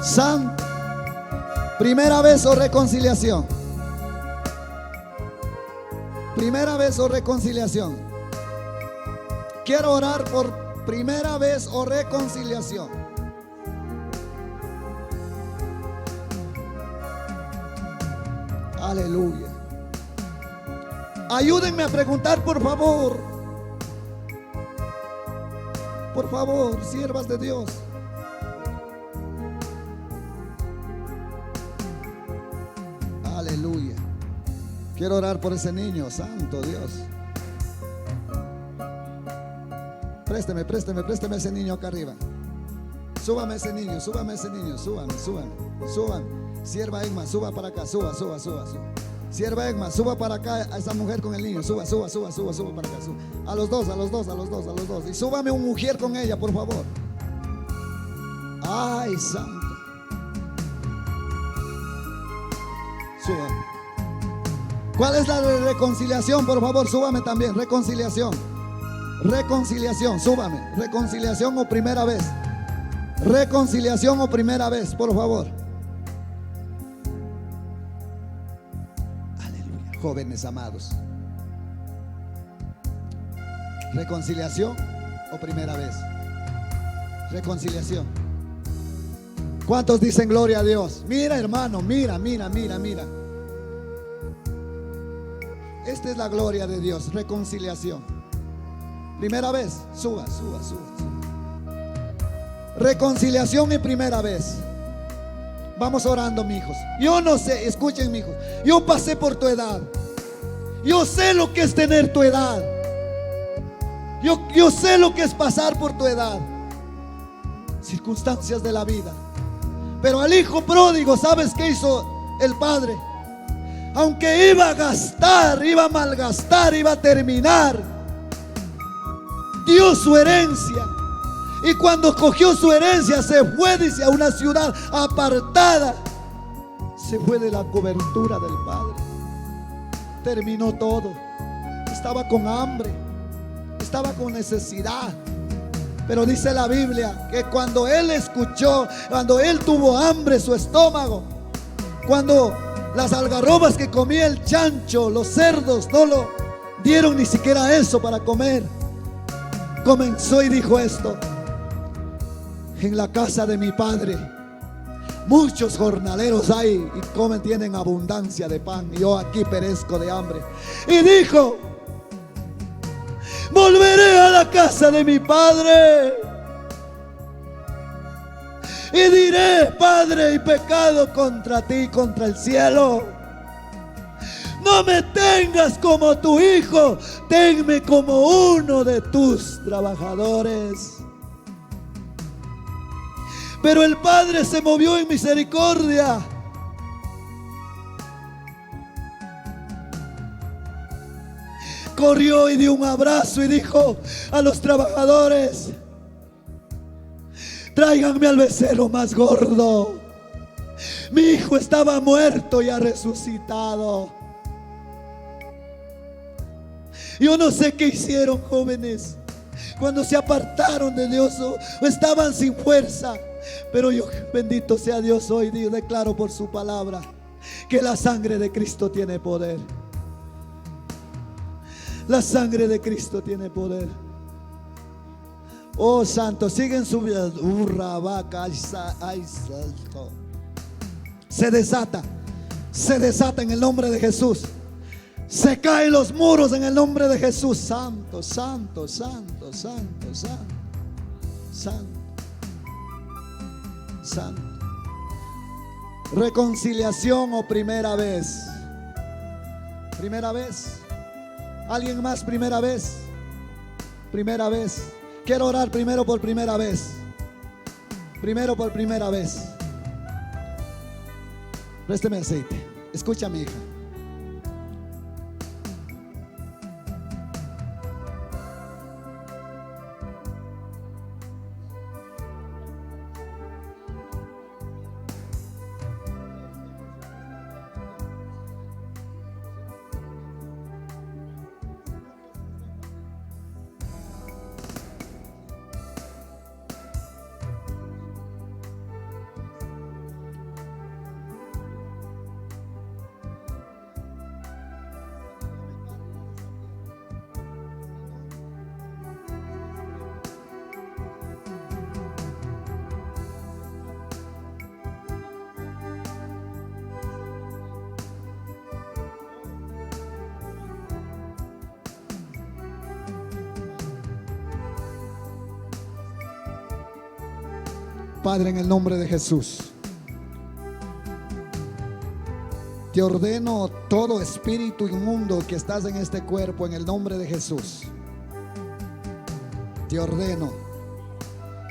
Santo. ¿Primera vez o reconciliación? Primera vez o reconciliación. Quiero orar por primera vez o reconciliación. Aleluya. Ayúdenme a preguntar, por favor. Por favor, siervas de Dios. Aleluya. Quiero orar por ese niño, santo Dios. Présteme ese niño acá arriba. Súbame ese niño, súbame. Sierva Egma, suba para acá, suba. Sierva Egma, suba para acá a esa mujer con el niño, suba para acá, suba. A los dos. Y súbame un mujer con ella, por favor. Ay, santo. Súbame. ¿Cuál es la reconciliación? Por favor, súbame también. Reconciliación, súbame. Reconciliación o primera vez. Reconciliación o primera vez, por favor. Aleluya. Jóvenes amados. Reconciliación o primera vez. Reconciliación. ¿Cuántos dicen gloria a Dios? Mira, hermano, mira. Esta es la gloria de Dios, reconciliación. Primera vez, suba. Reconciliación y primera vez. Vamos orando, mijos. Yo no sé, escuchen, mijos. Yo pasé por tu edad. Yo sé lo que es tener tu edad. Yo sé lo que es pasar por tu edad. Circunstancias de la vida. Pero al hijo pródigo, ¿sabes qué hizo el padre? Aunque iba a gastar, iba a malgastar, iba a terminar, dio su herencia. Y cuando cogió su herencia se fue, dice, a una ciudad apartada. Se fue de la cobertura del padre. Terminó todo. Estaba con hambre, estaba con necesidad. Pero dice la Biblia que cuando él escuchó, cuando él tuvo hambre, su estómago, cuando las algarrobas que comía el chancho, los cerdos, no lo dieron ni siquiera eso para comer, comenzó y dijo esto: en la casa de mi padre muchos jornaleros hay y comen, tienen abundancia de pan, y yo aquí perezco de hambre. Y dijo: volveré a la casa de mi padre y diré: Padre, he pecado contra ti, contra el cielo. No me tengas como tu hijo, tenme como uno de tus trabajadores. Pero el padre se movió en misericordia. Corrió y dio un abrazo y dijo a los trabajadores: tráiganme al becerro más gordo. Mi hijo estaba muerto y ha resucitado. Yo no sé qué hicieron, jóvenes, cuando se apartaron de Dios o estaban sin fuerza. Pero yo, bendito sea Dios, hoy Dios declaro por su palabra que la sangre de Cristo tiene poder. La sangre de Cristo tiene poder. Oh santo, siguen subiendo. Se desata en el nombre de Jesús. Se caen los muros en el nombre de Jesús. Santo, santo, santo, santo, santo, santo, santo. Reconciliación o primera vez. Primera vez. ¿Alguien más? Primera vez. Primera vez. Quiero orar primero por primera vez. Primero por primera vez. Présteme aceite. Escucha, mi hija. Padre, en el nombre de Jesús, te ordeno todo espíritu inmundo que estás en este cuerpo, en el nombre de Jesús. Te ordeno.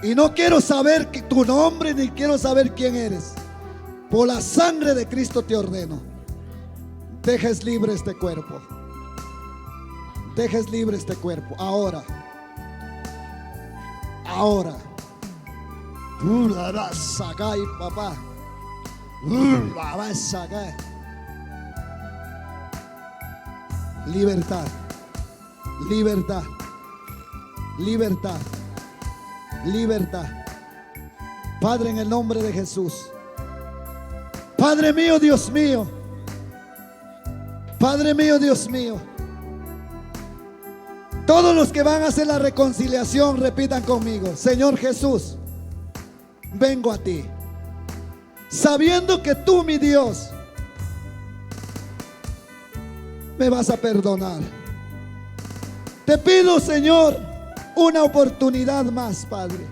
Y no quiero saber tu nombre, ni quiero saber quién eres. Por la sangre de Cristo te ordeno. Dejes libre este cuerpo. Dejes libre este cuerpo. Ahora. Ahora. La vas a sacar, papá. La vas a sacar. Libertad. Libertad. Libertad. Libertad. Padre, en el nombre de Jesús. Padre mío, Dios mío. Padre mío, Dios mío. Todos los que van a hacer la reconciliación, repitan conmigo: Señor Jesús, vengo a ti, sabiendo que tú, mi Dios, me vas a perdonar. Te pido, Señor, una oportunidad más, Padre.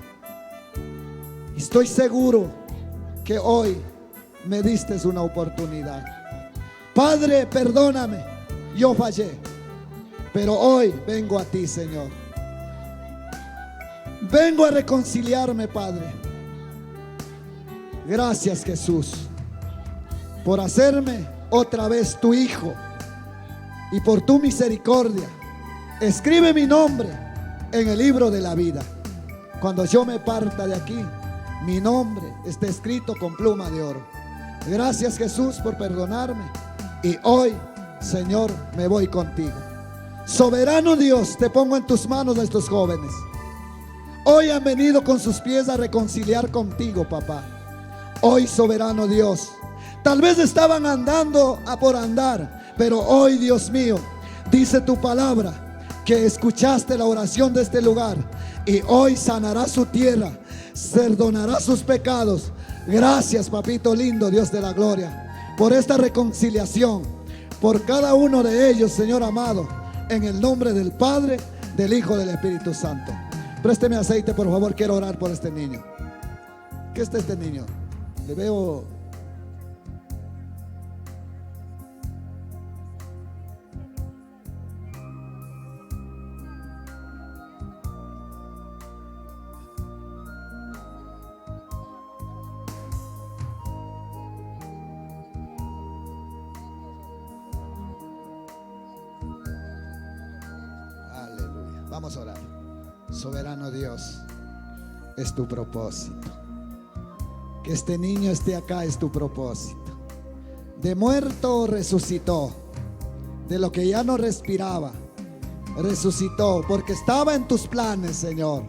Estoy seguro que hoy me diste una oportunidad. Padre, perdóname, yo fallé, pero hoy vengo a ti, Señor. Vengo a reconciliarme, Padre. Gracias, Jesús, por hacerme otra vez tu hijo, y por tu misericordia escribe mi nombre en el libro de la vida. Cuando yo me parta de aquí, mi nombre está escrito con pluma de oro. Gracias, Jesús, por perdonarme. Y hoy, Señor, me voy contigo. Soberano Dios, te pongo en tus manos a estos jóvenes. Hoy han venido con sus pies a reconciliar contigo, papá. Hoy, soberano Dios, tal vez estaban andando a por andar, pero hoy, Dios mío, dice tu palabra que escuchaste la oración de este lugar, y hoy sanará su tierra, perdonará sus pecados. Gracias, papito lindo, Dios de la gloria, por esta reconciliación, por cada uno de ellos, Señor amado, en el nombre del Padre, del Hijo, del Espíritu Santo. Présteme aceite, por favor, quiero orar por este niño. ¿Qué está este niño? Le veo... Aleluya. Vamos a orar. Soberano Dios, es tu propósito. Que este niño esté acá es tu propósito. De muerto resucitó. De lo que ya no respiraba, resucitó, porque estaba en tus planes, Señor.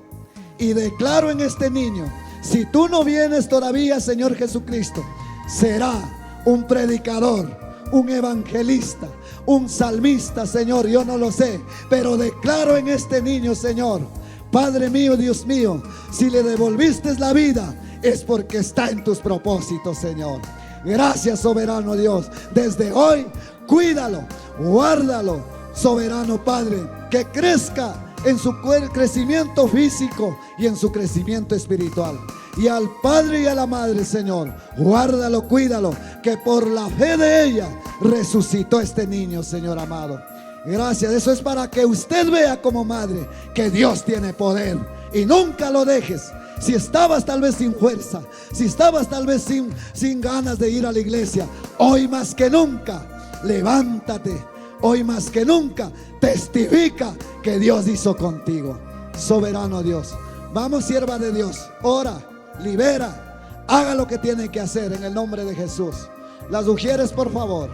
Y declaro en este niño, si tú no vienes todavía, Señor Jesucristo, será un predicador, un evangelista, un salmista, Señor. Yo no lo sé, pero declaro en este niño, Señor, Padre mío, Dios mío, si le devolviste la vida, es porque está en tus propósitos, Señor. Gracias, soberano Dios. Desde hoy, cuídalo, guárdalo, soberano Padre, que crezca en su crecimiento físico y en su crecimiento espiritual. Y al Padre y a la Madre, Señor, guárdalo, cuídalo, que por la fe de ella resucitó este niño, Señor amado. Gracias. Eso es para que usted vea como madre que Dios tiene poder, y nunca lo dejes. Si estabas tal vez sin fuerza, si estabas tal vez sin ganas de ir a la iglesia, hoy más que nunca, levántate. Hoy más que nunca, testifica que Dios hizo contigo. Soberano Dios. Vamos, sierva de Dios, ora, libera, haga lo que tiene que hacer en el nombre de Jesús. Las mujeres, por favor,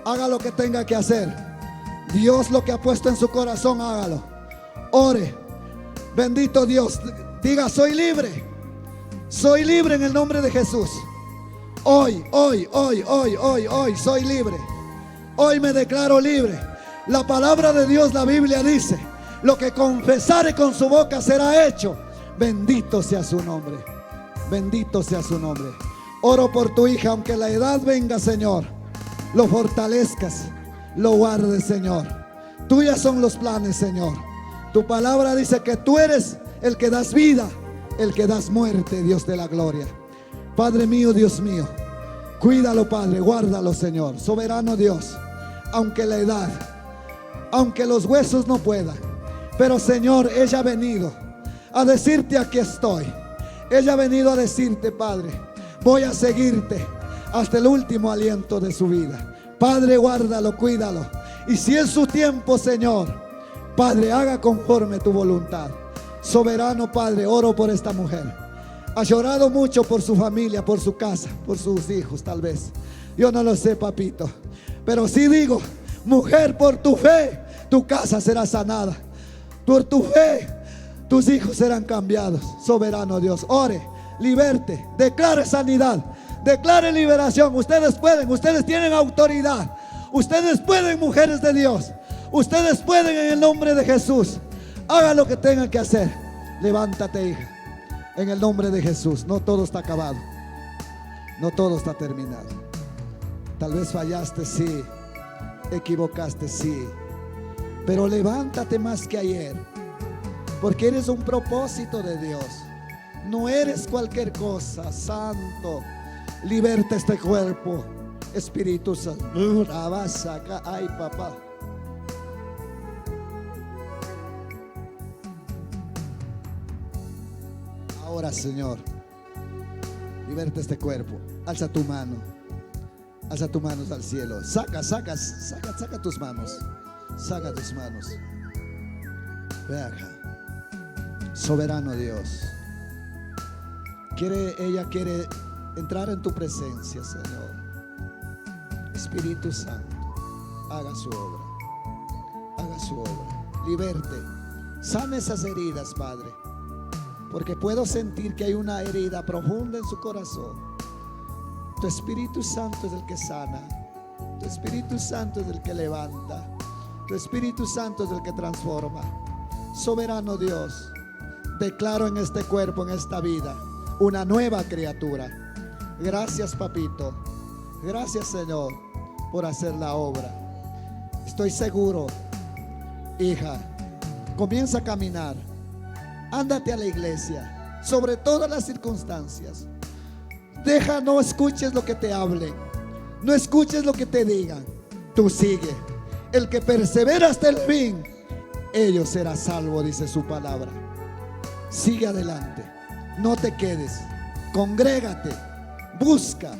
haga lo que tenga que hacer. Dios lo que ha puesto en su corazón, hágalo. Ore. Bendito Dios. Diga: soy libre. Soy libre en el nombre de Jesús. Hoy soy libre. Hoy me declaro libre. La palabra de Dios, la Biblia dice: lo que confesare con su boca será hecho. Bendito sea su nombre. Bendito sea su nombre. Oro por tu hija, aunque la edad venga, Señor, lo fortalezcas, lo guardes, Señor. Tuyas son los planes, Señor. Tu palabra dice que tú eres el que das vida, el que das muerte, Dios de la gloria. Padre mío, Dios mío, cuídalo, Padre, guárdalo, Señor. Soberano Dios, aunque la edad, aunque los huesos no puedan, pero Señor, ella ha venido a decirte: aquí estoy. Ella ha venido a decirte: Padre, voy a seguirte hasta el último aliento de su vida. Padre, guárdalo, cuídalo. Y si es su tiempo, Señor, Padre, haga conforme tu voluntad. Soberano Padre, oro por esta mujer. Ha llorado mucho por su familia, por su casa, por sus hijos tal vez. Yo no lo sé, papito, pero sí digo: mujer, por tu fe, tu casa será sanada. Por tu fe, tus hijos serán cambiados. Soberano Dios, ore, liberte, declare sanidad, declare liberación. Ustedes pueden, ustedes tienen autoridad. Ustedes pueden, mujeres de Dios. Ustedes pueden en el nombre de Jesús. Haga lo que tengan que hacer. Levántate, hija, en el nombre de Jesús. No todo está acabado, no todo está terminado. Tal vez fallaste, sí. Equivocaste, sí. Pero levántate más que ayer, porque eres un propósito de Dios. No eres cualquier cosa. Santo, liberta este cuerpo. Espíritu Santo. Ay, papá. Ahora, Señor, liberta este cuerpo. Alza tu mano. Alza tus manos al cielo. Saca tus manos. Saca tus manos. Ve acá. Soberano Dios. Ella quiere entrar en tu presencia, Señor. Espíritu Santo, haga su obra. Haga su obra. Liberte. Sana esas heridas, Padre. Porque puedo sentir que hay una herida profunda en su corazón. Tu Espíritu Santo es el que sana. Tu Espíritu Santo es el que levanta. Tu Espíritu Santo es el que transforma. Soberano Dios, declaro en este cuerpo, en esta vida, una nueva criatura. Gracias, papito. Gracias, Señor, por hacer la obra. Estoy seguro, hija, comienza a caminar. Ándate a la iglesia, sobre todas las circunstancias. No escuches lo que te hablen, no escuches lo que te digan. Tú sigue. El que persevera hasta el fin, ellos será salvo, dice su palabra. Sigue adelante, no te quedes, congrégate, busca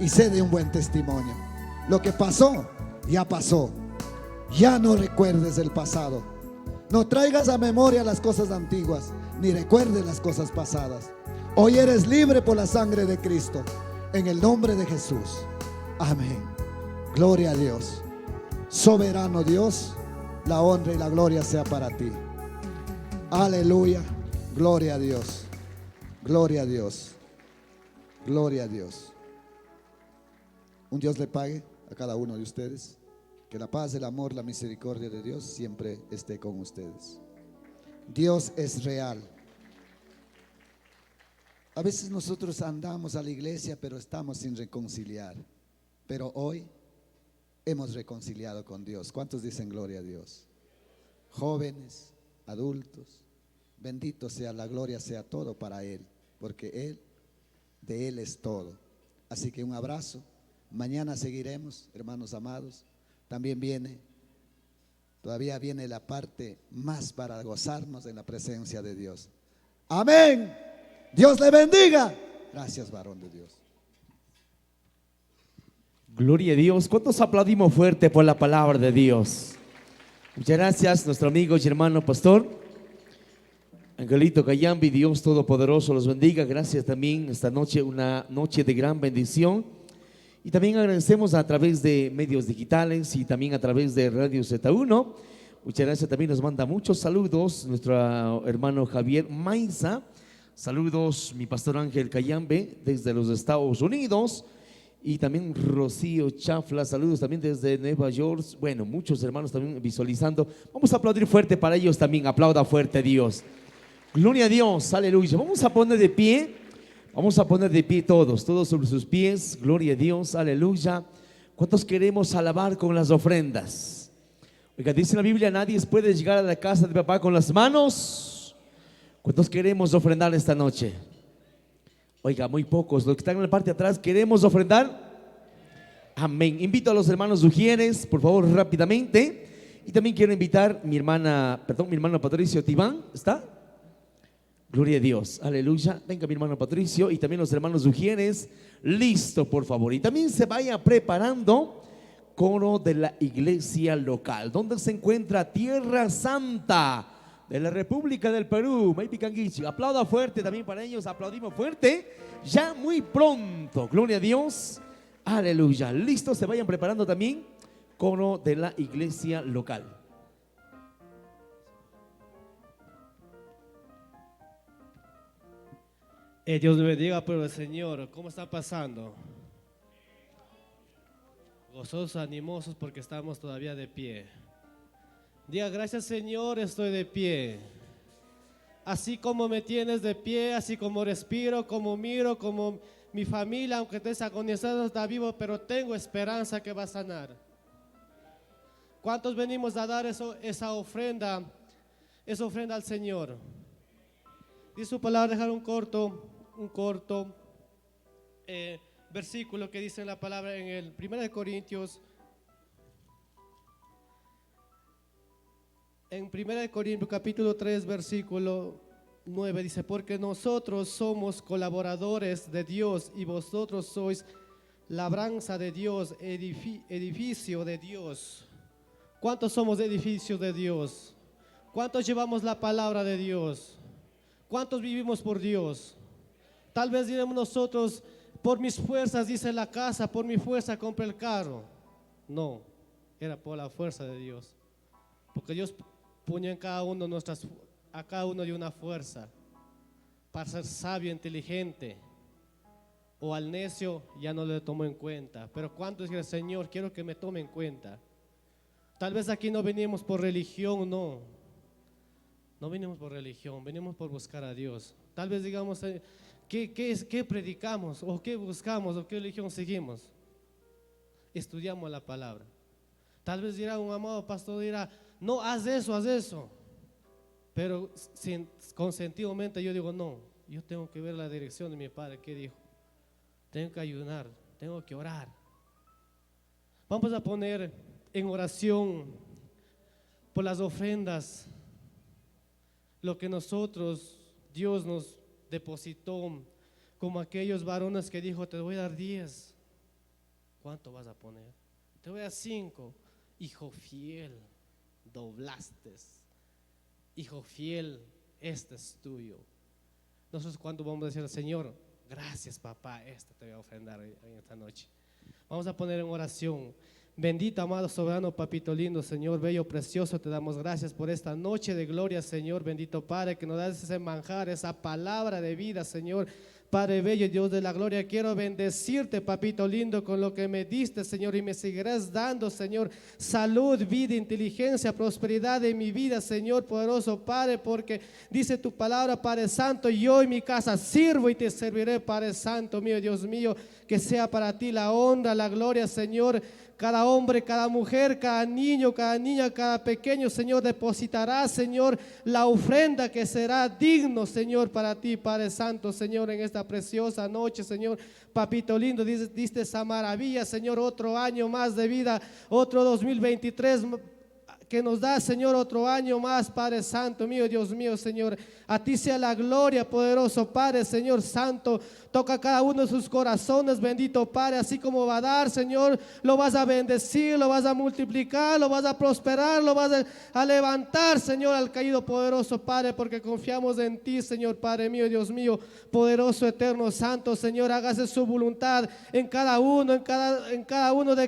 y sé de un buen testimonio. Lo que pasó, ya pasó. Ya no recuerdes el pasado. No traigas a memoria las cosas antiguas, ni recuerdes las cosas pasadas. Hoy eres libre por la sangre de Cristo, en el nombre de Jesús. Amén. Gloria a Dios. Soberano Dios, la honra y la gloria sea para ti. Aleluya. Gloria a Dios. Gloria a Dios. Gloria a Dios. Un Dios le pague a cada uno de ustedes. Que la paz, el amor, la misericordia de Dios siempre esté con ustedes. Dios es real. A veces nosotros andamos a la iglesia, pero estamos sin reconciliar. Pero hoy hemos reconciliado con Dios. ¿Cuántos dicen gloria a Dios? Jóvenes, adultos, bendito sea, la gloria sea todo para Él, porque de Él es todo. Así que un abrazo. Mañana seguiremos, hermanos amados. También todavía viene la parte más para gozarnos en la presencia de Dios. Amén. Dios le bendiga. Gracias, varón de Dios. Gloria a Dios. ¿Cuántos aplaudimos fuerte por la palabra de Dios? Muchas gracias, nuestro amigo y hermano pastor Angelito Cayambi. Dios Todopoderoso los bendiga. Gracias también esta noche, una noche de gran bendición. Y también agradecemos a través de medios digitales y también a través de Radio Z1. Muchas gracias, también nos manda muchos saludos nuestro hermano Javier Maiza. Saludos mi pastor Ángel Cayambe desde los Estados Unidos. Y también Rocío Chafla, saludos también desde Nueva York. Bueno, muchos hermanos también visualizando. Vamos a aplaudir fuerte para ellos también. Aplauda fuerte a Dios. Gloria a Dios, aleluya. Vamos a poner de pie. Vamos a poner de pie todos sobre sus pies. Gloria a Dios, aleluya. ¿Cuántos queremos alabar con las ofrendas? Oiga, dice la Biblia, nadie puede llegar a la casa de papá con las manos. ¿Cuántos queremos ofrendar esta noche? Oiga, muy pocos. Los que están en la parte de atrás, ¿queremos ofrendar? Amén. Invito a los hermanos Ujieres, por favor, rápidamente. Y también quiero invitar mi hermano Patricio Tibán. ¿Está? Gloria a Dios, aleluya. Venga mi hermano Patricio y también los hermanos Ujieres. Listo, por favor. Y también se vaya preparando coro de la iglesia local. ¿Dónde se encuentra? Tierra Santa de la República del Perú, Maypicanguichi. Aplauda fuerte también para ellos, aplaudimos fuerte. Ya muy pronto, gloria a Dios, aleluya. Listo, se vayan preparando también coro de la iglesia local. Dios me bendiga, pueblo del Señor. ¿Cómo está pasando? Gozosos, animosos porque estamos todavía de pie. Diga, gracias Señor, estoy de pie. Así como me tienes de pie, así como respiro, como miro, como mi familia, aunque estés agonizado, está vivo, pero tengo esperanza que va a sanar. ¿Cuántos venimos a dar esa ofrenda al Señor? Dice su palabra, dejar un corto versículo que dice la palabra en el 1 Corintios. En 1 Corintios capítulo 3 versículo 9 dice, porque nosotros somos colaboradores de Dios y vosotros sois labranza de Dios, edificio de Dios. ¿Cuántos somos edificios de Dios? ¿Cuántos llevamos la palabra de Dios? ¿Cuántos vivimos por Dios? Tal vez diremos nosotros, por mis fuerzas hice la casa, por mi fuerza compré el carro. No, era por la fuerza de Dios. Porque Dios ponía en cada uno a cada uno de una fuerza para ser sabio, inteligente. O al necio ya no le tomó en cuenta. Pero ¿cuántos dicen, Señor, quiero que me tome en cuenta? Tal vez aquí no venimos por religión, no. No venimos por religión, venimos por buscar a Dios. Tal vez digamos, ¿qué predicamos? ¿O qué buscamos? ¿O qué religión seguimos? Estudiamos la palabra. Tal vez dirá un amado pastor, dirá, no, haz eso. Pero consentidamente yo digo, no, yo tengo que ver la dirección de mi Padre. ¿Qué dijo? Tengo que ayunar, tengo que orar. Vamos a poner en oración por las ofrendas, lo que Dios nos depositó, como aquellos varones que dijo, te voy a dar 10. ¿Cuánto vas a poner? Te voy a dar 5. Hijo fiel, doblaste. Hijo fiel, este es tuyo. Nosotros, cuando vamos a decir al Señor, gracias papá, te voy a ofrendar en esta noche. Vamos a poner en oración. Bendito, amado, soberano, papito lindo, Señor, bello, precioso, te damos gracias por esta noche de gloria, Señor, bendito Padre, que nos das ese manjar, esa palabra de vida, Señor. Padre bello, Dios de la gloria, quiero bendecirte, papito lindo, con lo que me diste, Señor, y me seguirás dando, Señor, salud, vida, inteligencia, prosperidad en mi vida, Señor, poderoso Padre, porque dice tu palabra, Padre Santo, yo y mi casa sirvo y te serviré, Padre Santo mío, Dios mío, que sea para ti la honra, la gloria, Señor. Cada hombre, cada mujer, cada niño, cada niña, cada pequeño, Señor, depositará, Señor, la ofrenda que será digno, Señor, para ti, Padre Santo, Señor, en esta preciosa noche, Señor, papito lindo, diste esa maravilla, Señor, otro año más de vida, otro 2023 que nos da, Señor, otro año más, Padre Santo mío, Dios mío, Señor. A ti sea la gloria, poderoso Padre, Señor Santo. Toca cada uno de sus corazones, bendito Padre, así como va a dar, Señor, lo vas a bendecir, lo vas a multiplicar, lo vas a prosperar, lo vas a levantar, Señor, al caído poderoso Padre, porque confiamos en ti, Señor, Padre mío, Dios mío, poderoso, eterno, santo, Señor, hágase su voluntad en cada uno, en cada uno de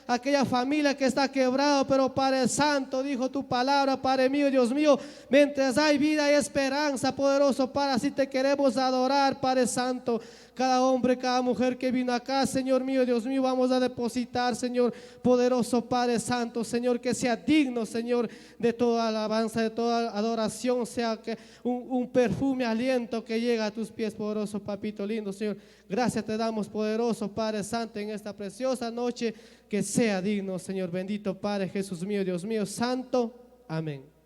aquella familia que está quebrado, pero Padre Santo, dijo tu palabra, Padre mío, Dios mío, mientras hay vida y esperanza, poderoso Padre, así te queremos adorar, Padre Santo. Cada hombre, cada mujer que vino acá, Señor mío, Dios mío, vamos a depositar, Señor, poderoso Padre Santo, Señor, que sea digno, Señor, de toda alabanza, de toda adoración, sea que un perfume, aliento que llega a tus pies, poderoso Papito lindo, Señor. Gracias te damos, poderoso Padre Santo, en esta preciosa noche, que sea digno, Señor, bendito Padre Jesús mío, Dios mío, Santo, amén.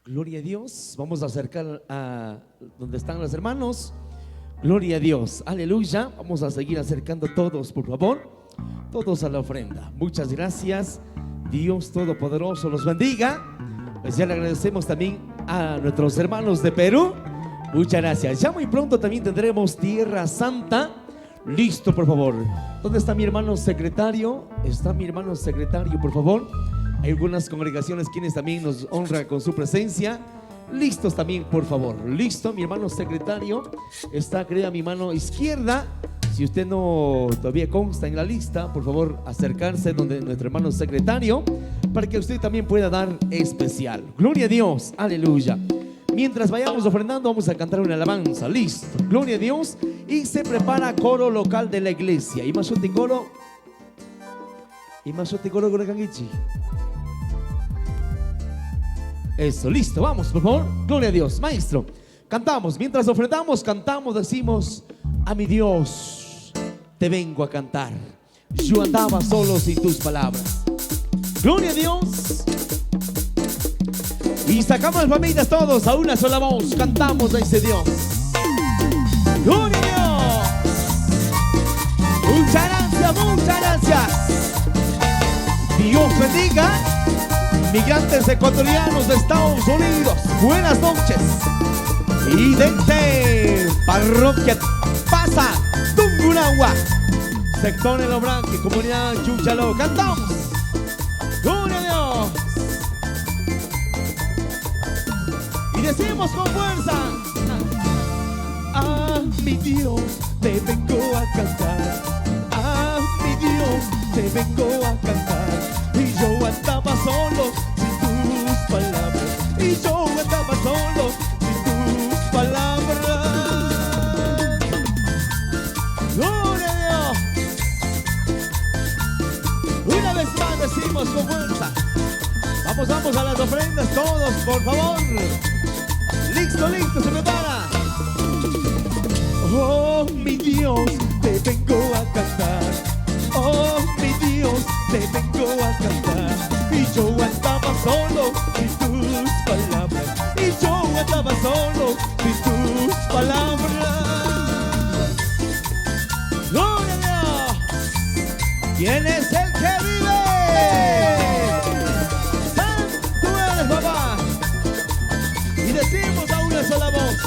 Gloria a Dios. Vamos a acercar a donde están los hermanos. Gloria a Dios. Aleluya. Vamos a seguir acercando todos, por favor. Todos a la ofrenda. Muchas gracias. Dios Todopoderoso los bendiga. Pues ya le agradecemos también a nuestros hermanos de Perú. Muchas gracias. Ya muy pronto también tendremos Tierra Santa. Listo, por favor. ¿Dónde está mi hermano secretario? Está mi hermano secretario, por favor. Hay algunas congregaciones quienes también nos honran con su presencia. Listos también, por favor. Listo, mi hermano secretario está, creo, a mi mano izquierda. Si usted no todavía consta en la lista, por favor, acercarse donde nuestro hermano secretario. para que usted también pueda dar especial. Gloria a Dios, aleluya. Mientras vayamos ofrendando, vamos a cantar una alabanza. Listo, gloria a Dios. Y se prepara coro local de la iglesia. Y masote coro Gorakangichi. Eso, listo, vamos, por favor. Gloria a Dios, maestro. Cantamos, mientras ofrendamos, cantamos, decimos: a mi Dios te vengo a cantar. Yo andaba solo sin tus palabras. Gloria a Dios. Y sacamos las familias todos a una sola voz. Cantamos a ese Dios. Gloria a Dios. Muchas gracias, muchas gracias. Dios bendiga. Migrantes ecuatorianos de Estados Unidos, buenas noches. Y desde Parroquia Pasa, Tungurahua, sector El Obranque, comunidad Chuchalo, cantamos. Gloria a Dios. Y decimos con fuerza: a mi Dios te vengo a cantar. A mi Dios te vengo a cantar. Y yo andaba solo sin tus palabras. Y yo andaba solo sin tus palabras. Gloria a Dios. Una vez más decimos con fuerza. Vamos a las ofrendas todos, por favor. Listo, listo, se prepara. Oh, mi Dios, te vengo a cantar. Oh, mi Dios, te vengo a cantar. Y yo andaba solo sin tus palabras. Y yo andaba solo sin tus palabras. Gloria a Dios. ¿Quién es el que vive? Santo eres, papá. Y decimos a una sola voz: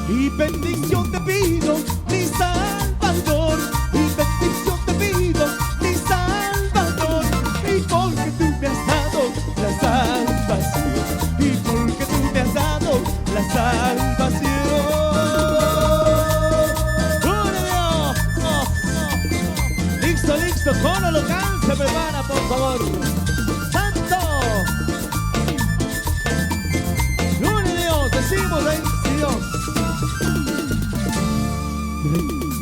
y bendición te pido, mi Salvador. Y bendición te pido, mi Salvador. Y porque tú me has dado la salvación. Y porque tú me has dado la salvación. ¡Gloria a Dios! Listo, listo, coro local se prepara, por favor. ¡Santo! ¡Gloria a Dios! Decimos ahí, Dios.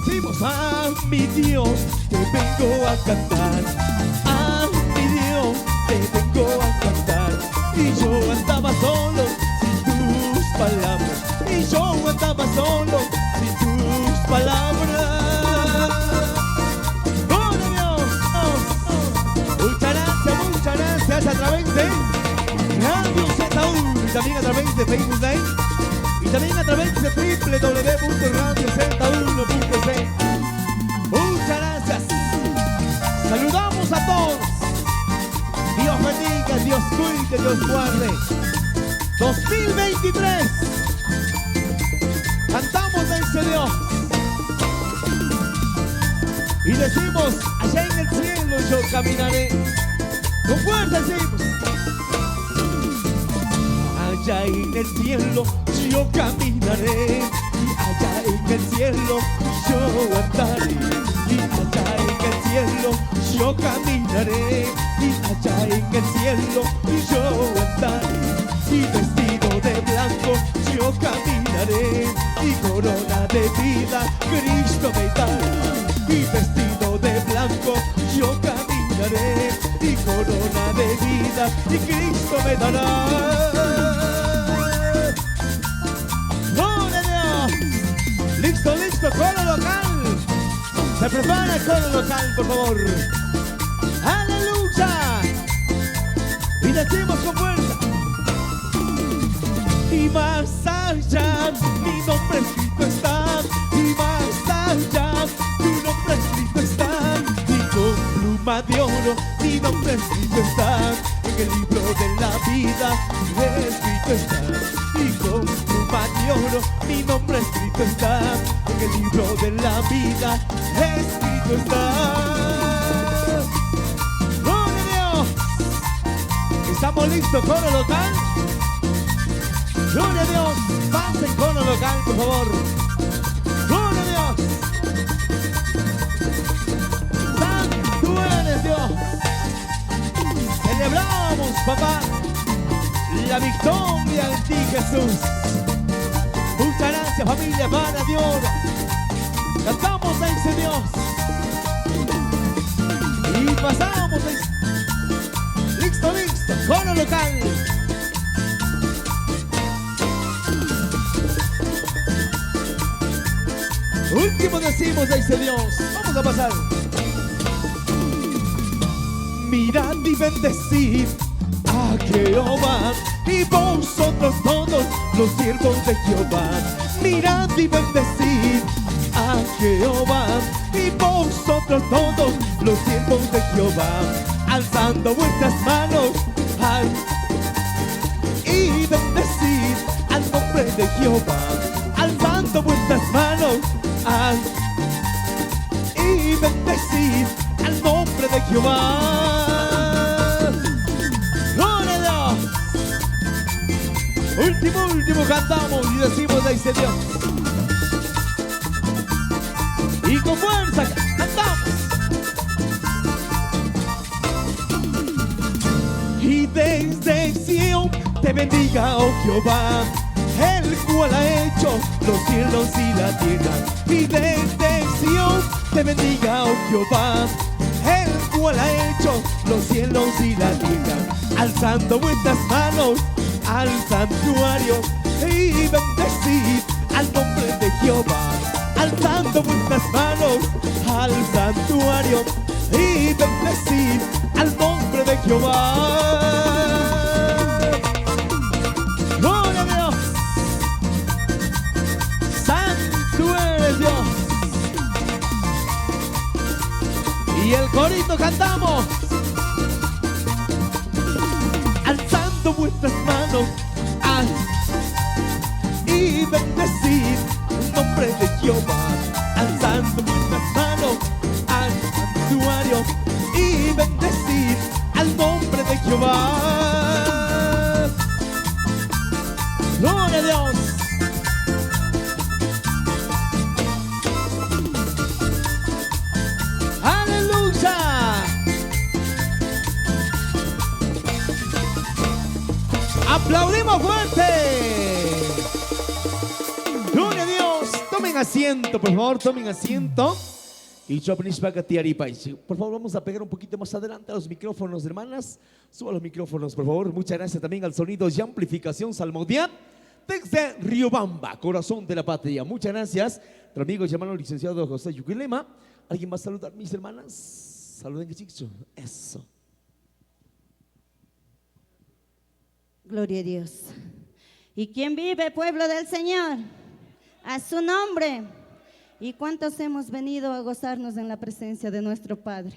Decimos: a mi Dios te vengo a cantar. A mi Dios te vengo a cantar. Y yo andaba solo sin tus palabras. Y yo andaba solo sin tus palabras. ¡Gloria a Dios! Muchas gracias a través de Radio ZU y también a través de Facebook Live. Y también a través de www.radioz1.c. Muchas gracias. Saludamos a todos. Dios bendiga, Dios cuide, Dios guarde. 2023. Cantamos a ese Dios. Y decimos: allá en el cielo yo caminaré. Con fuerza decimos: allá en el cielo yo caminaré. Allá en el cielo yo andaré. Y allá en el cielo yo caminaré. Y allá en el cielo yo andaré. Y vestido de blanco yo caminaré. Y corona de vida Cristo me dará. Y vestido de blanco yo caminaré. Y corona de vida y Cristo me dará. Listo, listo, coro local. Se prepara el coro local, por favor. ¡Aleluya! Y decimos con fuerza: y más allá mi nombre escrito está. Y más allá tu nombre escrito está. Y con pluma de oro mi nombre escrito está. En el libro de la vida escrito está. Y con pluma de oro mi nombre escrito está. En el libro de la vida escrito está. ¡Gloria a Dios! ¿Estamos listos, coro local? ¡Gloria a Dios! Pasen coro local, por favor. ¡Gloria a Dios! ¡Santo eres Dios! hablamos, papá. La victoria en ti, Jesús. Muchas gracias, familia, para Dios. Cantamos a ese Dios. Y pasamos a ese. Listo, listo, coro local. Último decimos a ese Dios. Vamos a pasar. Mirad y bendecid a Jehová, y vosotros todos los siervos de Jehová. Mirad y bendecid a Jehová, y vosotros todos los siervos de Jehová, alzando vuestras manos y bendecid al nombre de Jehová, alzando vuestras manos y bendecid al nombre de Jehová. Gloria a Dios. Último cantamos y decimos, dice Dios. Y con fuerza cantamos. Y desde Sion te bendiga, oh Jehová, el cual ha hecho los cielos y la tierra. Y desde Sion te bendiga, oh Jehová, el cual ha hecho los cielos y la tierra, alzando vuestras manos al santuario y bendecid al nombre de Jehová, alzando vuestras manos al santuario y bendecid al nombre de Jehová. Gloria a Dios. Santo eres Dios. Y el corito cantamos, alzando vuestras manos y bendecid el nombre de Jehová, alzando vuestras manos al santuario y bendecid al nombre de Jehová. Gloria a Dios. ¡Aplaudimos fuerte! ¡Gloria a Dios! Tomen asiento, por favor, tomen asiento. Y por favor, vamos a pegar un poquito más adelante a los micrófonos, hermanas. Suba los micrófonos, por favor. Muchas gracias también al sonido y amplificación Salmodial desde Riobamba, corazón de la patria. Muchas gracias, nuestro amigo y hermano licenciado José Yuquilema. ¿Alguien va a saludar, mis hermanas? Saluden, chicos. Eso. Gloria a Dios. ¿Y quién vive, pueblo del Señor? A su nombre. ¿Y cuántos hemos venido a gozarnos en la presencia de nuestro Padre?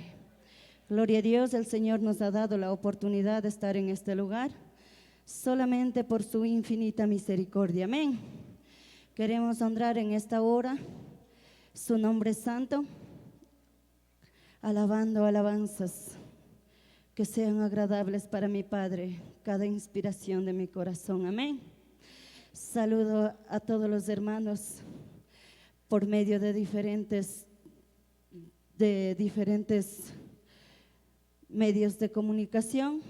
Gloria a Dios, el Señor nos ha dado la oportunidad de estar en este lugar solamente por su infinita misericordia. Amén. Queremos honrar en esta hora su nombre santo, alabando alabanzas que sean agradables para mi Padre, cada inspiración de mi corazón. Amén. Saludo a todos los hermanos por medio de diferentes medios de comunicación,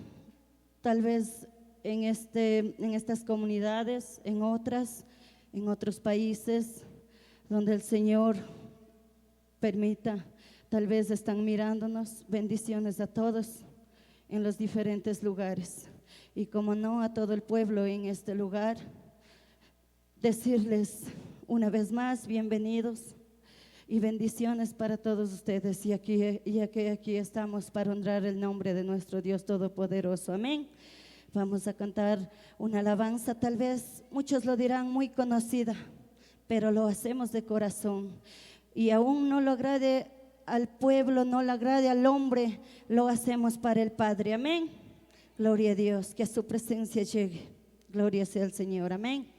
tal vez en estas comunidades, en otros países donde el Señor permita, tal vez están mirándonos. Bendiciones a todos en los diferentes lugares, y como no, a todo el pueblo en este lugar, decirles una vez más bienvenidos y bendiciones para todos ustedes, ya que aquí estamos para honrar el nombre de nuestro Dios Todopoderoso. Amén. Vamos a cantar una alabanza, tal vez muchos lo dirán muy conocida, pero lo hacemos de corazón, y aún no lo agrade al pueblo, no le agrade al hombre, lo hacemos para el Padre. Amén. Gloria a Dios, que a su presencia llegue. Gloria sea al Señor. Amén.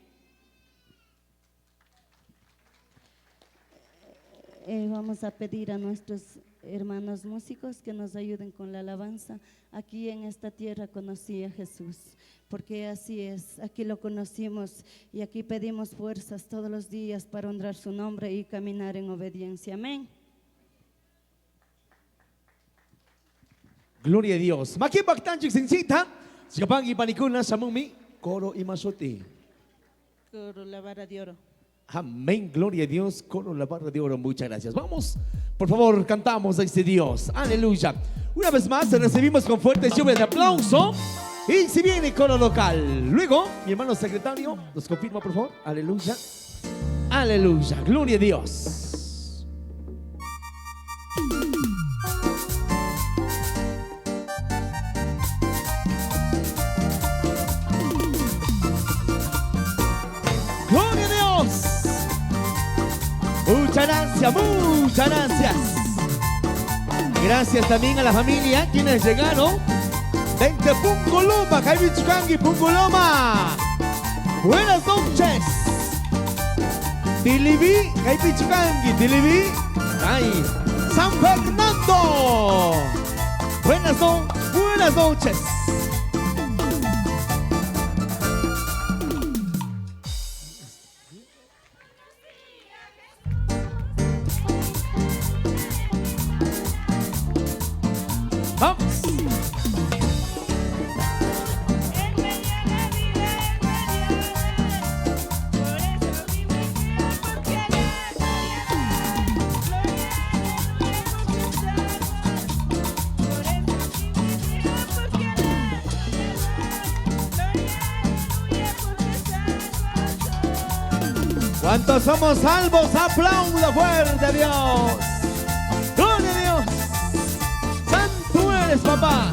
Vamos a pedir a nuestros hermanos músicos que nos ayuden con la alabanza. Aquí en esta tierra conocí a Jesús, porque así es, aquí lo conocimos, y aquí pedimos fuerzas todos los días para honrar su nombre y caminar en obediencia. Amén. Gloria a Dios. Makin baktanchik sincita. Sikapangi panikuna sa mumi. Coro y masote. Coro la vara de oro. Amén, gloria a Dios, con la barra de oro, muchas gracias. Vamos, por favor, cantamos a este Dios, aleluya. Una vez más, recibimos con fuerte lluvia de aplauso. Y si viene coro local. Luego, mi hermano secretario, nos confirma, por favor, aleluya. Aleluya, gloria a Dios. Gloria a Dios. Muchas gracias, muchas gracias. Gracias también a la familia quienes llegaron desde Pungoloma, Caibichucangi, Pungoloma. Buenas noches. Tilibi, Caibichucangi, Tilibi. Ay, San Fernando. Buenas noches. Vamos. ¿Cuántos somos salvos? Aplauda fuerte a Dios. Gloria a Dios. Santo eres, papá.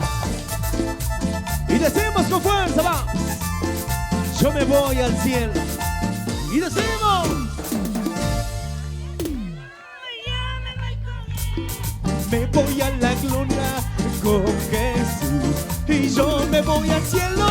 Y decimos con fuerza, va. Yo me voy al cielo. Y decimos. Me voy a la gloria con Jesús. Y yo me voy al cielo.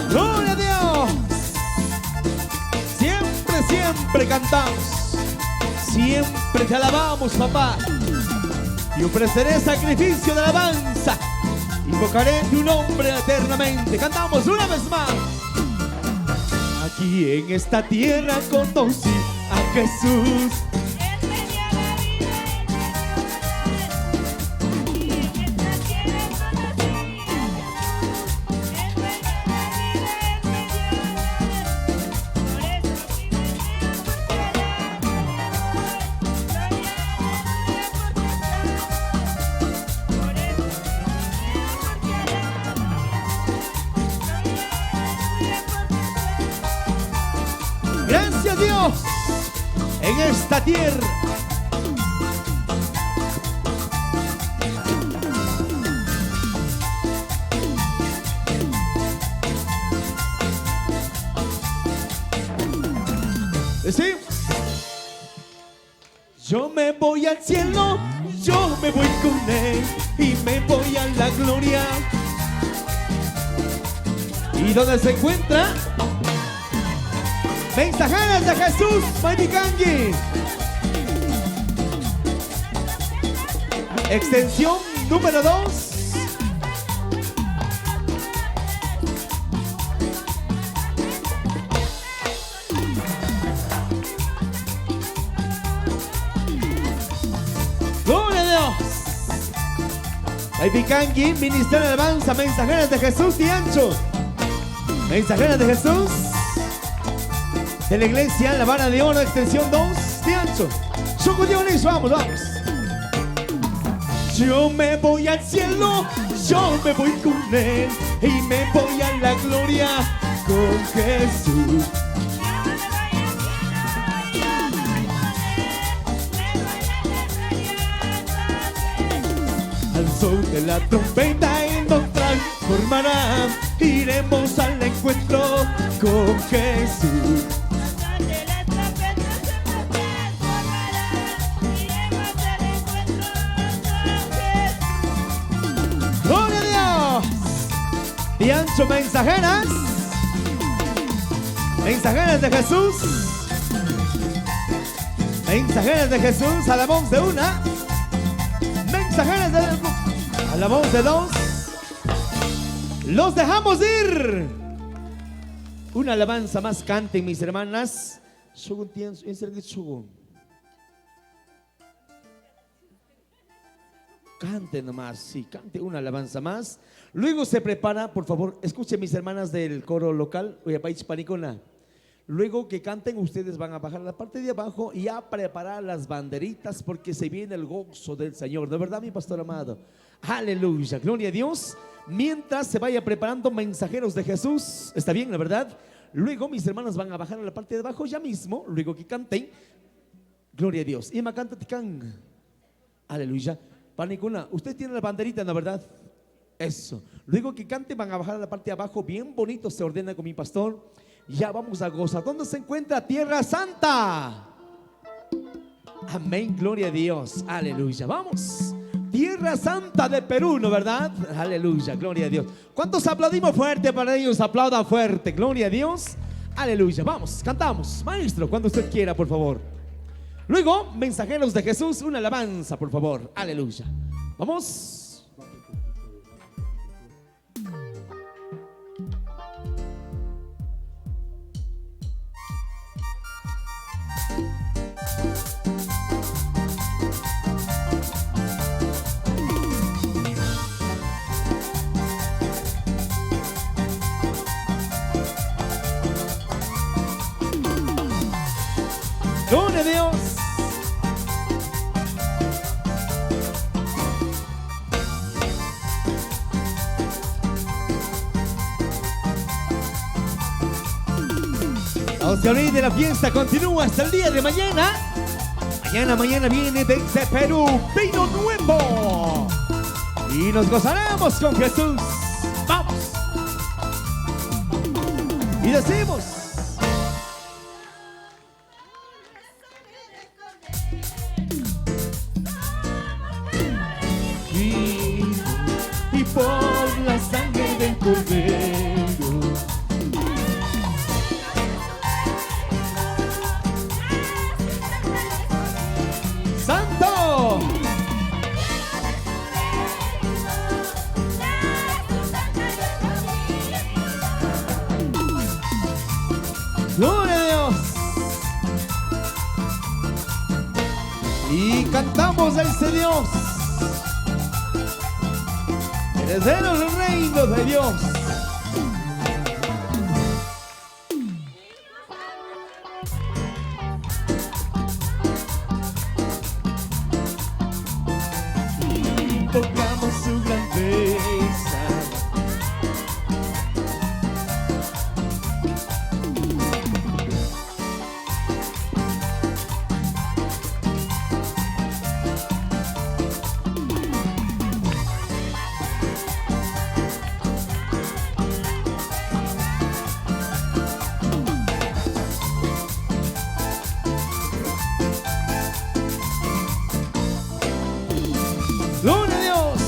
Gloria a Dios. Siempre cantamos. Siempre te alabamos, papá. Y ofreceré sacrificio de alabanza. Invocaré tu nombre eternamente. Cantamos una vez más. Aquí en esta tierra conocí a Jesús. Gracias, Dios, en esta tierra. Decimos, yo me voy al cielo, yo me voy con él y me voy a la gloria. ¿Y dónde se encuentra? Mensajeros de Jesús, Maipicangi. Extensión número 2. Gloria a Dios. Maipicangi, Ministerio de Alabanza, Mensajeros de Jesús y Ancho. Mensajeros de Jesús. De la iglesia, la vara de oro, extensión 2, de ancho. Chocodiones, vamos. Yo me voy al cielo, yo me voy con él y me voy a la gloria con Jesús. Al son de la trompeta Él nos transformará. Iremos al encuentro con Jesús. ¡Gloria a Dios! De ancho, mensajeras. Mensajeras de Jesús. Mensajeros de Jesús a la voz de una. Mensajeros a la voz de dos. Los dejamos ir. Una alabanza más canten, mis hermanas. Cante nomás, sí, cante una alabanza más. Luego se prepara, por favor, escuchen mis hermanas del coro local. Luego que canten, ustedes van a bajar a la parte de abajo y a preparar las banderitas porque se viene el gozo del Señor. ¿De verdad, mi pastor amado? Aleluya, gloria a Dios. Mientras se vaya preparando mensajeros de Jesús, está bien, la verdad. Luego mis hermanas van a bajar a la parte de abajo ya mismo. Luego que canten, gloria a Dios. Y me canta ticán. Aleluya. Panicuna, usted tiene la banderita, ¿no, verdad? Eso. Luego que canten van a bajar a la parte de abajo. Bien bonito se ordena con mi pastor. Ya vamos a gozar. ¿Dónde se encuentra Tierra Santa? Amén, gloria a Dios. Aleluya, vamos. Tierra Santa de Perú, ¿no, verdad? Aleluya, gloria a Dios. ¿Cuántos aplaudimos fuerte para ellos? Aplaudan fuerte, gloria a Dios. Aleluya, vamos, cantamos. Maestro, cuando usted quiera, por favor. Luego, mensajeros de Jesús, una alabanza, por favor. Aleluya. Vamos. Gloria a Dios. No se olvide, la fiesta continúa hasta el día de mañana. Mañana viene desde Perú vino nuevo y nos gozaremos con Jesús. Vamos. Y decimos: y por la sangre del Cordero, ¡Santo! ¡Gloria a Dios! Y cantamos a ese Dios, heredero del reino de Dios. Invocamos su grandeza. ¡Gloria a Dios!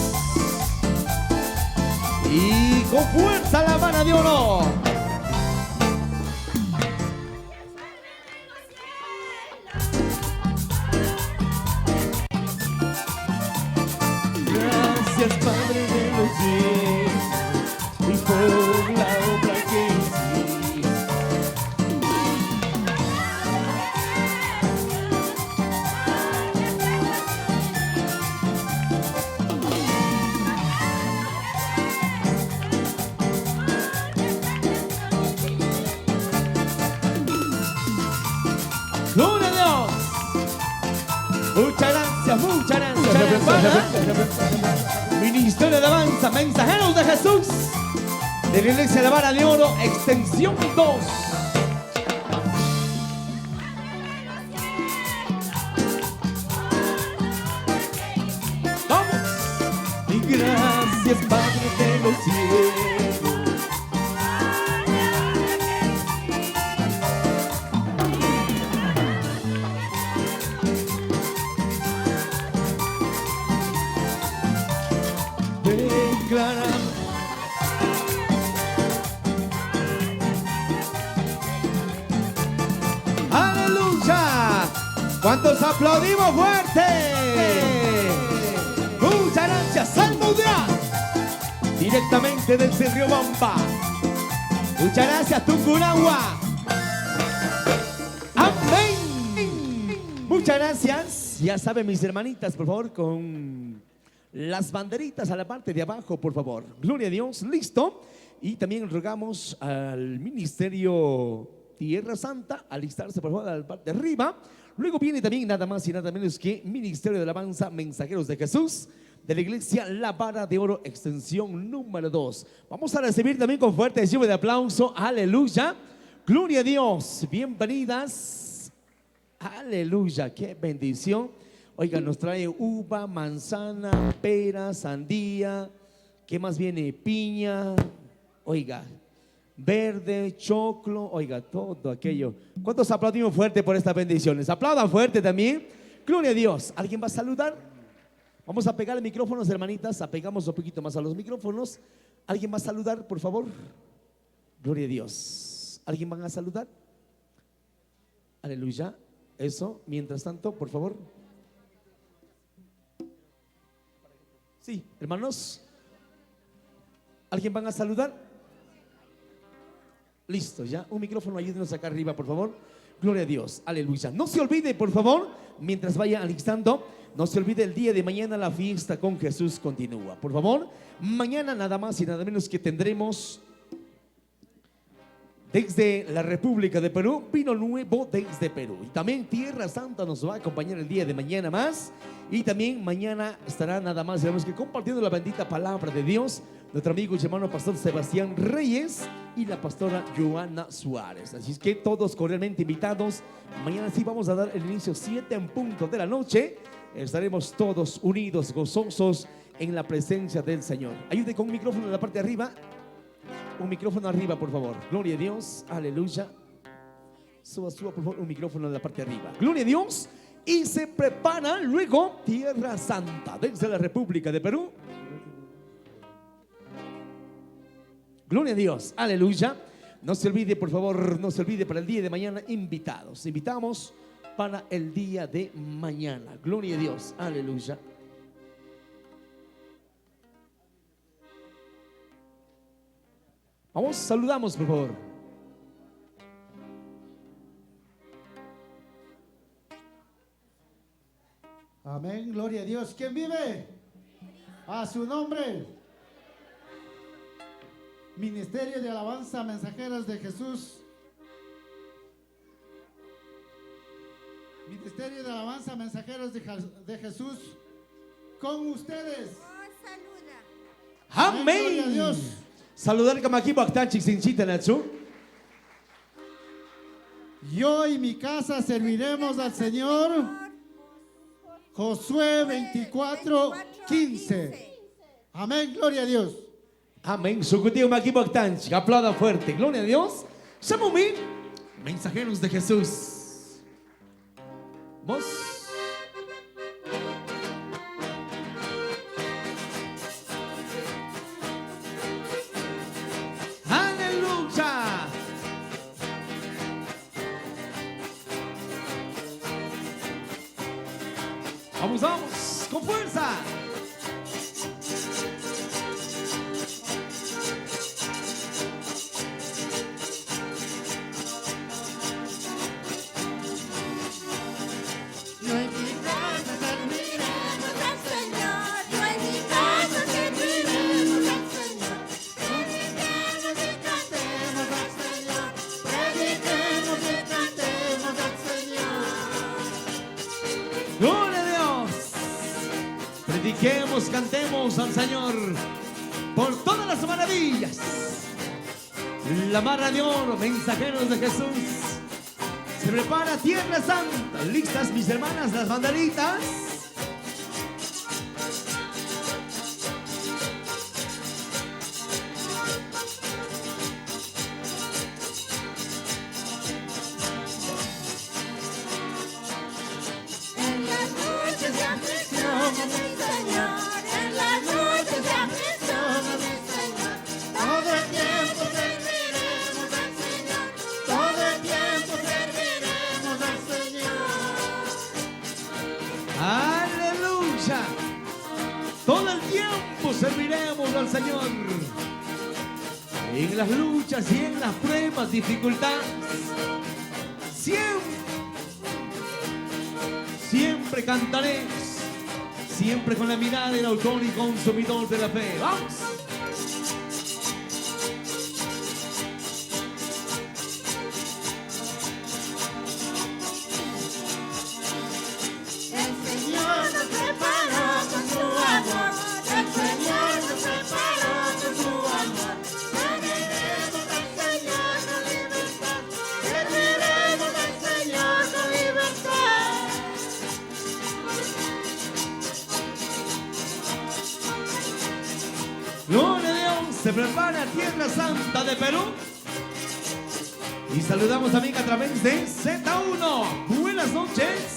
Y con fuerza la mano de oro. Gracias, Padre de los cielos, y por la obra que hiciste. ¡Gloria a Dios! Muchas gracias, muchas gracias. Ministerio de Alabanza, mensajeros de Jesús, de la Iglesia de Vara de Oro, extensión 2. ¡Vamos! Y gracias, Padre de los cielos. Declaramos. ¡Aleluya! ¿Cuántos aplaudimos fuerte? Muchas gracias, Salmudia, directamente desde Riobamba. Muchas gracias, Tucuragua. Amén. Muchas gracias. Ya saben, mis hermanitas, por favor, con las banderitas a la parte de abajo, por favor. Gloria a Dios, listo. Y también rogamos al Ministerio Tierra Santa alistarse, por favor, a la parte de arriba. Luego viene también nada más y nada menos que Ministerio de Alabanza, Mensajeros de Jesús, de la Iglesia La Vara de Oro, extensión número 2. Vamos a recibir también con fuerte lluvia de aplauso. Aleluya. Gloria a Dios. Bienvenidas. Aleluya. Qué bendición. Oiga, nos trae uva, manzana, pera, sandía. ¿Qué más viene? Piña. Oiga, verde, choclo. Oiga, todo aquello. ¿Cuántos aplaudimos fuerte por estas bendiciones? Aplaudan fuerte también. Gloria a Dios. ¿Alguien va a saludar? Vamos a pegar el micrófono, hermanitas. Apegamos un poquito más a los micrófonos. ¿Alguien va a saludar, por favor? Gloria a Dios. ¿Alguien va a saludar? Aleluya. Eso. Mientras tanto, por favor. Sí, hermanos. ¿Alguien van a saludar? Listo, ya. Un micrófono, ayúdenos acá arriba, por favor. Gloria a Dios. Aleluya. No se olvide, por favor, mientras vaya alistando, no se olvide el día de mañana la fiesta con Jesús continúa. Por favor, mañana nada más y nada menos que tendremos desde la República de Perú, vino nuevo desde Perú. Y también Tierra Santa nos va a acompañar el día de mañana más. Y también mañana estará nada más, digamos que compartiendo la bendita palabra de Dios, nuestro amigo y hermano pastor Sebastián Reyes y la pastora Joana Suárez. Así es que todos cordialmente invitados. Mañana sí vamos a dar el inicio 7 en punto de la noche. Estaremos todos unidos, gozosos en la presencia del Señor. Ayude con un micrófono en la parte de arriba. Un micrófono arriba, por favor. Gloria a Dios. Aleluya. Suba, por favor, un micrófono en la parte de arriba. Gloria a Dios. Y se prepara luego Tierra Santa desde la República de Perú. Gloria a Dios. Aleluya. No se olvide, por favor, no se olvide para el día de mañana invitados. Invitamos para el día de mañana. Gloria a Dios. Aleluya. Vamos, saludamos, por favor. Amén, gloria a Dios. ¿Quién vive? A su nombre. Ministerio de Alabanza, Mensajeros de Jesús. Ministerio de Alabanza, Mensajeros de Jesús. Con ustedes. Amén. Gloria a Dios. Saludar como aquí Bactanchi Sinchita Nacho. Yo y mi casa serviremos al Señor. Josué 24:15. Amén, gloria a Dios. Amén. Sucutivo aquí Bactanchi. Aplauda fuerte. Gloria a Dios. Samumí, mensajeros de Jesús. Vos. Vamos, vamos, con fuerza. Prediquemos, cantemos al Señor por todas las maravillas. La Vara de Oro, mensajeros de Jesús. Se prepara Tierra Santa. ¿Listas, mis hermanas, las banderitas? serviremos al Señor. En las luchas y en las pruebas, dificultades, siempre cantaremos, siempre con la mirada del autor y consumidor de la fe. ¡Vamos! Gloria a Dios, se prepara Tierra Santa de Perú. Y saludamos también a través de Z1. Buenas noches.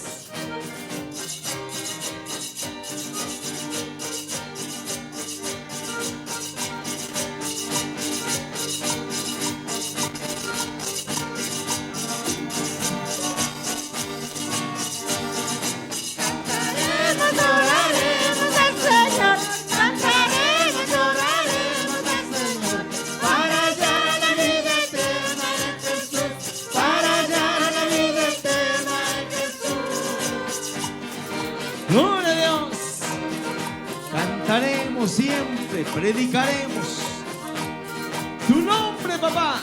Gloria a Dios. Cantaremos siempre, predicaremos tu nombre, papá.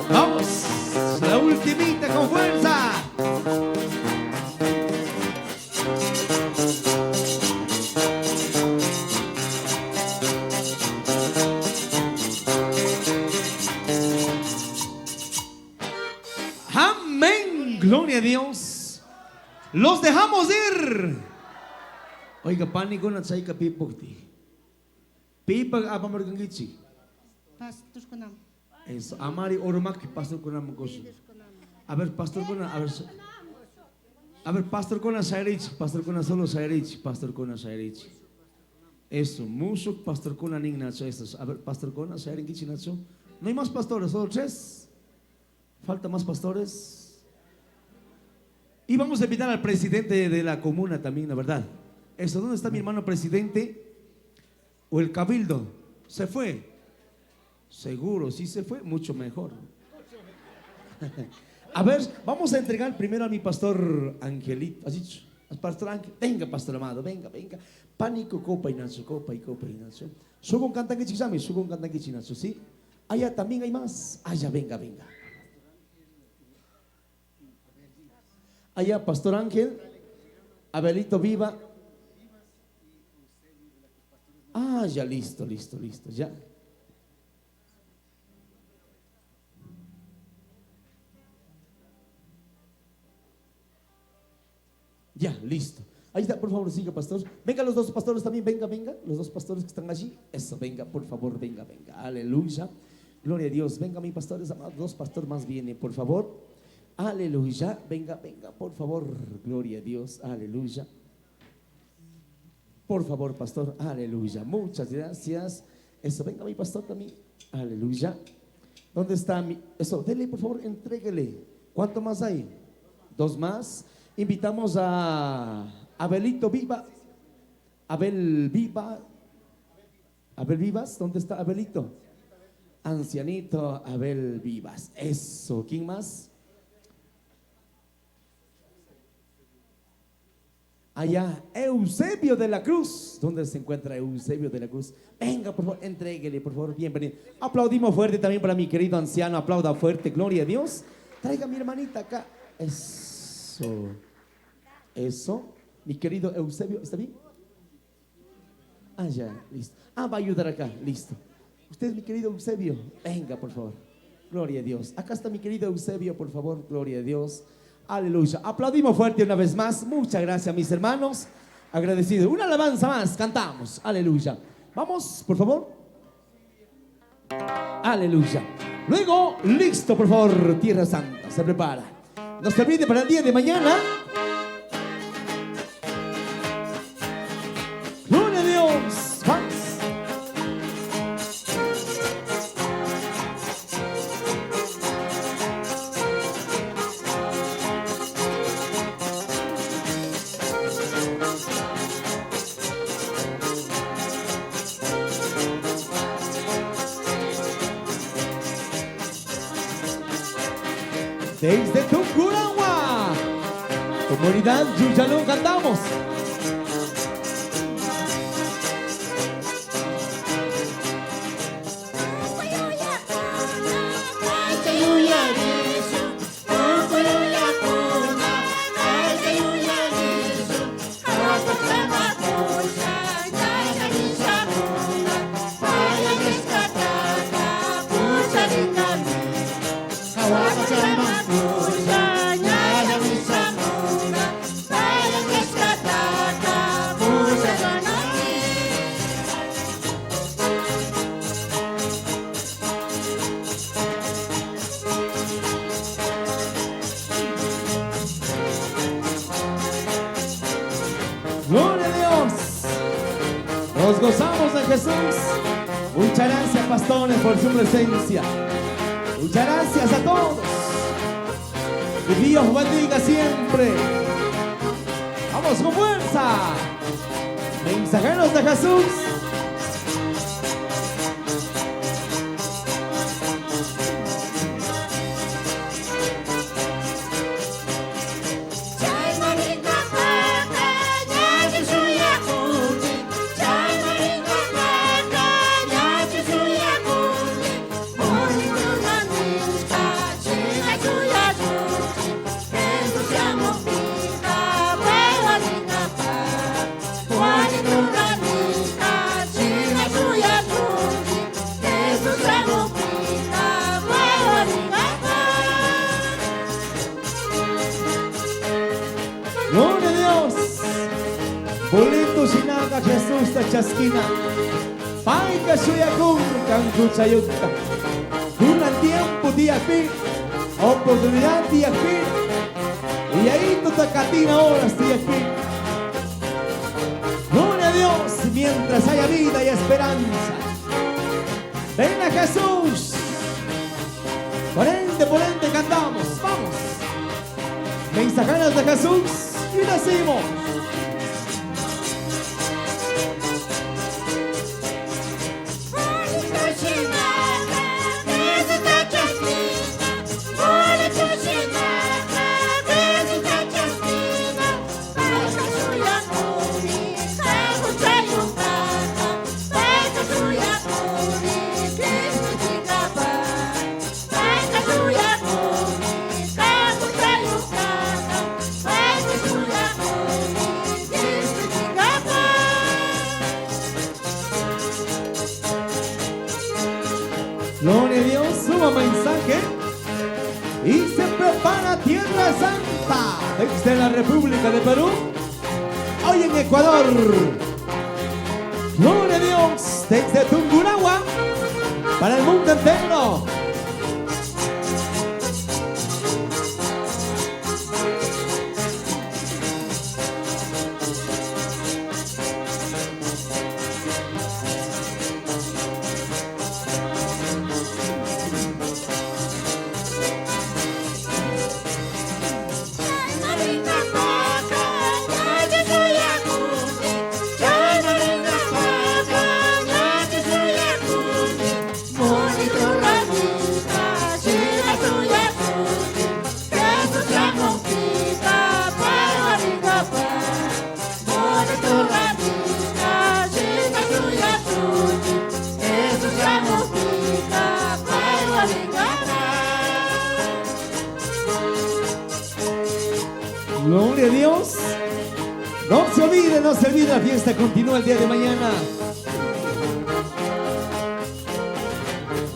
Vamos, la ultimita con fuerza. Amén, gloria a Dios. Los dejamos ir. Oiga, pánico na chay ka pipokti. Pipa apa mergangichi. Pastor ko na. Eso, amari ormak pastor ko na mangkoso. A ver, pastor ko na, a ver, pastor ko na sairich, pastor ko na solo sairich, pastor ko na sairich. Eso, musuk pastor ko na ning nacho estos. A ver, pastor ko na sairich nacho. No hay más pastores, solo 3. Falta más pastores. Y vamos a invitar al presidente de la comuna también, la verdad. Eso, ¿dónde está mi hermano presidente? ¿O el cabildo? ¿Se fue? Seguro, si se fue, mucho mejor. A ver, vamos a entregar primero a mi pastor Angelito. ¿Has dicho? Pastor Ángel, venga, pastor amado, venga, venga. Pánico, copa y nacho, copa y nacho. Sugon cantan que chisame, sugon cantan que chinacho, ¿sí? Allá también hay más. Allá, venga, venga. Allá, pastor Ángel, Abelito Viva. Ah, ya, listo, listo, listo, ya. Ya, listo. Ahí está, por favor, siga, pastor. Venga los dos pastores también, venga, venga. Los dos pastores que están allí. Eso, venga, por favor, venga, venga. Aleluya. Gloria a Dios. Venga, mis pastores amados. Dos pastores más vienen, por favor. Aleluya. Venga, venga, por favor. Gloria a Dios. Aleluya. Por favor, pastor. Aleluya. Muchas gracias. Eso, venga, mi pastor también. Aleluya. ¿Dónde está mi? Eso, dele, por favor, entréguele. ¿Cuánto más hay? 2 más. Invitamos a Abelito Viva. Abel Viva. Abel Vivas, ¿dónde está Abelito? Ancianito Abel Vivas. Eso, ¿quién más? Allá, Eusebio de la Cruz. ¿Dónde se encuentra Eusebio de la Cruz? Venga, por favor, entréguele, por favor, bienvenido. Aplaudimos fuerte también para mi querido anciano. Aplauda fuerte, gloria a Dios. Traiga a mi hermanita acá. Eso. Eso. Mi querido Eusebio, ¿está bien? Ah, ya, listo. Ah, va a ayudar acá, listo. Usted, mi querido Eusebio, venga, por favor. Gloria a Dios. Acá está mi querido Eusebio, por favor. Gloria a Dios. Aleluya. Aplaudimos fuerte una vez más. Muchas gracias, mis hermanos. Agradecido. Una alabanza más. Cantamos. Aleluya. Vamos, por favor. Aleluya. Luego, listo, por favor. Tierra Santa. Se prepara. No se olvide para el día de mañana. Gloria a Dios. Vamos. Desde Tucurahua, comunidad Yuyaló, cantamos. Gloria a Dios. Nos gozamos de Jesús. Muchas gracias, pastores, por su presencia. Muchas gracias a todos. Que Dios bendiga siempre. Vamos con fuerza. Mensajeros de Jesús. Gloria a Dios. Bolito Shinaga Jesús Tachasquina. Paika Shuyakun Kankuchayuta. Un tiempo de aquí. Oportunidad de aquí. Y ahí tu tacatina ahora estoy aquí. Gloria a Dios. Mientras haya vida y esperanza. Ven a Jesús. Por ende cantamos. Vamos. Mensajeros de Jesús. Y decimos. Gloria a Dios, suba mensaje. Y se prepara Tierra Santa desde la República de Perú. Hoy en Ecuador. Gloria a Dios, desde Tungurahua para el mundo entero. Gloria a Dios. No se olvide, la fiesta continúa el día de mañana.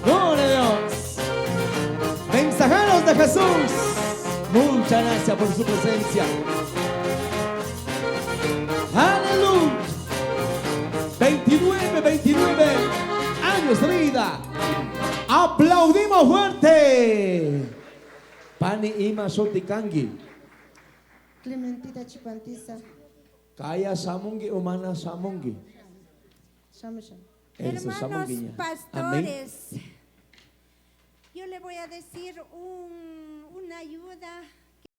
Gloria a Dios. Jesús. Muchas gracias por su presencia. Aleluya. 29 años de vida. Aplaudimos fuerte. Pani ima sotikangi. Clementita Chipantisa. Kaya samungi umana samungi. Shamushan. Eso, Hermanos samungiña. pastores, yo le voy a decir una ayuda